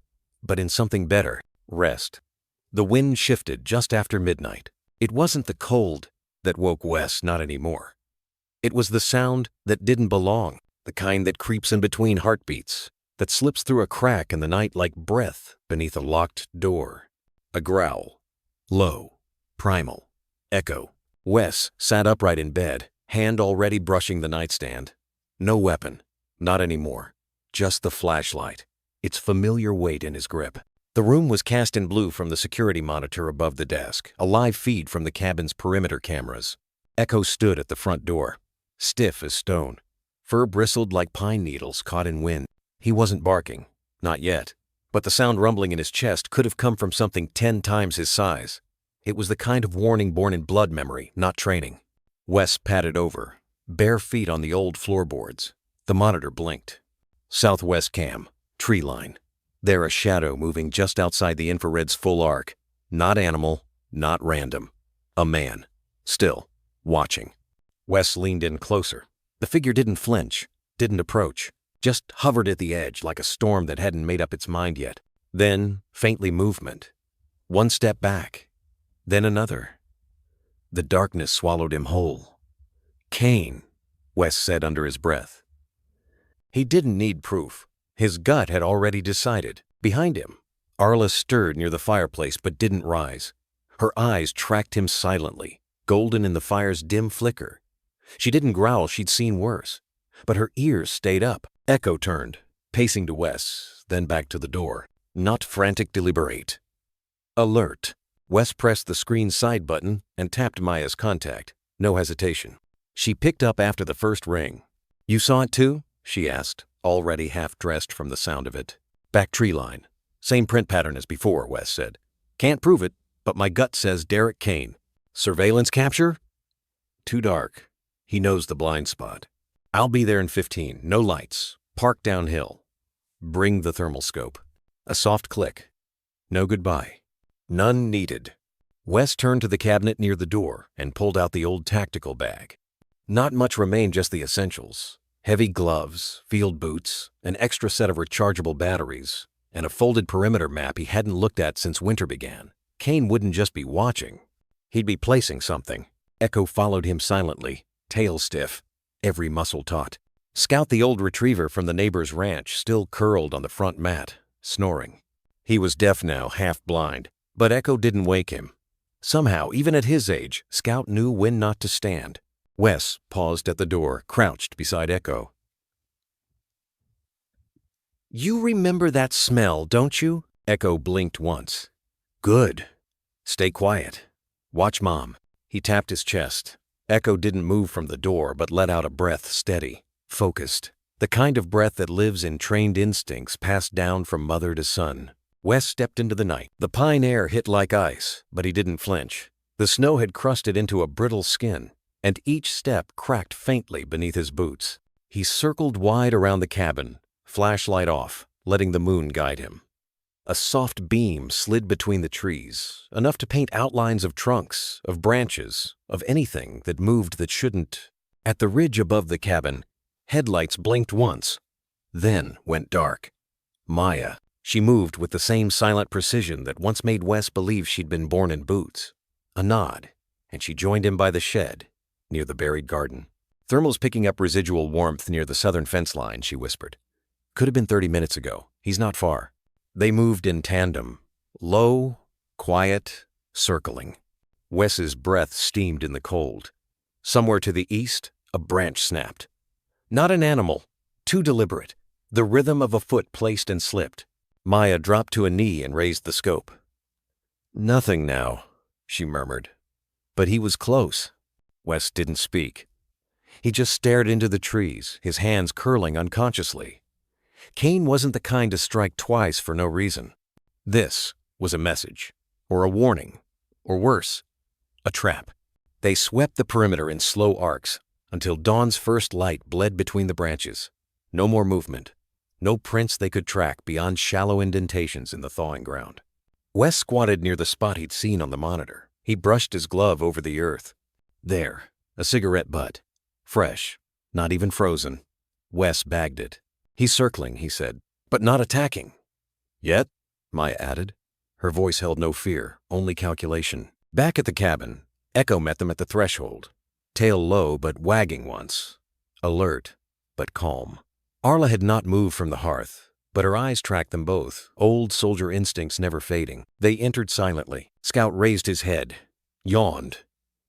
but in something better, rest. The wind shifted just after midnight. It wasn't the cold that woke Wes, not anymore. It was the sound that didn't belong, the kind that creeps in between heartbeats, that slips through a crack in the night like breath beneath a locked door. A growl, low, primal, echo. Wes sat upright in bed, hand already brushing the nightstand. No weapon, not anymore, just the flashlight, its familiar weight in his grip. The room was cast in blue from the security monitor above the desk, a live feed from the cabin's perimeter cameras. Echo stood at the front door, stiff as stone. Fur bristled like pine needles caught in wind. He wasn't barking, not yet, but the sound rumbling in his chest could have come from something 10 times his size. It was the kind of warning born in blood memory, not training. Wes padded over, bare feet on the old floorboards. The monitor blinked. Southwest cam, tree line. There a shadow moving just outside the infrared's full arc. Not animal, not random. A man, still, watching. Wes leaned in closer. The figure didn't flinch, didn't approach, just hovered at the edge like a storm that hadn't made up its mind yet. Then, faintly movement. One step back, then another. The darkness swallowed him whole. "Cain," Wes said under his breath. He didn't need proof. His gut had already decided. Behind him, Arla stirred near the fireplace but didn't rise. Her eyes tracked him silently, golden in the fire's dim flicker. She didn't growl, she'd seen worse, but her ears stayed up. Echo turned, pacing to Wes, then back to the door. Not frantic, deliberate. Alert. Wes pressed the screen's side button and tapped Maya's contact. No hesitation. She picked up after the first ring. "You saw it too?" she asked, already half-dressed from the sound of it. "Back tree line. Same print pattern as before," Wes said. "Can't prove it, but my gut says Derek Kane. Surveillance capture?" "Too dark. He knows the blind spot. I'll be there in 15. No lights. Park downhill. Bring the thermal scope." A soft click. No goodbye. None needed. Wes turned to the cabinet near the door and pulled out the old tactical bag. Not much remained, just the essentials. Heavy gloves, field boots, an extra set of rechargeable batteries, and a folded perimeter map he hadn't looked at since winter began. Kane wouldn't just be watching. He'd be placing something. Echo followed him silently, tail stiff, every muscle taut. Scout, the old retriever from the neighbor's ranch, still curled on the front mat, snoring. He was deaf now, half blind, but Echo didn't wake him. Somehow, even at his age, Scout knew when not to stand. Wes paused at the door, crouched beside Echo. "You remember that smell, don't you?" Echo blinked once. "Good. Stay quiet. Watch Mom." He tapped his chest. Echo didn't move from the door, but let out a breath, steady, focused. The kind of breath that lives in trained instincts passed down from mother to son. Wes stepped into the night. The pine air hit like ice, but he didn't flinch. The snow had crusted into a brittle skin, and each step cracked faintly beneath his boots. He circled wide around the cabin, flashlight off, letting the moon guide him. A soft beam slid between the trees, enough to paint outlines of trunks, of branches, of anything that moved that shouldn't. At the ridge above the cabin, headlights blinked once, then went dark. Maya. She moved with the same silent precision that once made Wes believe she'd been born in boots. A nod, and she joined him by the shed, near the buried garden. "Thermal's picking up residual warmth near the southern fence line," she whispered. "Could have been 30 minutes ago. He's not far." They moved in tandem, low, quiet, circling. Wes's breath steamed in the cold. Somewhere to the east, a branch snapped. Not an animal, too deliberate, the rhythm of a foot placed and slipped. Maya dropped to a knee and raised the scope. "Nothing now," she murmured. But he was close. Wes didn't speak. He just stared into the trees, his hands curling unconsciously. Kane wasn't the kind to strike twice for no reason. This was a message, or a warning, or worse, a trap. They swept the perimeter in slow arcs until dawn's first light bled between the branches. No more movement. No prints they could track beyond shallow indentations in the thawing ground. Wes squatted near the spot he'd seen on the monitor. He brushed his glove over the earth. There, a cigarette butt. Fresh, not even frozen. Wes bagged it. "He's circling," he said, "but not attacking." "Yet?" Maya added. Her voice held no fear, only calculation. Back at the cabin, Echo met them at the threshold. Tail low but wagging once. Alert, but calm. Arla had not moved from the hearth, but her eyes tracked them both, old soldier instincts never fading. They entered silently. Scout raised his head, yawned,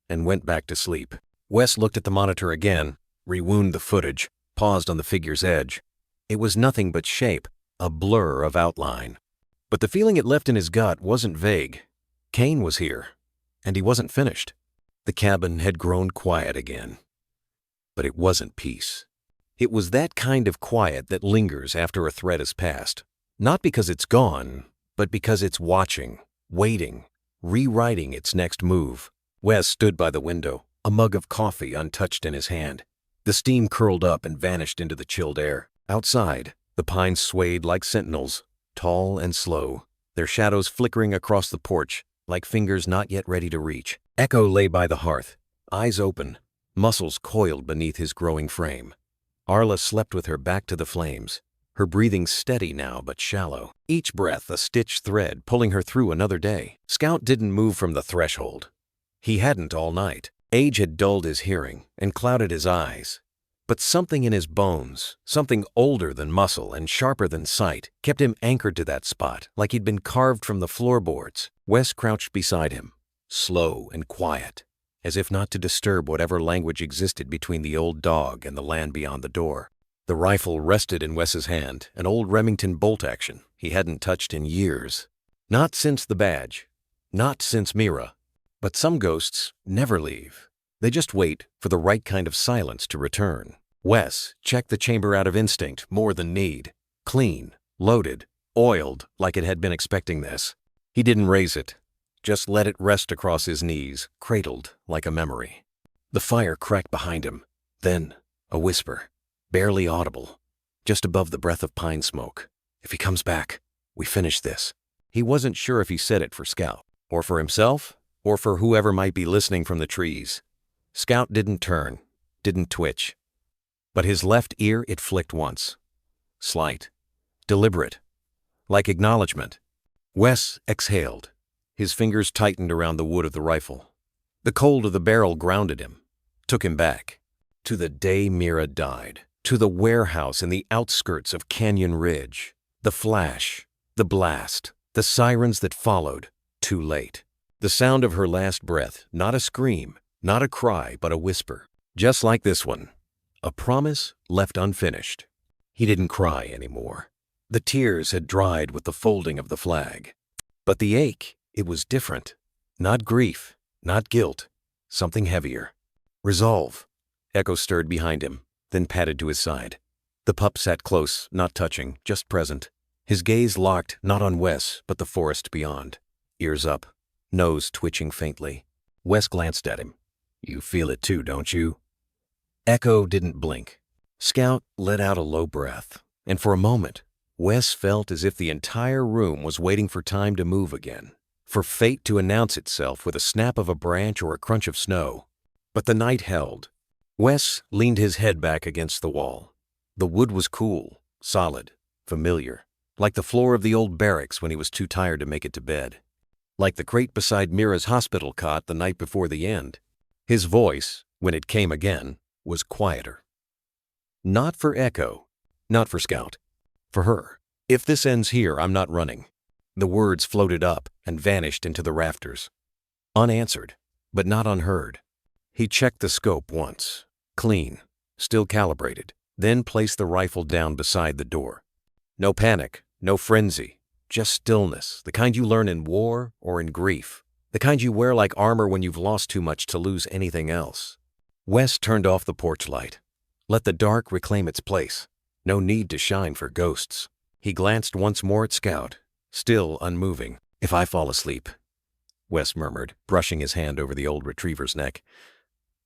and went back to sleep. Wes looked at the monitor again, rewound the footage, paused on the figure's edge. It was nothing but shape, a blur of outline. But the feeling it left in his gut wasn't vague. Kane was here, and he wasn't finished. The cabin had grown quiet again. But it wasn't peace. It was that kind of quiet that lingers after a threat has passed. Not because it's gone, but because it's watching, waiting, rewriting its next move. Wes stood by the window, a mug of coffee untouched in his hand. The steam curled up and vanished into the chilled air. Outside, the pines swayed like sentinels, tall and slow, their shadows flickering across the porch like fingers not yet ready to reach. Echo lay by the hearth, eyes open, muscles coiled beneath his growing frame. Arla slept with her back to the flames, her breathing steady now but shallow, each breath a stitched thread pulling her through another day. Scout didn't move from the threshold. He hadn't all night. Age had dulled his hearing and clouded his eyes. But something in his bones, something older than muscle and sharper than sight, kept him anchored to that spot like he'd been carved from the floorboards. Wes crouched beside him, slow and quiet, as if not to disturb whatever language existed between the old dog and the land beyond the door. The rifle rested in Wes's hand, an old Remington bolt action he hadn't touched in years. Not since the badge. Not since Mira. But some ghosts never leave. They just wait for the right kind of silence to return. Wes checked the chamber out of instinct more than need. Clean, loaded, oiled like it had been expecting this. He didn't raise it. Just let it rest across his knees, cradled like a memory. The fire cracked behind him. Then, a whisper. Barely audible, just above the breath of pine smoke. If he comes back, we finish this. He wasn't sure if he said it for Scout, or for himself, or for whoever might be listening from the trees. Scout didn't turn, didn't twitch. But his left ear, it flicked once. Slight, deliberate, like acknowledgement. Wes exhaled. His fingers tightened around the wood of the rifle. The cold of the barrel grounded him, took him back. To the day Mira died. To the warehouse in the outskirts of Canyon Ridge. The flash, the blast, the sirens that followed, too late. The sound of her last breath, not a scream, not a cry, but a whisper. Just like this one. A promise left unfinished. He didn't cry anymore. The tears had dried with the folding of the flag. But the ache, it was different. Not grief, not guilt, something heavier. Resolve. Echo stirred behind him, then patted to his side. The pup sat close, not touching, just present. His gaze locked not on Wes, but the forest beyond. Ears up, nose twitching faintly. Wes glanced at him. You feel it too, don't you? Echo didn't blink. Scout let out a low breath, and for a moment, Wes felt as if the entire room was waiting for time to move again, for fate to announce itself with a snap of a branch or a crunch of snow. But the night held. Wes leaned his head back against the wall. The wood was cool, solid, familiar, like the floor of the old barracks when he was too tired to make it to bed. Like the crate beside Mira's hospital cot the night before the end. His voice, when it came again, was quieter. Not for Echo, not for Scout. For her. If this ends here, I'm not running. The words floated up and vanished into the rafters. Unanswered, but not unheard. He checked the scope once. Clean, still calibrated, then placed the rifle down beside the door. No panic, no frenzy, just stillness, the kind you learn in war or in grief, the kind you wear like armor when you've lost too much to lose anything else. Wes turned off the porch light. Let the dark reclaim its place. No need to shine for ghosts. He glanced once more at Scout, still unmoving. If I fall asleep, Wes murmured, brushing his hand over the old retriever's neck.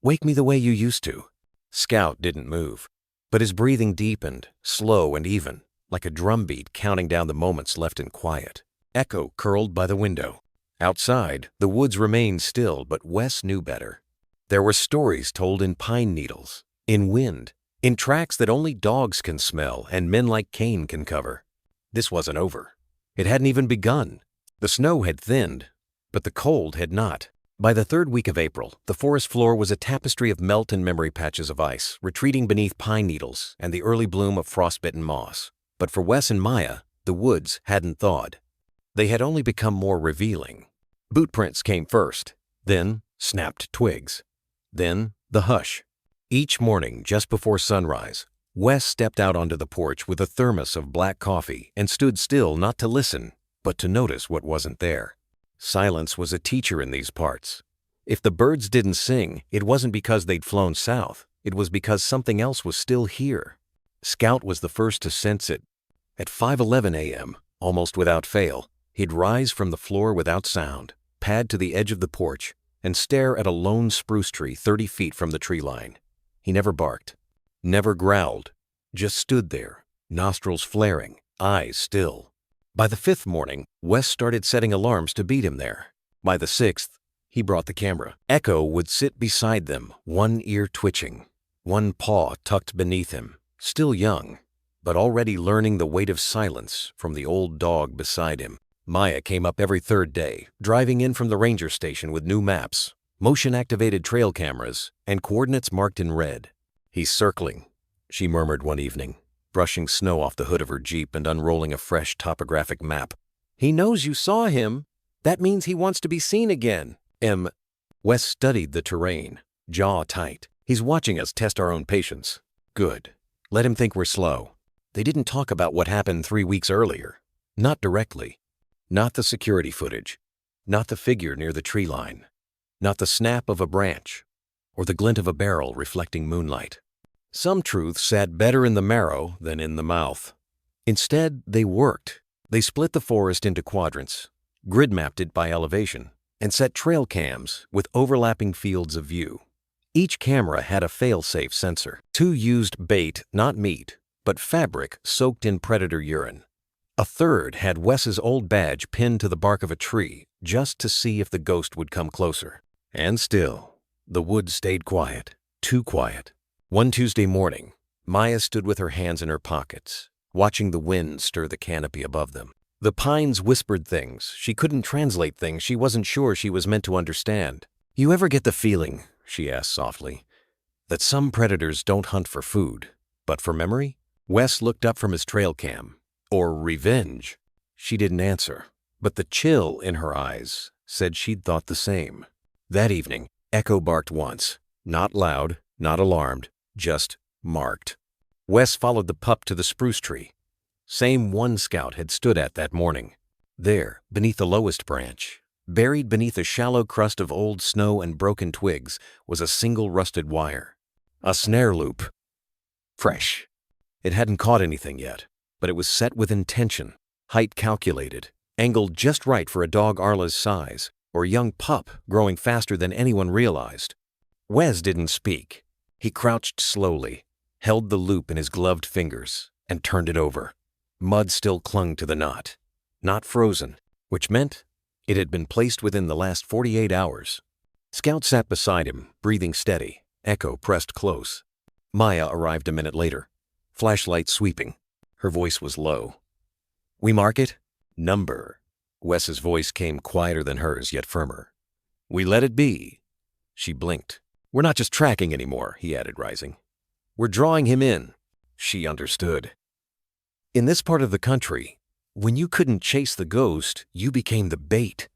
Wake me the way you used to. Scout didn't move, but his breathing deepened, slow and even, like a drumbeat counting down the moments left in quiet. Echo curled by the window. Outside, the woods remained still, but Wes knew better. There were stories told in pine needles, in wind, in tracks that only dogs can smell and men like Cain can cover. This wasn't over. It hadn't even begun. The snow had thinned, but the cold had not. By the third week of April, the forest floor was a tapestry of melt and memory patches of ice, retreating beneath pine needles and the early bloom of frostbitten moss. But for Wes and Maya, the woods hadn't thawed. They had only become more revealing. Bootprints came first, then snapped twigs, then the hush. Each morning, just before sunrise, Wes stepped out onto the porch with a thermos of black coffee and stood still not to listen, but to notice what wasn't there. Silence was a teacher in these parts. If the birds didn't sing, it wasn't because they'd flown south. It was because something else was still here. Scout was the first to sense it. At 5:11 a.m., almost without fail, he'd rise from the floor without sound, pad to the edge of the porch, and stare at a lone spruce tree 30 feet from the tree line. He never barked, never growled, just stood there, nostrils flaring, eyes still. By the 5th morning, Wes started setting alarms to beat him there. By the 6th, he brought the camera. Echo would sit beside them, one ear twitching, one paw tucked beneath him, still young, but already learning the weight of silence from the old dog beside him. Maya came up every third day, driving in from the ranger station with new maps, motion-activated trail cameras, and coordinates marked in red. He's circling, she murmured one evening, brushing snow off the hood of her Jeep and unrolling a fresh topographic map. He knows you saw him. That means he wants to be seen again. Wes studied the terrain, jaw tight. He's watching us test our own patience. Good. Let him think we're slow. They didn't talk about what happened 3 weeks earlier. Not directly. Not the security footage. Not the figure near the tree line. Not the snap of a branch. Or the glint of a barrel reflecting moonlight. Some truths sat better in the marrow than in the mouth. Instead, they worked. They split the forest into quadrants, grid-mapped it by elevation, and set trail cams with overlapping fields of view. Each camera had a fail-safe sensor. 2 used bait, not meat, but fabric soaked in predator urine. A third had Wes's old badge pinned to the bark of a tree just to see if the ghost would come closer. And still, the woods stayed quiet, too quiet. One Tuesday morning, Maya stood with her hands in her pockets, watching the wind stir the canopy above them. The pines whispered things. She couldn't translate things she wasn't sure she was meant to understand. "You ever get the feeling," she asked softly, "that some predators don't hunt for food, but for memory?" Wes looked up from his trail cam. Or revenge. She didn't answer, but the chill in her eyes said she'd thought the same. That evening, Echo barked once. Not loud, not alarmed, just marked. Wes followed the pup to the spruce tree. Same one Scout had stood at that morning. There, beneath the lowest branch, buried beneath a shallow crust of old snow and broken twigs, was a single rusted wire. A snare loop. Fresh. It hadn't caught anything yet, but it was set with intention, height calculated, angled just right for a dog Arla's size, or a young pup growing faster than anyone realized. Wes didn't speak. He crouched slowly, held the loop in his gloved fingers, and turned it over. Mud still clung to the knot. Not frozen, which meant it had been placed within the last 48 hours. Scout sat beside him, breathing steady. Echo pressed close. Maya arrived a minute later, flashlight sweeping. Her voice was low. "We mark it? Number." Wes's voice came quieter than hers, yet firmer. "We let it be." She blinked. "We're not just tracking anymore," he added, rising. "We're drawing him in." She understood. In this part of the country, when you couldn't chase the ghost, you became the bait.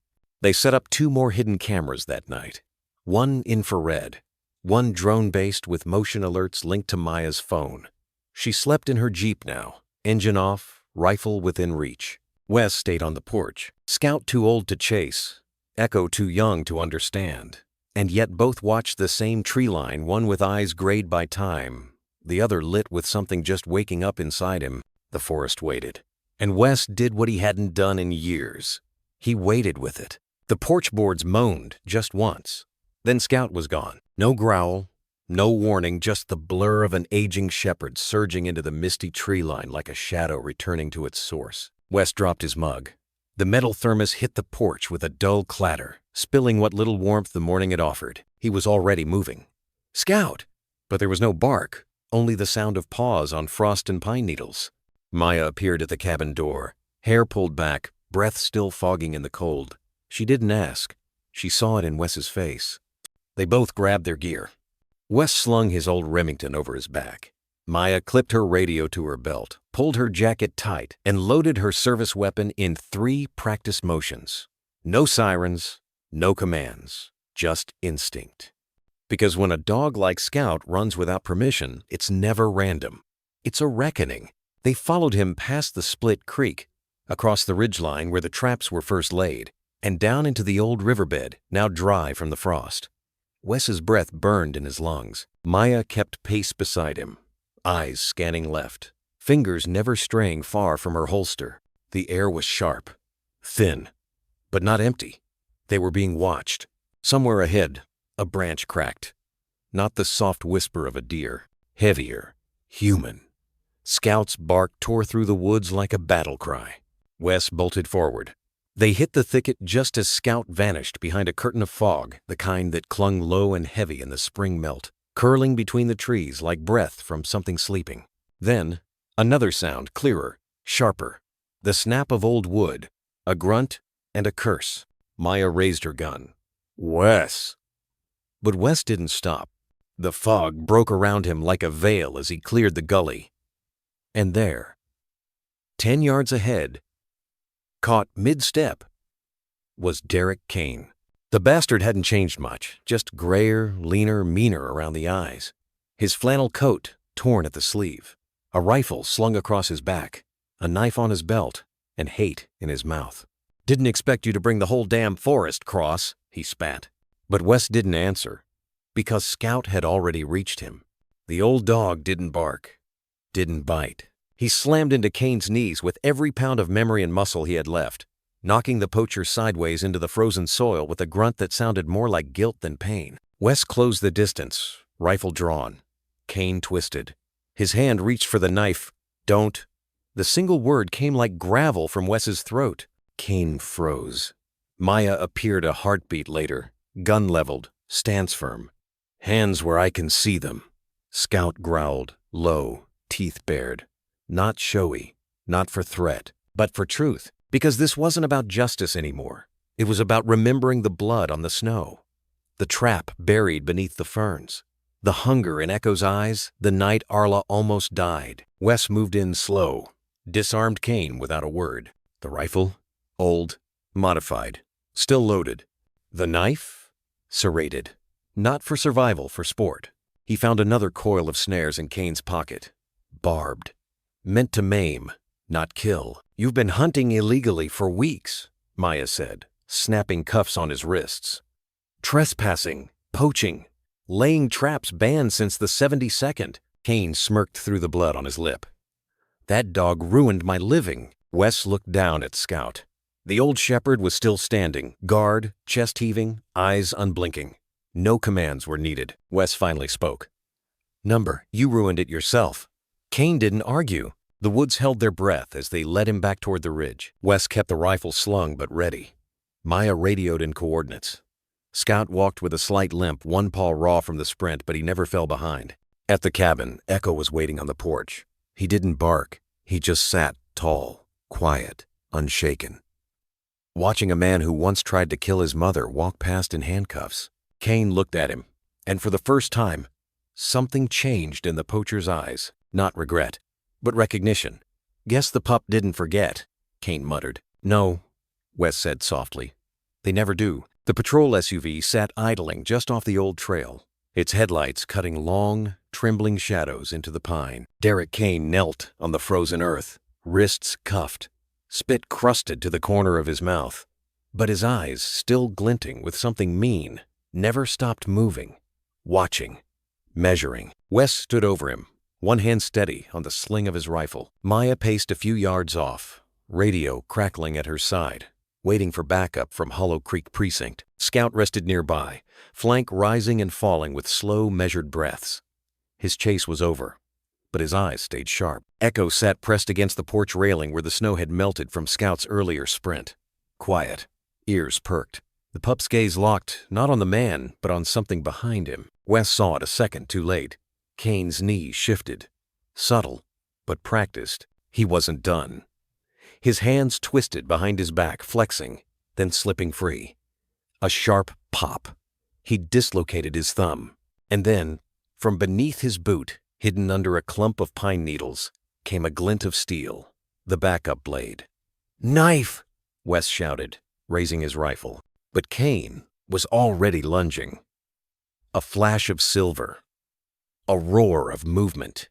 They set up 2 more hidden cameras that night. One infrared, one drone-based with motion alerts linked to Maya's phone. She slept in her Jeep now, engine off, rifle within reach. Wes stayed on the porch. Scout too old to chase, Echo too young to understand. And yet both watched the same tree line, one with eyes grayed by time, the other lit with something just waking up inside him. The forest waited. And Wes did what he hadn't done in years. He waited with it. The porch boards moaned just once. Then Scout was gone. No growl, no warning, just the blur of an aging shepherd surging into the misty tree line like a shadow returning to its source. Wes dropped his mug. The metal thermos hit the porch with a dull clatter, spilling what little warmth the morning had offered. He was already moving. "Scout!" But there was no bark, only the sound of paws on frost and pine needles. Maya appeared at the cabin door, hair pulled back, breath still fogging in the cold. She didn't ask. She saw it in Wes's face. They both grabbed their gear. Wes slung his old Remington over his back. Maya clipped her radio to her belt, pulled her jacket tight, and loaded her service weapon in 3 practice motions. No sirens, no commands, just instinct. Because when a dog like Scout runs without permission, it's never random. It's a reckoning. They followed him past the split creek, across the ridgeline where the traps were first laid, and down into the old riverbed, now dry from the frost. Wes's breath burned in his lungs. Maya kept pace beside him, eyes scanning left, fingers never straying far from her holster. The air was sharp, thin, but not empty. They were being watched. Somewhere ahead, a branch cracked. Not the soft whisper of a deer, heavier, human. Scout's bark tore through the woods like a battle cry. Wes bolted forward. They hit the thicket just as Scout vanished behind a curtain of fog, the kind that clung low and heavy in the spring melt, curling between the trees like breath from something sleeping. Then, another sound, clearer, sharper. The snap of old wood, a grunt, and a curse. Maya raised her gun. "Wes!" But Wes didn't stop. The fog broke around him like a veil as he cleared the gully. And there, 10 yards ahead, caught mid-step, was Derek Kane. The bastard hadn't changed much, just grayer, leaner, meaner around the eyes. His flannel coat torn at the sleeve. a rifle slung across his back, a knife on his belt, and hate in his mouth. "Didn't expect you to bring the whole damn forest, Cross," he spat. But Wes didn't answer, because Scout had already reached him. The old dog didn't bark, didn't bite. He slammed into Kane's knees with every pound of memory and muscle he had left, knocking the poacher sideways into the frozen soil with a grunt that sounded more like guilt than pain. Wes closed the distance, rifle drawn. Kane twisted. His hand reached for the knife. "Don't." The single word came like gravel from Wes's throat. Kane froze. Maya appeared a heartbeat later, gun leveled, stance firm. "Hands where I can see them." Scout growled, low, teeth bared. Not showy, not for threat, but for truth, because this wasn't about justice anymore. It was about remembering the blood on the snow, the trap buried beneath the ferns, the hunger in Echo's eyes the night Arla almost died. Wes moved in slow, disarmed Kane without a word. The rifle? Old, modified, still loaded. The knife? Serrated. Not for survival, for sport. He found another coil of snares in Kane's pocket. Barbed. Meant to maim, not kill. "You've been hunting illegally for weeks," Maya said, snapping cuffs on his wrists. "Trespassing, poaching, laying traps banned since the 72nd. Kane smirked through the blood on his lip. "That dog ruined my living." Wes looked down at Scout. The old shepherd was still standing, guard, chest heaving, eyes unblinking. No commands were needed. Wes finally spoke. "Number, you ruined it yourself." Kane didn't argue. The woods held their breath as they led him back toward the ridge. Wes kept the rifle slung but ready. Maya radioed in coordinates. Scout walked with a slight limp, one paw raw from the sprint, but he never fell behind. At the cabin, Echo was waiting on the porch. He didn't bark. He just sat tall, quiet, unshaken, watching a man who once tried to kill his mother walk past in handcuffs. Kane looked at him, and for the first time, something changed in the poacher's eyes. Not regret, but recognition. "Guess the pup didn't forget," Kane muttered. "No," Wes said softly. "They never do." The patrol SUV sat idling just off the old trail, its headlights cutting long, trembling shadows into the pine. Derek Kane knelt on the frozen earth, wrists cuffed, spit crusted to the corner of his mouth. But his eyes, still glinting with something mean, never stopped moving, watching, measuring. Wes stood over him, one hand steady on the sling of his rifle. Maya paced a few yards off, radio crackling at her side, waiting for backup from Hollow Creek Precinct. Scout rested nearby, flank rising and falling with slow, measured breaths. His chase was over, but his eyes stayed sharp. Echo sat pressed against the porch railing where the snow had melted from Scout's earlier sprint. Quiet, ears perked. The pup's gaze locked not on the man, but on something behind him. Wes saw it a second too late. Kane's knees shifted. Subtle, but practiced. He wasn't done. His hands twisted behind his back, flexing, then slipping free. A sharp pop. He dislocated his thumb. And then, from beneath his boot, hidden under a clump of pine needles, came a glint of steel, the backup blade. "Knife!" Wes shouted, raising his rifle. But Kane was already lunging. A flash of silver. A roar of movement.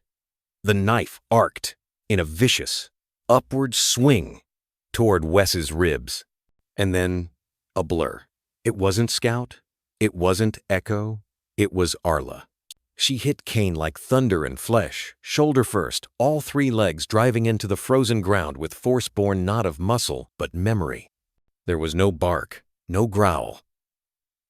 The knife arced in a vicious, upward swing toward Wes's ribs. And then a blur. It wasn't Scout. It wasn't Echo. It was Arla. She hit Kane like thunder and flesh, shoulder first, all three legs driving into the frozen ground with force born not of muscle, but memory. There was no bark, no growl.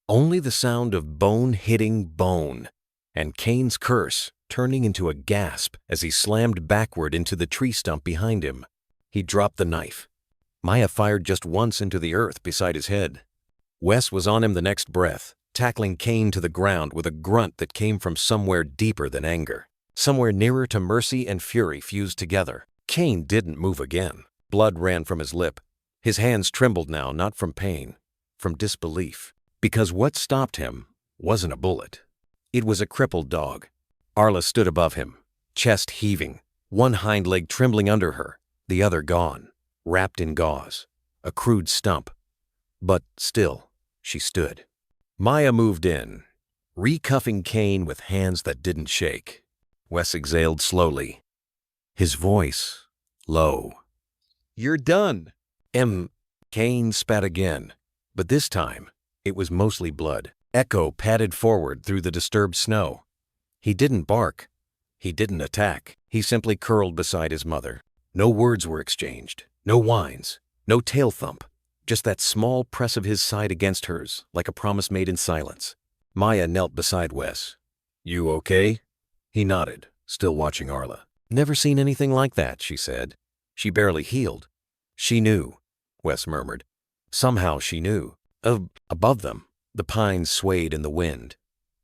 Only the sound of bone hitting bone, and Kane's curse turning into a gasp as he slammed backward into the tree stump behind him. He dropped the knife. Maya fired just once into the earth beside his head. Wes was on him the next breath, tackling Kane to the ground with a grunt that came from somewhere deeper than anger, somewhere nearer to mercy and fury fused together. Kane didn't move again. Blood ran from his lip. His hands trembled now, not from pain, from disbelief, because what stopped him wasn't a bullet. It was a crippled dog. Arla stood above him, chest heaving, one hind leg trembling under her, the other gone, wrapped in gauze, a crude stump. But still, she stood. Maya moved in, recuffing Kane with hands that didn't shake. Wes exhaled slowly. His voice low. "You're done." Kane spat again, but this time it was mostly blood. Echo padded forward through the disturbed snow. He didn't bark. He didn't attack. He simply curled beside his mother. No words were exchanged. No whines. No tail thump. Just that small press of his side against hers, like a promise made in silence. Maya knelt beside Wes. "You okay?" He nodded, still watching Arla. "Never seen anything like that," she said. "She barely healed." "She knew," Wes murmured. Somehow she knew. Above them, the pines swayed in the wind.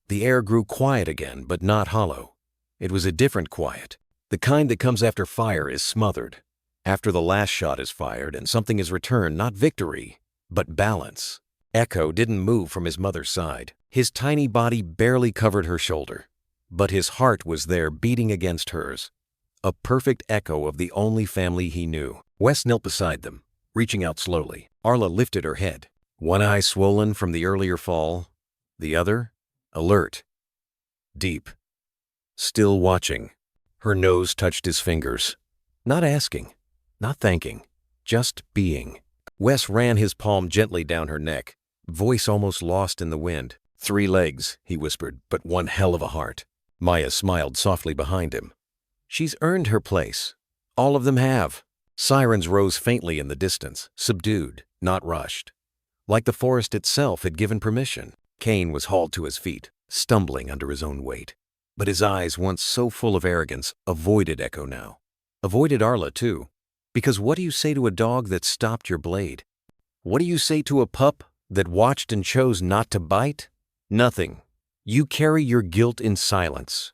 The air grew quiet again, but not hollow. It was a different quiet. The kind that comes after fire is smothered. After the last shot is fired and something is returned, not victory, but balance. Echo didn't move from his mother's side. His tiny body barely covered her shoulder, but his heart was there beating against hers. A perfect echo of the only family he knew. Wes knelt beside them, reaching out slowly. Arla lifted her head, one eye swollen from the earlier fall, the other alert, deep, still watching. Her nose touched his fingers. Not asking, not thanking, just being. Wes ran his palm gently down her neck, voice almost lost in the wind. "3 legs," he whispered, "but one hell of a heart." Maya smiled softly behind him. "She's earned her place. All of them have." Sirens rose faintly in the distance, subdued, not rushed. Like the forest itself had given permission. Kane was hauled to his feet, stumbling under his own weight. But his eyes, once so full of arrogance, avoided Echo now. Avoided Arla, too. Because what do you say to a dog that stopped your blade? What do you say to a pup that watched and chose not to bite? Nothing. You carry your guilt in silence.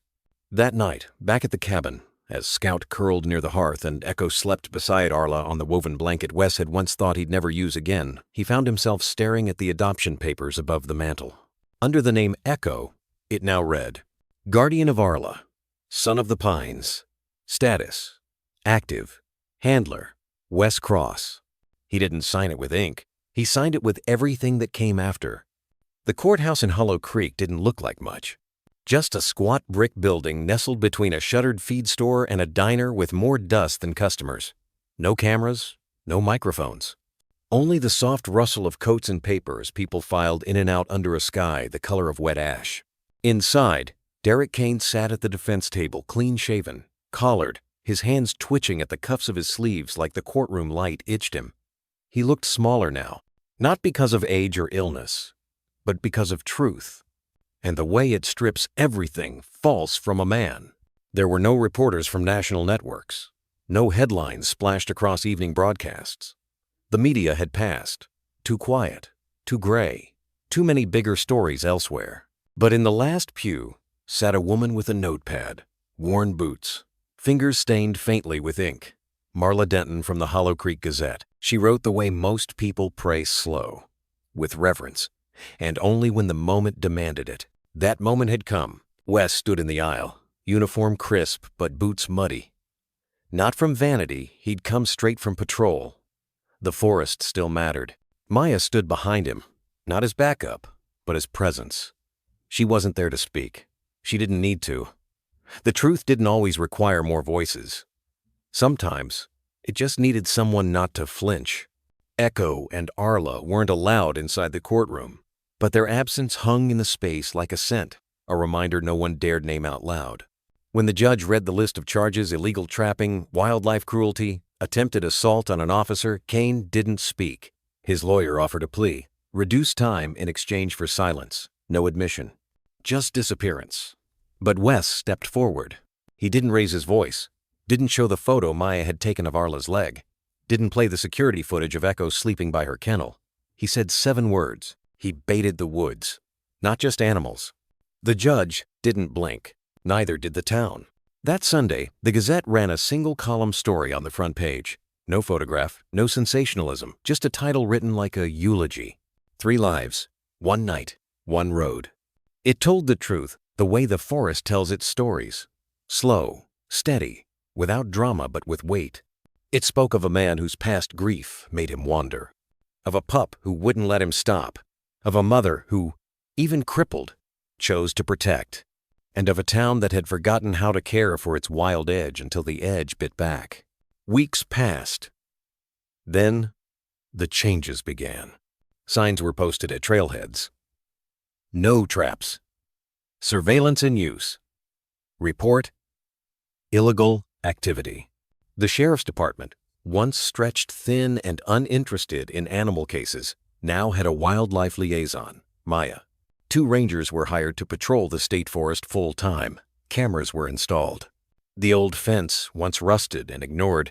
That night, back at the cabin, as Scout curled near the hearth and Echo slept beside Arla on the woven blanket Wes had once thought he'd never use again, he found himself staring at the adoption papers above the mantel. Under the name Echo, it now read, "Guardian of Arla, son of the Pines. Status, active. Handler, Wes Cross." He didn't sign it with ink. He signed it with everything that came after. The courthouse in Hollow Creek didn't look like much. Just a squat brick building nestled between a shuttered feed store and a diner with more dust than customers. No cameras, no microphones. Only the soft rustle of coats and papers people filed in and out under a sky the color of wet ash. Inside, Derek Kane sat at the defense table, clean-shaven, collared, his hands twitching at the cuffs of his sleeves like the courtroom light itched him. He looked smaller now, not because of age or illness, but because of truth. And the way it strips everything false from a man. There were no reporters from national networks. No headlines splashed across evening broadcasts. The media had passed. Too quiet. Too gray. Too many bigger stories elsewhere. But in the last pew sat a woman with a notepad, worn boots, fingers stained faintly with ink. Marla Denton from the Hollow Creek Gazette. She wrote the way most people pray slow, with reverence, and only when the moment demanded it. That moment had come. Wes stood in the aisle, uniform crisp but boots muddy. Not from vanity, he'd come straight from patrol. The forest still mattered. Maya stood behind him, not as backup, but as presence. She wasn't there to speak. She didn't need to. The truth didn't always require more voices. Sometimes, it just needed someone not to flinch. Echo and Arla weren't allowed inside the courtroom, but their absence hung in the space like a scent, a reminder no one dared name out loud. When the judge read the list of charges, illegal trapping, wildlife cruelty, attempted assault on an officer, Kane didn't speak. His lawyer offered a plea, reduced time in exchange for silence, no admission, just disappearance. But Wes stepped forward. He didn't raise his voice, didn't show the photo Maya had taken of Arla's leg, didn't play the security footage of Echo sleeping by her kennel. He said 7 words. He baited the woods, not just animals. The judge didn't blink. Neither did the town. That Sunday, the Gazette ran a single-column story on the front page. No photograph, no sensationalism, just a title written like a eulogy. 3 lives, 1 night, 1 road. It told the truth, the way the forest tells its stories. Slow, steady, without drama but with weight. It spoke of a man whose past grief made him wander. Of a pup who wouldn't let him stop. Of a mother who, even crippled, chose to protect. and of a town that had forgotten how to care for its wild edge until the edge bit back. Weeks passed. Then, the changes began. Signs were posted at trailheads. No traps. Surveillance in use. Report. Illegal activity. The sheriff's department, once stretched thin and uninterested in animal cases, now had a wildlife liaison, Maya. 2 rangers were hired to patrol the state forest full-time. Cameras were installed. The old fence, once rusted and ignored,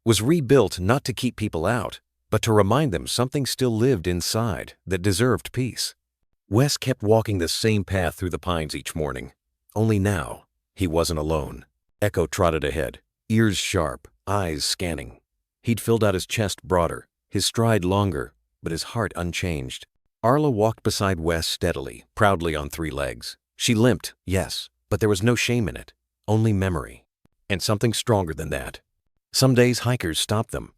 was rebuilt not to keep people out, but to remind them something still lived inside that deserved peace. Wes kept walking the same path through the pines each morning. Only now, he wasn't alone. Echo trotted ahead, ears sharp, eyes scanning. He'd filled out his chest broader, his stride longer, but his heart unchanged. Arla walked beside Wes steadily, proudly on 3 legs. She limped, yes, but there was no shame in it, only memory. And something stronger than that. Some days hikers stopped them.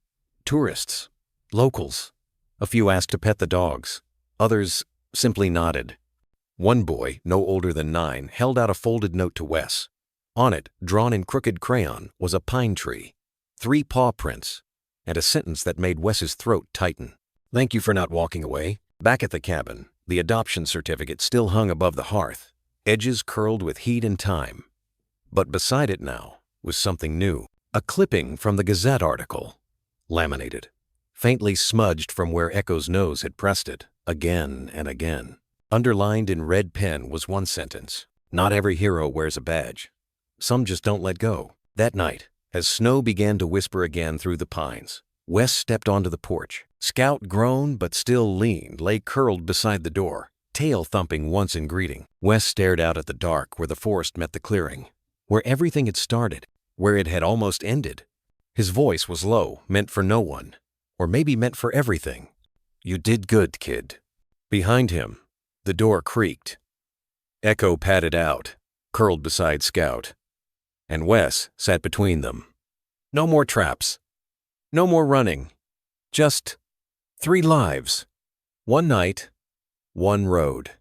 Tourists. Locals. A few asked to pet the dogs. Others simply nodded. One boy, no older than 9, held out a folded note to Wes. On it, drawn in crooked crayon, was a pine tree, 3 paw prints, and a sentence that made Wes's throat tighten. "Thank you for not walking away." Back at the cabin, the adoption certificate still hung above the hearth, edges curled with heat and time. But beside it now was something new. A clipping from the Gazette article, laminated, faintly smudged from where Echo's nose had pressed it, again and again. Underlined in red pen was one sentence: "Not every hero wears a badge. Some just don't let go." That night, as snow began to whisper again through the pines, Wes stepped onto the porch. Scout, grown but still lean, lay curled beside the door, tail thumping once in greeting. Wes stared out at the dark where the forest met the clearing, where everything had started, where it had almost ended. His voice was low, meant for no one, or maybe meant for everything. "You did good, kid." Behind him, the door creaked. Echo padded out, curled beside Scout, and Wes sat between them. No more traps. No more running. Just 3 lives. 1 night, 1 road.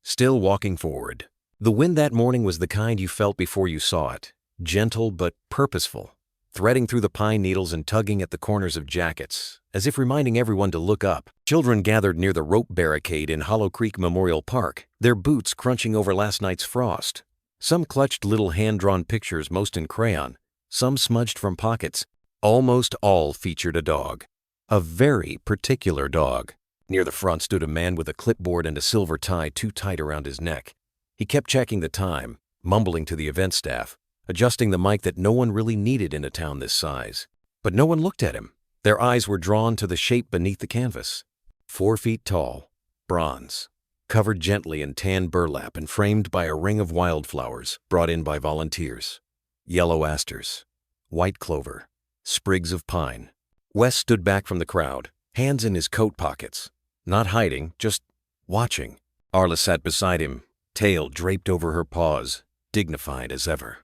Still walking forward. The wind that morning was the kind you felt before you saw it, gentle but purposeful, threading through the pine needles and tugging at the corners of jackets, as if reminding everyone to look up. Children gathered near the rope barricade in Hollow Creek Memorial Park, their boots crunching over last night's frost. Some clutched little hand-drawn pictures, most in crayon, some smudged from pockets. Almost all featured a dog. A very particular dog. Near the front stood a man with a clipboard and a silver tie too tight around his neck. He kept checking the time, mumbling to the event staff, adjusting the mic that no one really needed in a town this size. But no one looked at him. Their eyes were drawn to the shape beneath the canvas. 4 feet tall, bronze, covered gently in tan burlap and framed by a ring of wildflowers brought in by volunteers. Yellow asters, white clover, sprigs of pine. Wes stood back from the crowd, hands in his coat pockets, not hiding, just watching. Arla sat beside him, tail draped over her paws, dignified as ever.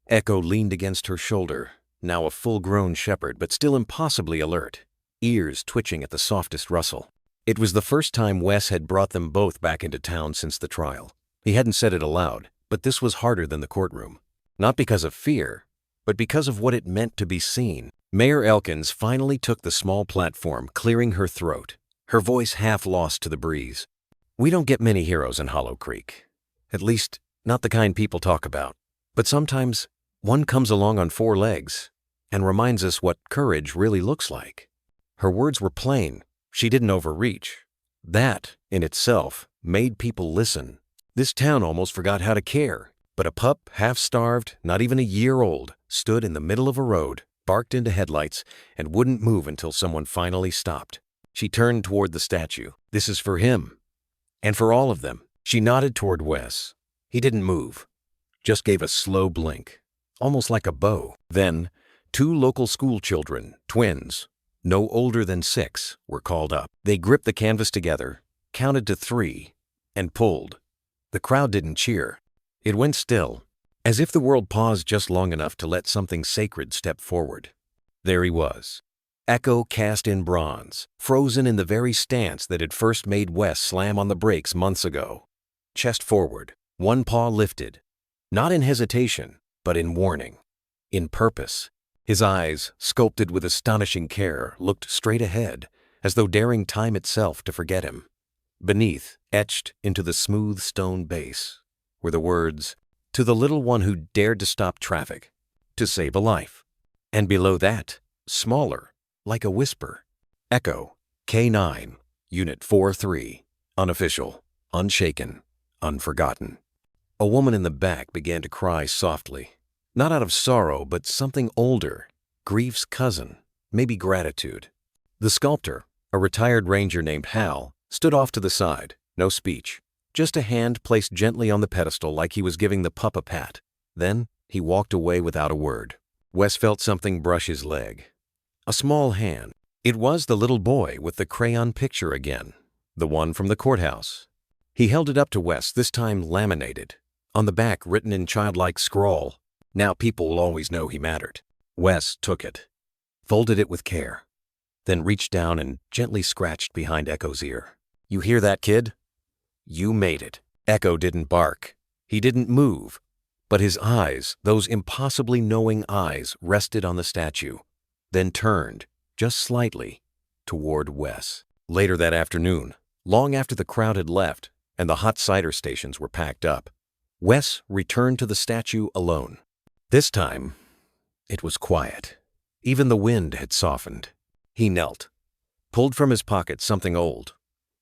Echo leaned against her shoulder, now a full-grown shepherd but still impossibly alert, ears twitching at the softest rustle. It was the first time Wes had brought them both back into town since the trial. He hadn't said it aloud, but this was harder than the courtroom. Not because of fear, but because of what it meant to be seen. Mayor Elkins finally took the small platform, clearing her throat, her voice half lost to the breeze. "We don't get many heroes in Hollow Creek. At least, not the kind people talk about. But sometimes, one comes along on 4 legs and reminds us what courage really looks like." Her words were plain. She didn't overreach. That, in itself, made people listen. This town almost forgot how to care. But a pup, half-starved, not even a year old, stood in the middle of a road, barked into headlights, and wouldn't move until someone finally stopped. She turned toward the statue. "This is for him. And for all of them." She nodded toward Wes. He didn't move, just gave a slow blink, almost like a bow. Then, 2 local school children, twins, no older than 6, were called up. They gripped the canvas together, counted to 3, and pulled. The crowd didn't cheer. It went still, as if the world paused just long enough to let something sacred step forward. There he was, Echo cast in bronze, frozen in the very stance that had first made Wes slam on the brakes months ago. Chest forward, one paw lifted, Not in hesitation, but in warning, in purpose. His eyes, sculpted with astonishing care, looked straight ahead, as though daring time itself to forget him. Beneath, etched into the smooth stone base, were the words, "To the little one who dared to stop traffic, to save a life." And below that, smaller, like a whisper, Echo, K9, Unit 4-3, unofficial, unshaken, unforgotten. A woman in the back began to cry softly, not out of sorrow, but something older, grief's cousin, maybe gratitude. The sculptor, a retired ranger named Hal, stood off to the side, no speech, just a hand placed gently on the pedestal like he was giving the pup a pat. Then he walked away without a word. Wes felt something brush his leg. A small hand. It was the little boy with the crayon picture again, the one from the courthouse. He held it up to Wes, this time laminated. On the back, written in childlike scrawl, "Now people will always know he mattered." Wes took it, folded it with care, then reached down and gently scratched behind Echo's ear. "You hear that, kid? You made it." Echo didn't bark. He didn't move. But his eyes, those impossibly knowing eyes, rested on the statue, then turned, just slightly, toward Wes. Later that afternoon, long after the crowd had left and the hot cider stations were packed up, Wes returned to the statue alone. This time, it was quiet. Even the wind had softened. He knelt, pulled from his pocket something old,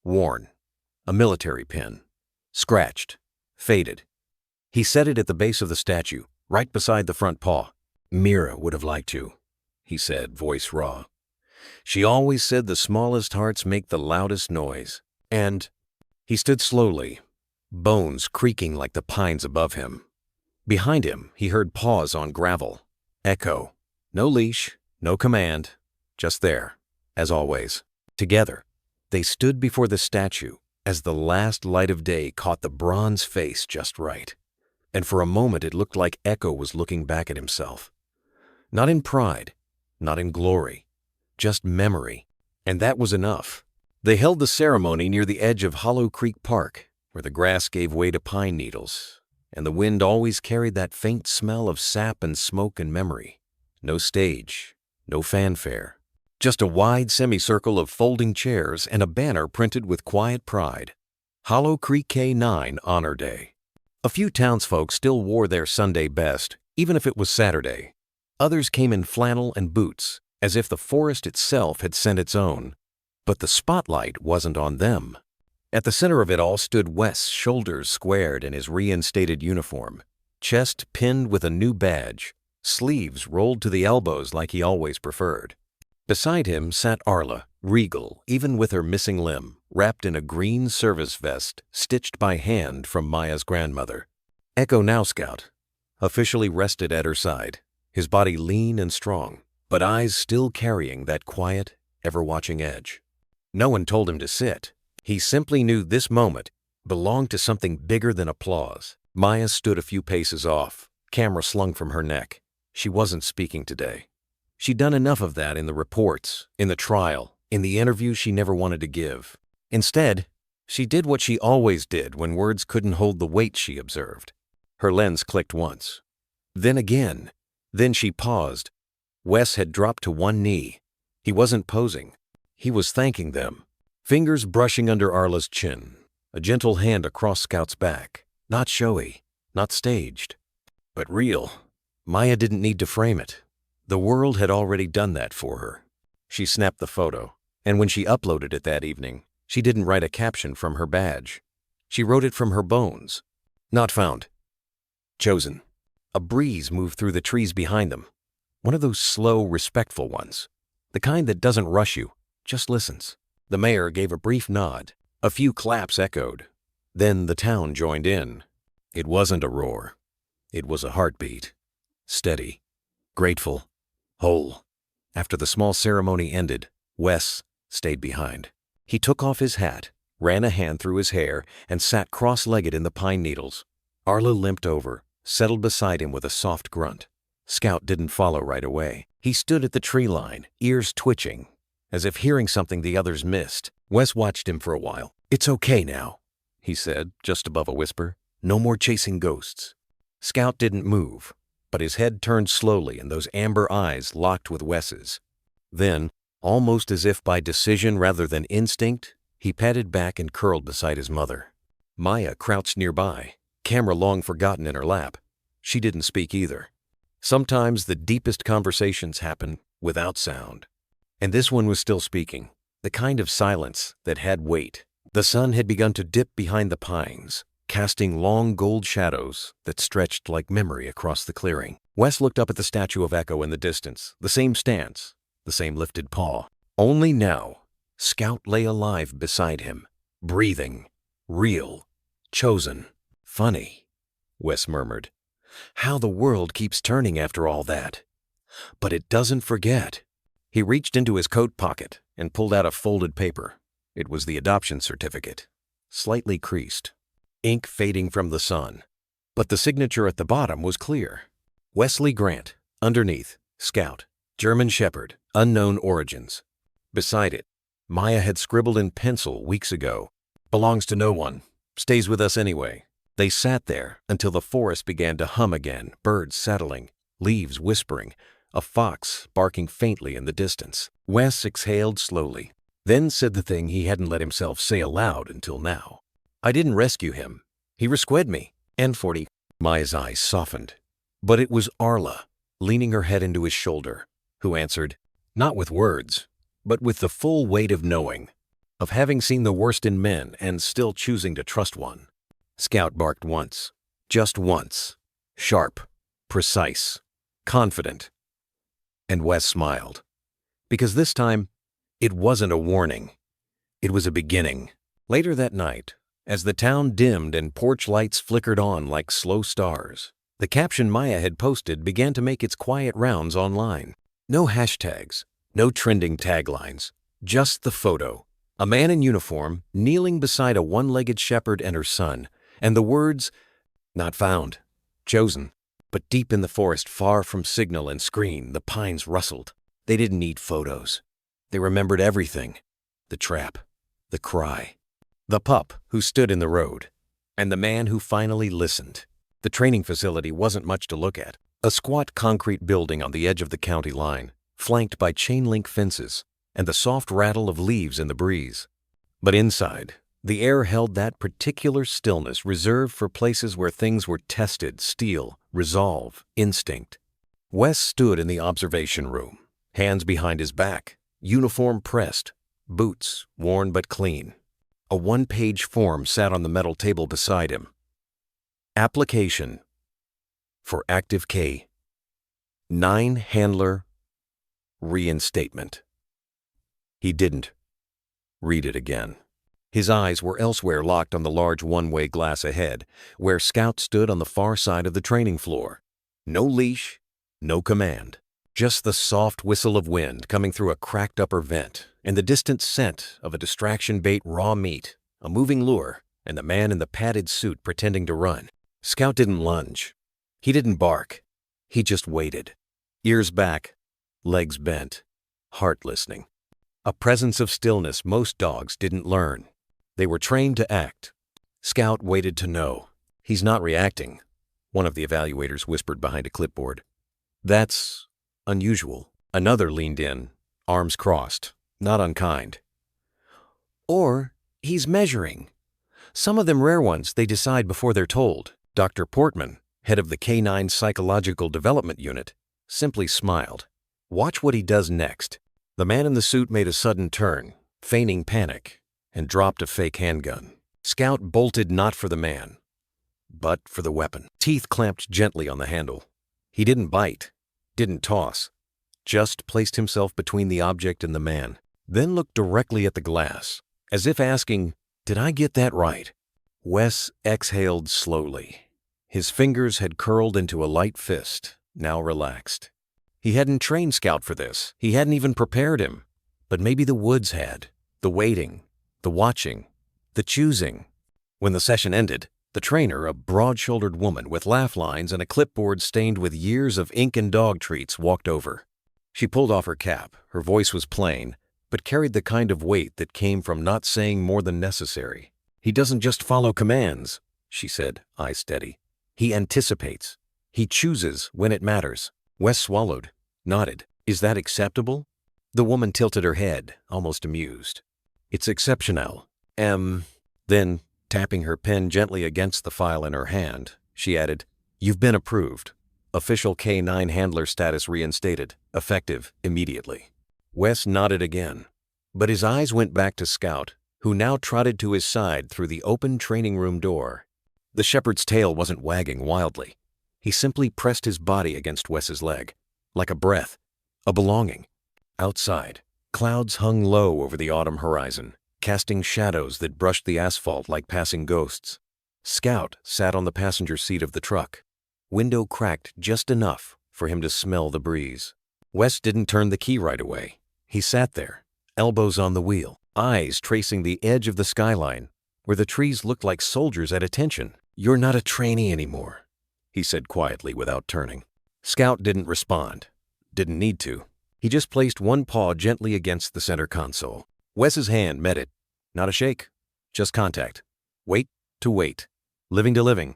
worn, a military pin, scratched, faded. He set it at the base of the statue, right beside the front paw. "Mira would have liked to," he said, voice raw. "She always said the smallest hearts make the loudest noise." And he stood slowly, bones creaking like the pines above him. Behind him, he heard paws on gravel. Echo. No leash, no command, just there, as always. Together, they stood before the statue as the last light of day caught the bronze face just right. And for a moment it looked like Echo was looking back at himself. Not in pride, not in glory, just memory. And that was enough. They held the ceremony near the edge of Hollow Creek Park, where the grass gave way to pine needles, and the wind always carried that faint smell of sap and smoke and memory. No stage, no fanfare, just a wide semicircle of folding chairs and a banner printed with quiet pride. Hollow Creek K9 Honor Day. A few townsfolk still wore their Sunday best, even if it was Saturday. Others came in flannel and boots, as if the forest itself had sent its own. But the spotlight wasn't on them. At the center of it all stood Wes, shoulders squared in his reinstated uniform, chest pinned with a new badge, sleeves rolled to the elbows like he always preferred. Beside him sat Arla, regal, even with her missing limb, wrapped in a green service vest stitched by hand from Maya's grandmother. Echo, now scout, officially rested at her side, his body lean and strong, but eyes still carrying that quiet, ever-watching edge. No one told him to sit. He simply knew this moment belonged to something bigger than applause. Maya stood a few paces off, camera slung from her neck. She wasn't speaking today. She'd done enough of that in the reports, in the trial, in the interviews she never wanted to give. Instead, she did what she always did when words couldn't hold the weight she observed. Her lens clicked once. Then again. Then she paused. Wes had dropped to one knee. He wasn't posing. He was thanking them. Fingers brushing under Arla's chin. A gentle hand across Scout's back. Not showy, not staged, but real. Maya didn't need to frame it. The world had already done that for her. She snapped the photo, and when she uploaded it that evening, she didn't write a caption from her badge. She wrote it from her bones. Not found. Chosen. A breeze moved through the trees behind them. One of those slow, respectful ones. The kind that doesn't rush you, just listens. The mayor gave a brief nod. A few claps echoed. Then the town joined in. It wasn't a roar. It was a heartbeat. Steady. Grateful. Whole. After the small ceremony ended, Wes stayed behind. He took off his hat, ran a hand through his hair, and sat cross-legged in the pine needles. Arla limped over, settled beside him with a soft grunt. Scout didn't follow right away. He stood at the tree line, ears twitching, as if hearing something the others missed. Wes watched him for a while. "It's okay now," he said, just above a whisper. "No more chasing ghosts." Scout didn't move, but his head turned slowly and those amber eyes locked with Wes's. Then, almost as if by decision rather than instinct, he patted back and curled beside his mother. Maya crouched nearby, camera long forgotten in her lap. She didn't speak either. Sometimes the deepest conversations happen without sound. And this one was still speaking, the kind of silence that had weight. The sun had begun to dip behind the pines, casting long gold shadows that stretched like memory across the clearing. Wes looked up at the statue of Echo in the distance, the same stance, the same lifted paw. Only now, Scout lay alive beside him, breathing, real, chosen. Funny, Wes murmured. How the world keeps turning after all that. But it doesn't forget. He reached into his coat pocket and pulled out a folded paper. It was the adoption certificate, slightly creased, ink fading from the sun. But the signature at the bottom was clear. Wesley Grant, underneath, Scout, German Shepherd, unknown origins. Beside it, Maya had scribbled in pencil weeks ago, belongs to no one, stays with us anyway. They sat there until the forest began to hum again, birds settling, leaves whispering, a fox barking faintly in the distance. Wes exhaled slowly, then said the thing he hadn't let himself say aloud until now. I didn't rescue him. He rescued me. N40. Maya's eyes softened. But it was Arla, leaning her head into his shoulder, who answered, not with words, but with the full weight of knowing, of having seen the worst in men and still choosing to trust one. Scout barked once, just once, sharp, precise, confident. And Wes smiled, because this time, it wasn't a warning. It was a beginning. Later that night, as the town dimmed and porch lights flickered on like slow stars, the caption Maya had posted began to make its quiet rounds online. No hashtags, no trending taglines, just the photo. A man in uniform kneeling beside a one-legged shepherd and her son, and the words, not found, chosen. But deep in the forest, far from signal and screen, the pines rustled. They didn't need photos. They remembered everything. The trap, the cry, the pup who stood in the road, and the man who finally listened. The training facility wasn't much to look at. A squat concrete building on the edge of the county line, flanked by chain-link fences and the soft rattle of leaves in the breeze. But inside, the air held that particular stillness reserved for places where things were tested, steel, resolve, instinct. Wes stood in the observation room, hands behind his back, uniform pressed, boots worn but clean. A one-page form sat on the metal table beside him. Application for Active K. 9 Handler Reinstatement. He didn't read it again. His eyes were elsewhere, locked on the large one-way glass ahead, where Scout stood on the far side of the training floor. No leash, no command. Just the soft whistle of wind coming through a cracked upper vent, and the distant scent of a distraction bait raw meat, a moving lure, and the man in the padded suit pretending to run. Scout didn't lunge. He didn't bark. He just waited. Ears back, legs bent, heart listening. A presence of stillness most dogs didn't learn. They were trained to act. Scout waited to know. He's not reacting, one of the evaluators whispered behind a clipboard. That's unusual. Another leaned in, arms crossed, not unkind. Or he's measuring. Some of them rare ones they decide before they're told. Dr. Portman, head of the K9 Psychological Development Unit, simply smiled. Watch what he does next. The man in the suit made a sudden turn, feigning panic, and dropped a fake handgun. Scout bolted not for the man, but for the weapon. Teeth clamped gently on the handle. He didn't bite, didn't toss, just placed himself between the object and the man, then looked directly at the glass, as if asking, did I get that right? Wes exhaled slowly. His fingers had curled into a light fist, now relaxed. He hadn't trained Scout for this. He hadn't even prepared him. But maybe the woods had. The waiting, the watching, the choosing. When the session ended, the trainer, a broad-shouldered woman with laugh lines and a clipboard stained with years of ink and dog treats, walked over. She pulled off her cap. Her voice was plain, but carried the kind of weight that came from not saying more than necessary. He doesn't just follow commands, she said, eyes steady. He anticipates. He chooses when it matters. Wes swallowed, nodded. Is that acceptable? The woman tilted her head, almost amused. It's exceptional. Then, tapping her pen gently against the file in her hand, she added, You've been approved. Official K-9 handler status reinstated, effective immediately. Wes nodded again, but his eyes went back to Scout, who now trotted to his side through the open training room door. The shepherd's tail wasn't wagging wildly. He simply pressed his body against Wes's leg, like a breath, a belonging. Outside, clouds hung low over the autumn horizon, casting shadows that brushed the asphalt like passing ghosts. Scout sat on the passenger seat of the truck, window cracked just enough for him to smell the breeze. Wes didn't turn the key right away. He sat there, elbows on the wheel, eyes tracing the edge of the skyline, where the trees looked like soldiers at attention. You're not a trainee anymore, he said quietly without turning. Scout didn't respond. Didn't need to. He just placed one paw gently against the center console. Wes's hand met it. Not a shake, just contact. Wait to wait. Living to living.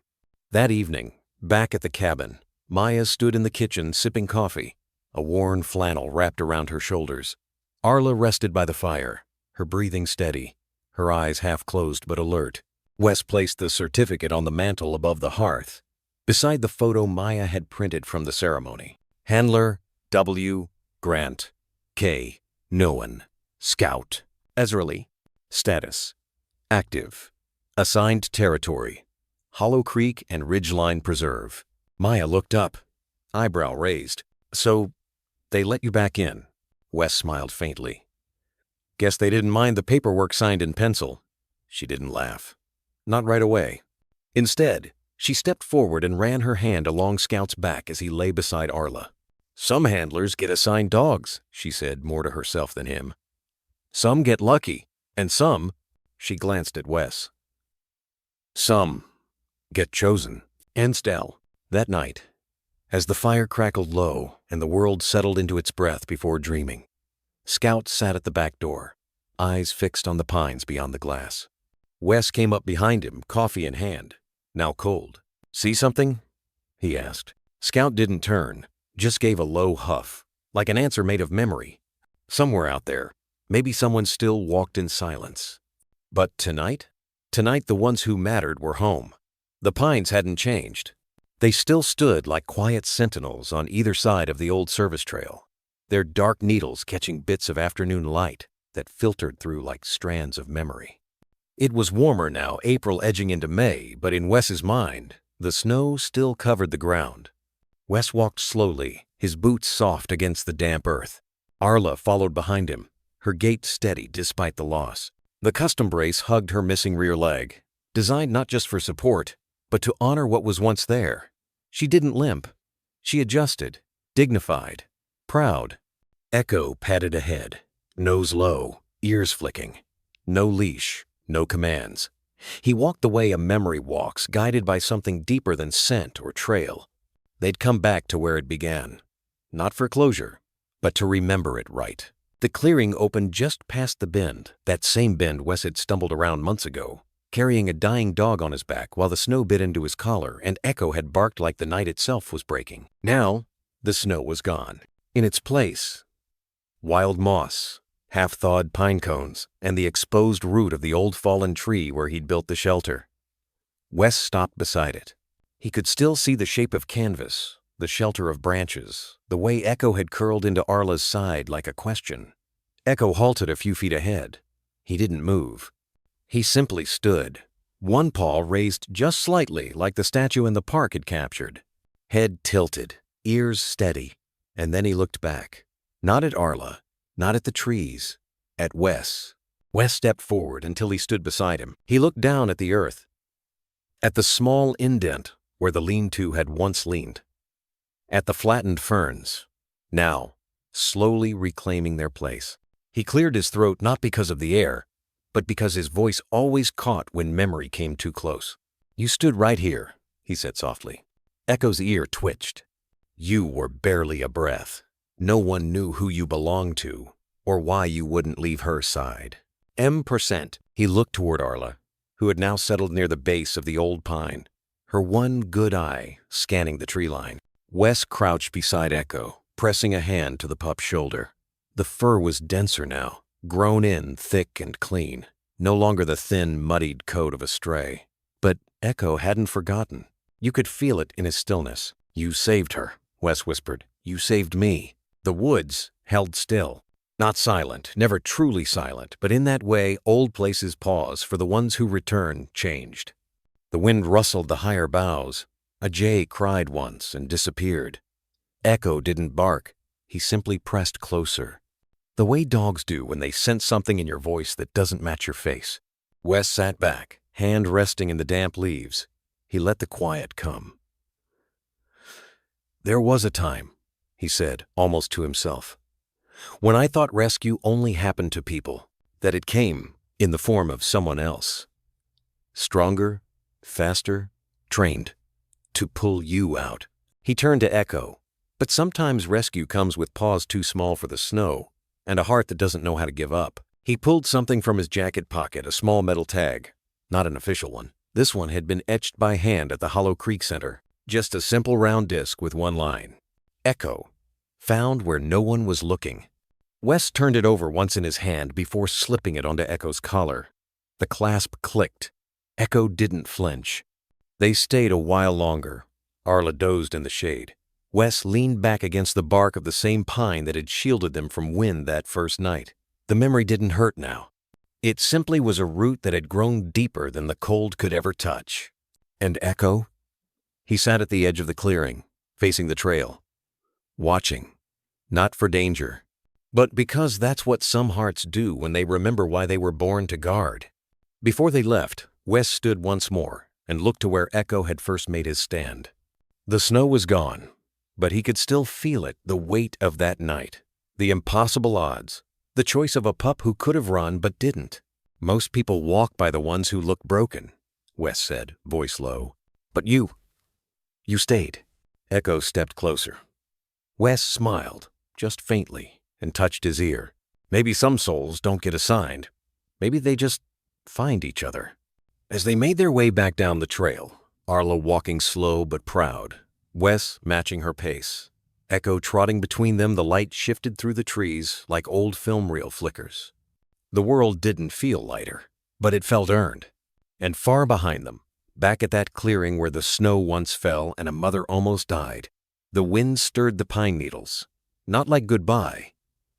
That evening, back at the cabin, Maya stood in the kitchen sipping coffee, a worn flannel wrapped around her shoulders. Arla rested by the fire, her breathing steady, her eyes half closed but alert. Wes placed the certificate on the mantel above the hearth, beside the photo Maya had printed from the ceremony. Handler W. Grant K. Noan Scout Ezrali. Status: active. Assigned territory: Hollow Creek and Ridgeline Preserve. Maya looked up, eyebrow raised. So, they let you back in? Wes smiled faintly. Guess they didn't mind the paperwork signed in pencil. She didn't laugh. Not right away. Instead, she stepped forward and ran her hand along Scout's back as he lay beside Arla. Some handlers get assigned dogs, she said, more to herself than him. Some get lucky, and some, she glanced at Wes. Some get chosen. Enstel. That night, as the fire crackled low and the world settled into its breath before dreaming, Scout sat at the back door, eyes fixed on the pines beyond the glass. Wes came up behind him, coffee in hand, now cold. See something? He asked. Scout didn't turn, just gave a low huff, like an answer made of memory. Somewhere out there, maybe someone still walked in silence. But tonight? Tonight the ones who mattered were home. The pines hadn't changed. They still stood like quiet sentinels on either side of the old service trail, their dark needles catching bits of afternoon light that filtered through like strands of memory. It was warmer now, April edging into May, but in Wes's mind, the snow still covered the ground. Wes walked slowly, his boots soft against the damp earth. Arla followed behind him, her gait steady despite the loss. The custom brace hugged her missing rear leg, designed not just for support, but to honor what was once there. She didn't limp. She adjusted, dignified, proud. Echo padded ahead, nose low, ears flicking. No leash, no commands. He walked the way a memory walks, guided by something deeper than scent or trail. They'd come back to where it began. Not for closure, but to remember it right. The clearing opened just past the bend, that same bend Wes had stumbled around months ago, carrying a dying dog on his back while the snow bit into his collar and Echo had barked like the night itself was breaking. Now, the snow was gone. In its place, wild moss, half-thawed pine cones, and the exposed root of the old fallen tree where he'd built the shelter. Wes stopped beside it. He could still see the shape of canvas, the shelter of branches, the way Echo had curled into Arla's side like a question. Echo halted a few feet ahead. He didn't move. He simply stood, one paw raised just slightly like the statue in the park had captured. Head tilted, ears steady, and then he looked back. Not at Arla, not at the trees, at Wes. Wes stepped forward until he stood beside him. He looked down at the earth, at the small indent where the lean-to had once leaned, at the flattened ferns, now slowly reclaiming their place. He cleared his throat not because of the air, but because his voice always caught when memory came too close. You stood right here, he said softly. Echo's ear twitched. You were barely a breath. No one knew who you belonged to, or why you wouldn't leave her side. M%. He looked toward Arla, who had now settled near the base of the old pine, her one good eye scanning the tree line. Wes crouched beside Echo, pressing a hand to the pup's shoulder. The fur was denser now, grown in thick and clean, no longer the thin, muddied coat of a stray. But Echo hadn't forgotten. You could feel it in his stillness. "You saved her," Wes whispered. "You saved me." The woods held still. Not silent, never truly silent, but in that way old places pause for the ones who return changed. The wind rustled the higher boughs. A jay cried once and disappeared. Echo didn't bark. He simply pressed closer. The way dogs do when they sense something in your voice that doesn't match your face. Wes sat back, hand resting in the damp leaves. He let the quiet come. "There was a time," he said, almost to himself, "when I thought rescue only happened to people, that it came in the form of someone else. Stronger, faster, trained to pull you out." He turned to Echo. "But sometimes rescue comes with paws too small for the snow and a heart that doesn't know how to give up." He pulled something from his jacket pocket, a small metal tag, not an official one. This one had been etched by hand at the Hollow Creek Center, just a simple round disc with one line. "Echo, found where no one was looking." Wes turned it over once in his hand before slipping it onto Echo's collar. The clasp clicked. Echo didn't flinch. They stayed a while longer. Arla dozed in the shade. Wes leaned back against the bark of the same pine that had shielded them from wind that first night. The memory didn't hurt now. It simply was a root that had grown deeper than the cold could ever touch. And Echo? He sat at the edge of the clearing, facing the trail, watching, not for danger, but because that's what some hearts do when they remember why they were born to guard. Before they left, Wes stood once more and looked to where Echo had first made his stand. The snow was gone, but he could still feel it, the weight of that night, the impossible odds, the choice of a pup who could have run but didn't. "Most people walk by the ones who look broken," Wes said, voice low. "But you stayed." Echo stepped closer. Wes smiled, just faintly, and touched his ear. "Maybe some souls don't get assigned. Maybe they just find each other." As they made their way back down the trail, Arla walking slow but proud, Wes matching her pace, Echo trotting between them, the light shifted through the trees like old film reel flickers. The world didn't feel lighter, but it felt earned. And far behind them, back at that clearing where the snow once fell and a mother almost died, the wind stirred the pine needles, not like goodbye,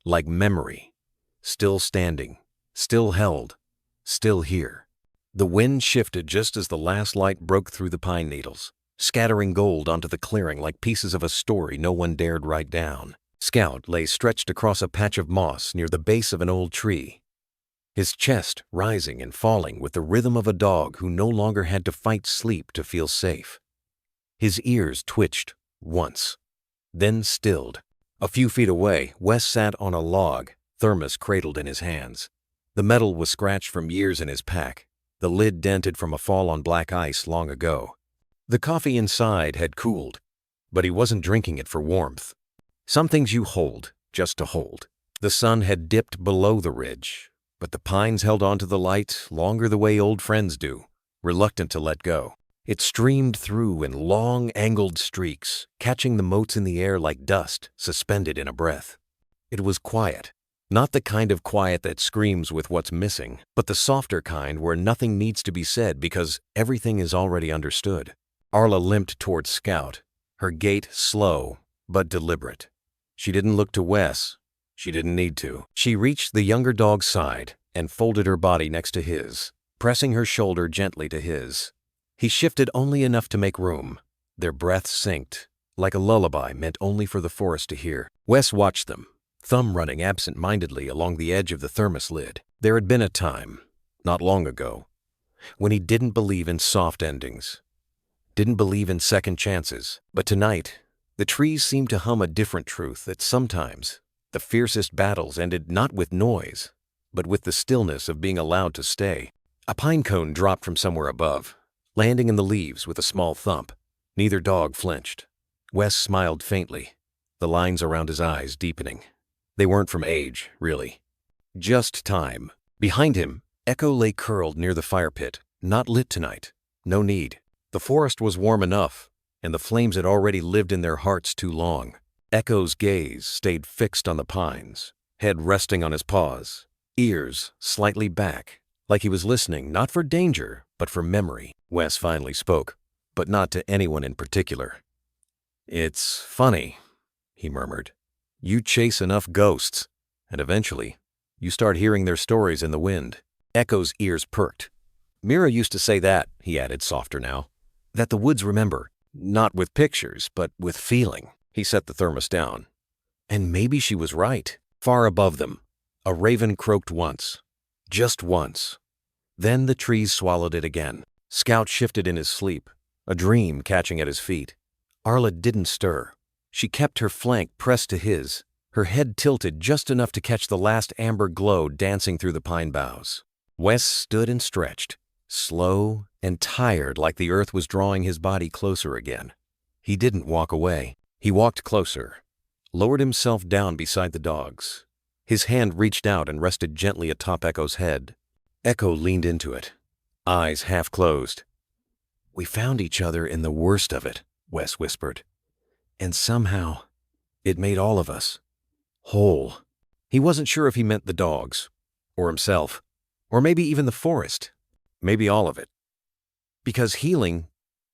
like memory, still standing, still held, still here. The wind shifted just as the last light broke through the pine needles, scattering gold onto the clearing like pieces of a story no one dared write down. Scout lay stretched across a patch of moss near the base of an old tree, his chest rising and falling with the rhythm of a dog who no longer had to fight sleep to feel safe. His ears twitched once, then stilled. A few feet away, Wes sat on a log, thermos cradled in his hands. The metal was scratched from years in his pack, the lid dented from a fall on black ice long ago. The coffee inside had cooled, but he wasn't drinking it for warmth. Some things you hold just to hold. The sun had dipped below the ridge, but the pines held on to the light longer the way old friends do, reluctant to let go. It streamed through in long, angled streaks, catching the motes in the air like dust suspended in a breath. It was quiet, not the kind of quiet that screams with what's missing, but the softer kind where nothing needs to be said because everything is already understood. Arla limped towards Scout, her gait slow but deliberate. She didn't look to Wes. She didn't need to. She reached the younger dog's side and folded her body next to his, pressing her shoulder gently to his. He shifted only enough to make room. Their breaths synced, like a lullaby meant only for the forest to hear. Wes watched them, thumb running absent-mindedly along the edge of the thermos lid. There had been a time, not long ago, when he didn't believe in soft endings, didn't believe in second chances. But tonight, the trees seemed to hum a different truth, that sometimes the fiercest battles ended not with noise, but with the stillness of being allowed to stay. A pine cone dropped from somewhere above, landing in the leaves with a small thump. Neither dog flinched. Wes smiled faintly, the lines around his eyes deepening. They weren't from age, really. Just time. Behind him, Echo lay curled near the fire pit, not lit tonight. No need. The forest was warm enough, and the flames had already lived in their hearts too long. Echo's gaze stayed fixed on the pines, head resting on his paws, ears slightly back, like he was listening not for danger, but for memory. Wes finally spoke, but not to anyone in particular. "It's funny," he murmured. "You chase enough ghosts, and eventually, you start hearing their stories in the wind." Echo's ears perked. "Mira used to say that," he added, softer now, "that the woods remember, not with pictures, but with feeling." He set the thermos down. And maybe she was right. Far above them, a raven croaked once. Just once. Then the trees swallowed it again. Scout shifted in his sleep, a dream catching at his feet. Arla didn't stir. She kept her flank pressed to his, her head tilted just enough to catch the last amber glow dancing through the pine boughs. Wes stood and stretched, slow and tired, like the earth was drawing his body closer again. He didn't walk away. He walked closer, lowered himself down beside the dogs. His hand reached out and rested gently atop Echo's head. Echo leaned into it, eyes half closed. "We found each other in the worst of it," Wes whispered. "And somehow, it made all of us whole." He wasn't sure if he meant the dogs, or himself, or maybe even the forest, maybe all of it. Because healing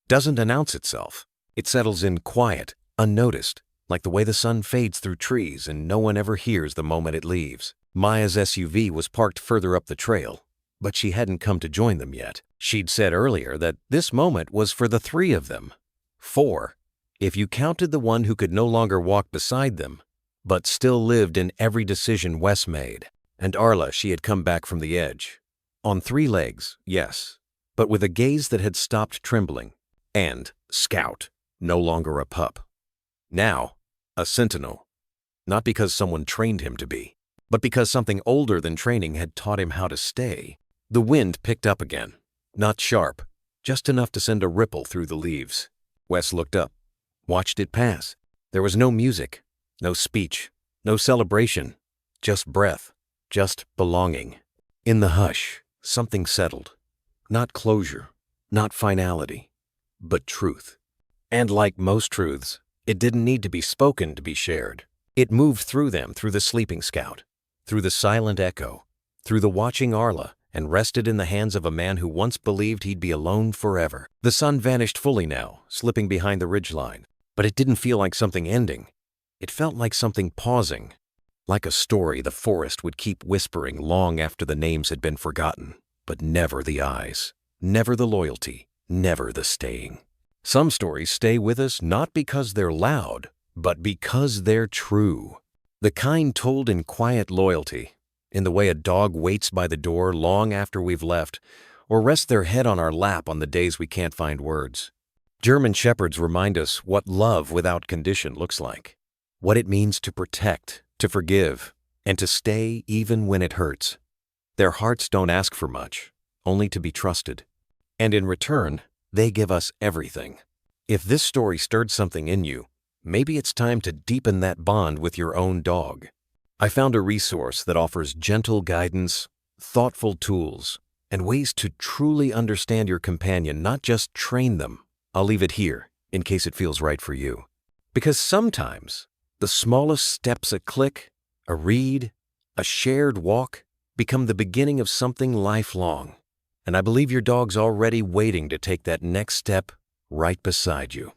doesn't announce itself. It settles in quiet, unnoticed, like the way the sun fades through trees and no one ever hears the moment it leaves. Maya's SUV was parked further up the trail, but she hadn't come to join them yet. She'd said earlier that this moment was for the three of them. 4, if you counted the one who could no longer walk beside them, but still lived in every decision Wes made. And Arla, she had come back from the edge. On 3 legs, yes, but with a gaze that had stopped trembling. And Scout, no longer a pup. Now, a sentinel. Not because someone trained him to be, but because something older than training had taught him how to stay. The wind picked up again. Not sharp, just enough to send a ripple through the leaves. Wes looked up, watched it pass. There was no music, no speech, no celebration, just breath, just belonging. In the hush, something settled. Not closure, not finality, but truth. And like most truths, it didn't need to be spoken to be shared. It moved through them, through the sleeping Scout, through the silent Echo, through the watching Arla, and rested in the hands of a man who once believed he'd be alone forever. The sun vanished fully now, slipping behind the ridgeline, but it didn't feel like something ending. It felt like something pausing, like a story the forest would keep whispering long after the names had been forgotten, but never the eyes, never the loyalty, never the staying. Some stories stay with us not because they're loud, but because they're true. The kind told in quiet loyalty, in the way a dog waits by the door long after we've left, or rests their head on our lap on the days we can't find words. German shepherds remind us what love without condition looks like, what it means to protect, to forgive, and to stay even when it hurts. Their hearts don't ask for much, only to be trusted. And in return, they give us everything. If this story stirred something in you, maybe it's time to deepen that bond with your own dog. I found a resource that offers gentle guidance, thoughtful tools, and ways to truly understand your companion, not just train them. I'll leave it here, in case it feels right for you. Because sometimes, the smallest steps, a click, a read, a shared walk, become the beginning of something lifelong. And I believe your dog's already waiting to take that next step right beside you.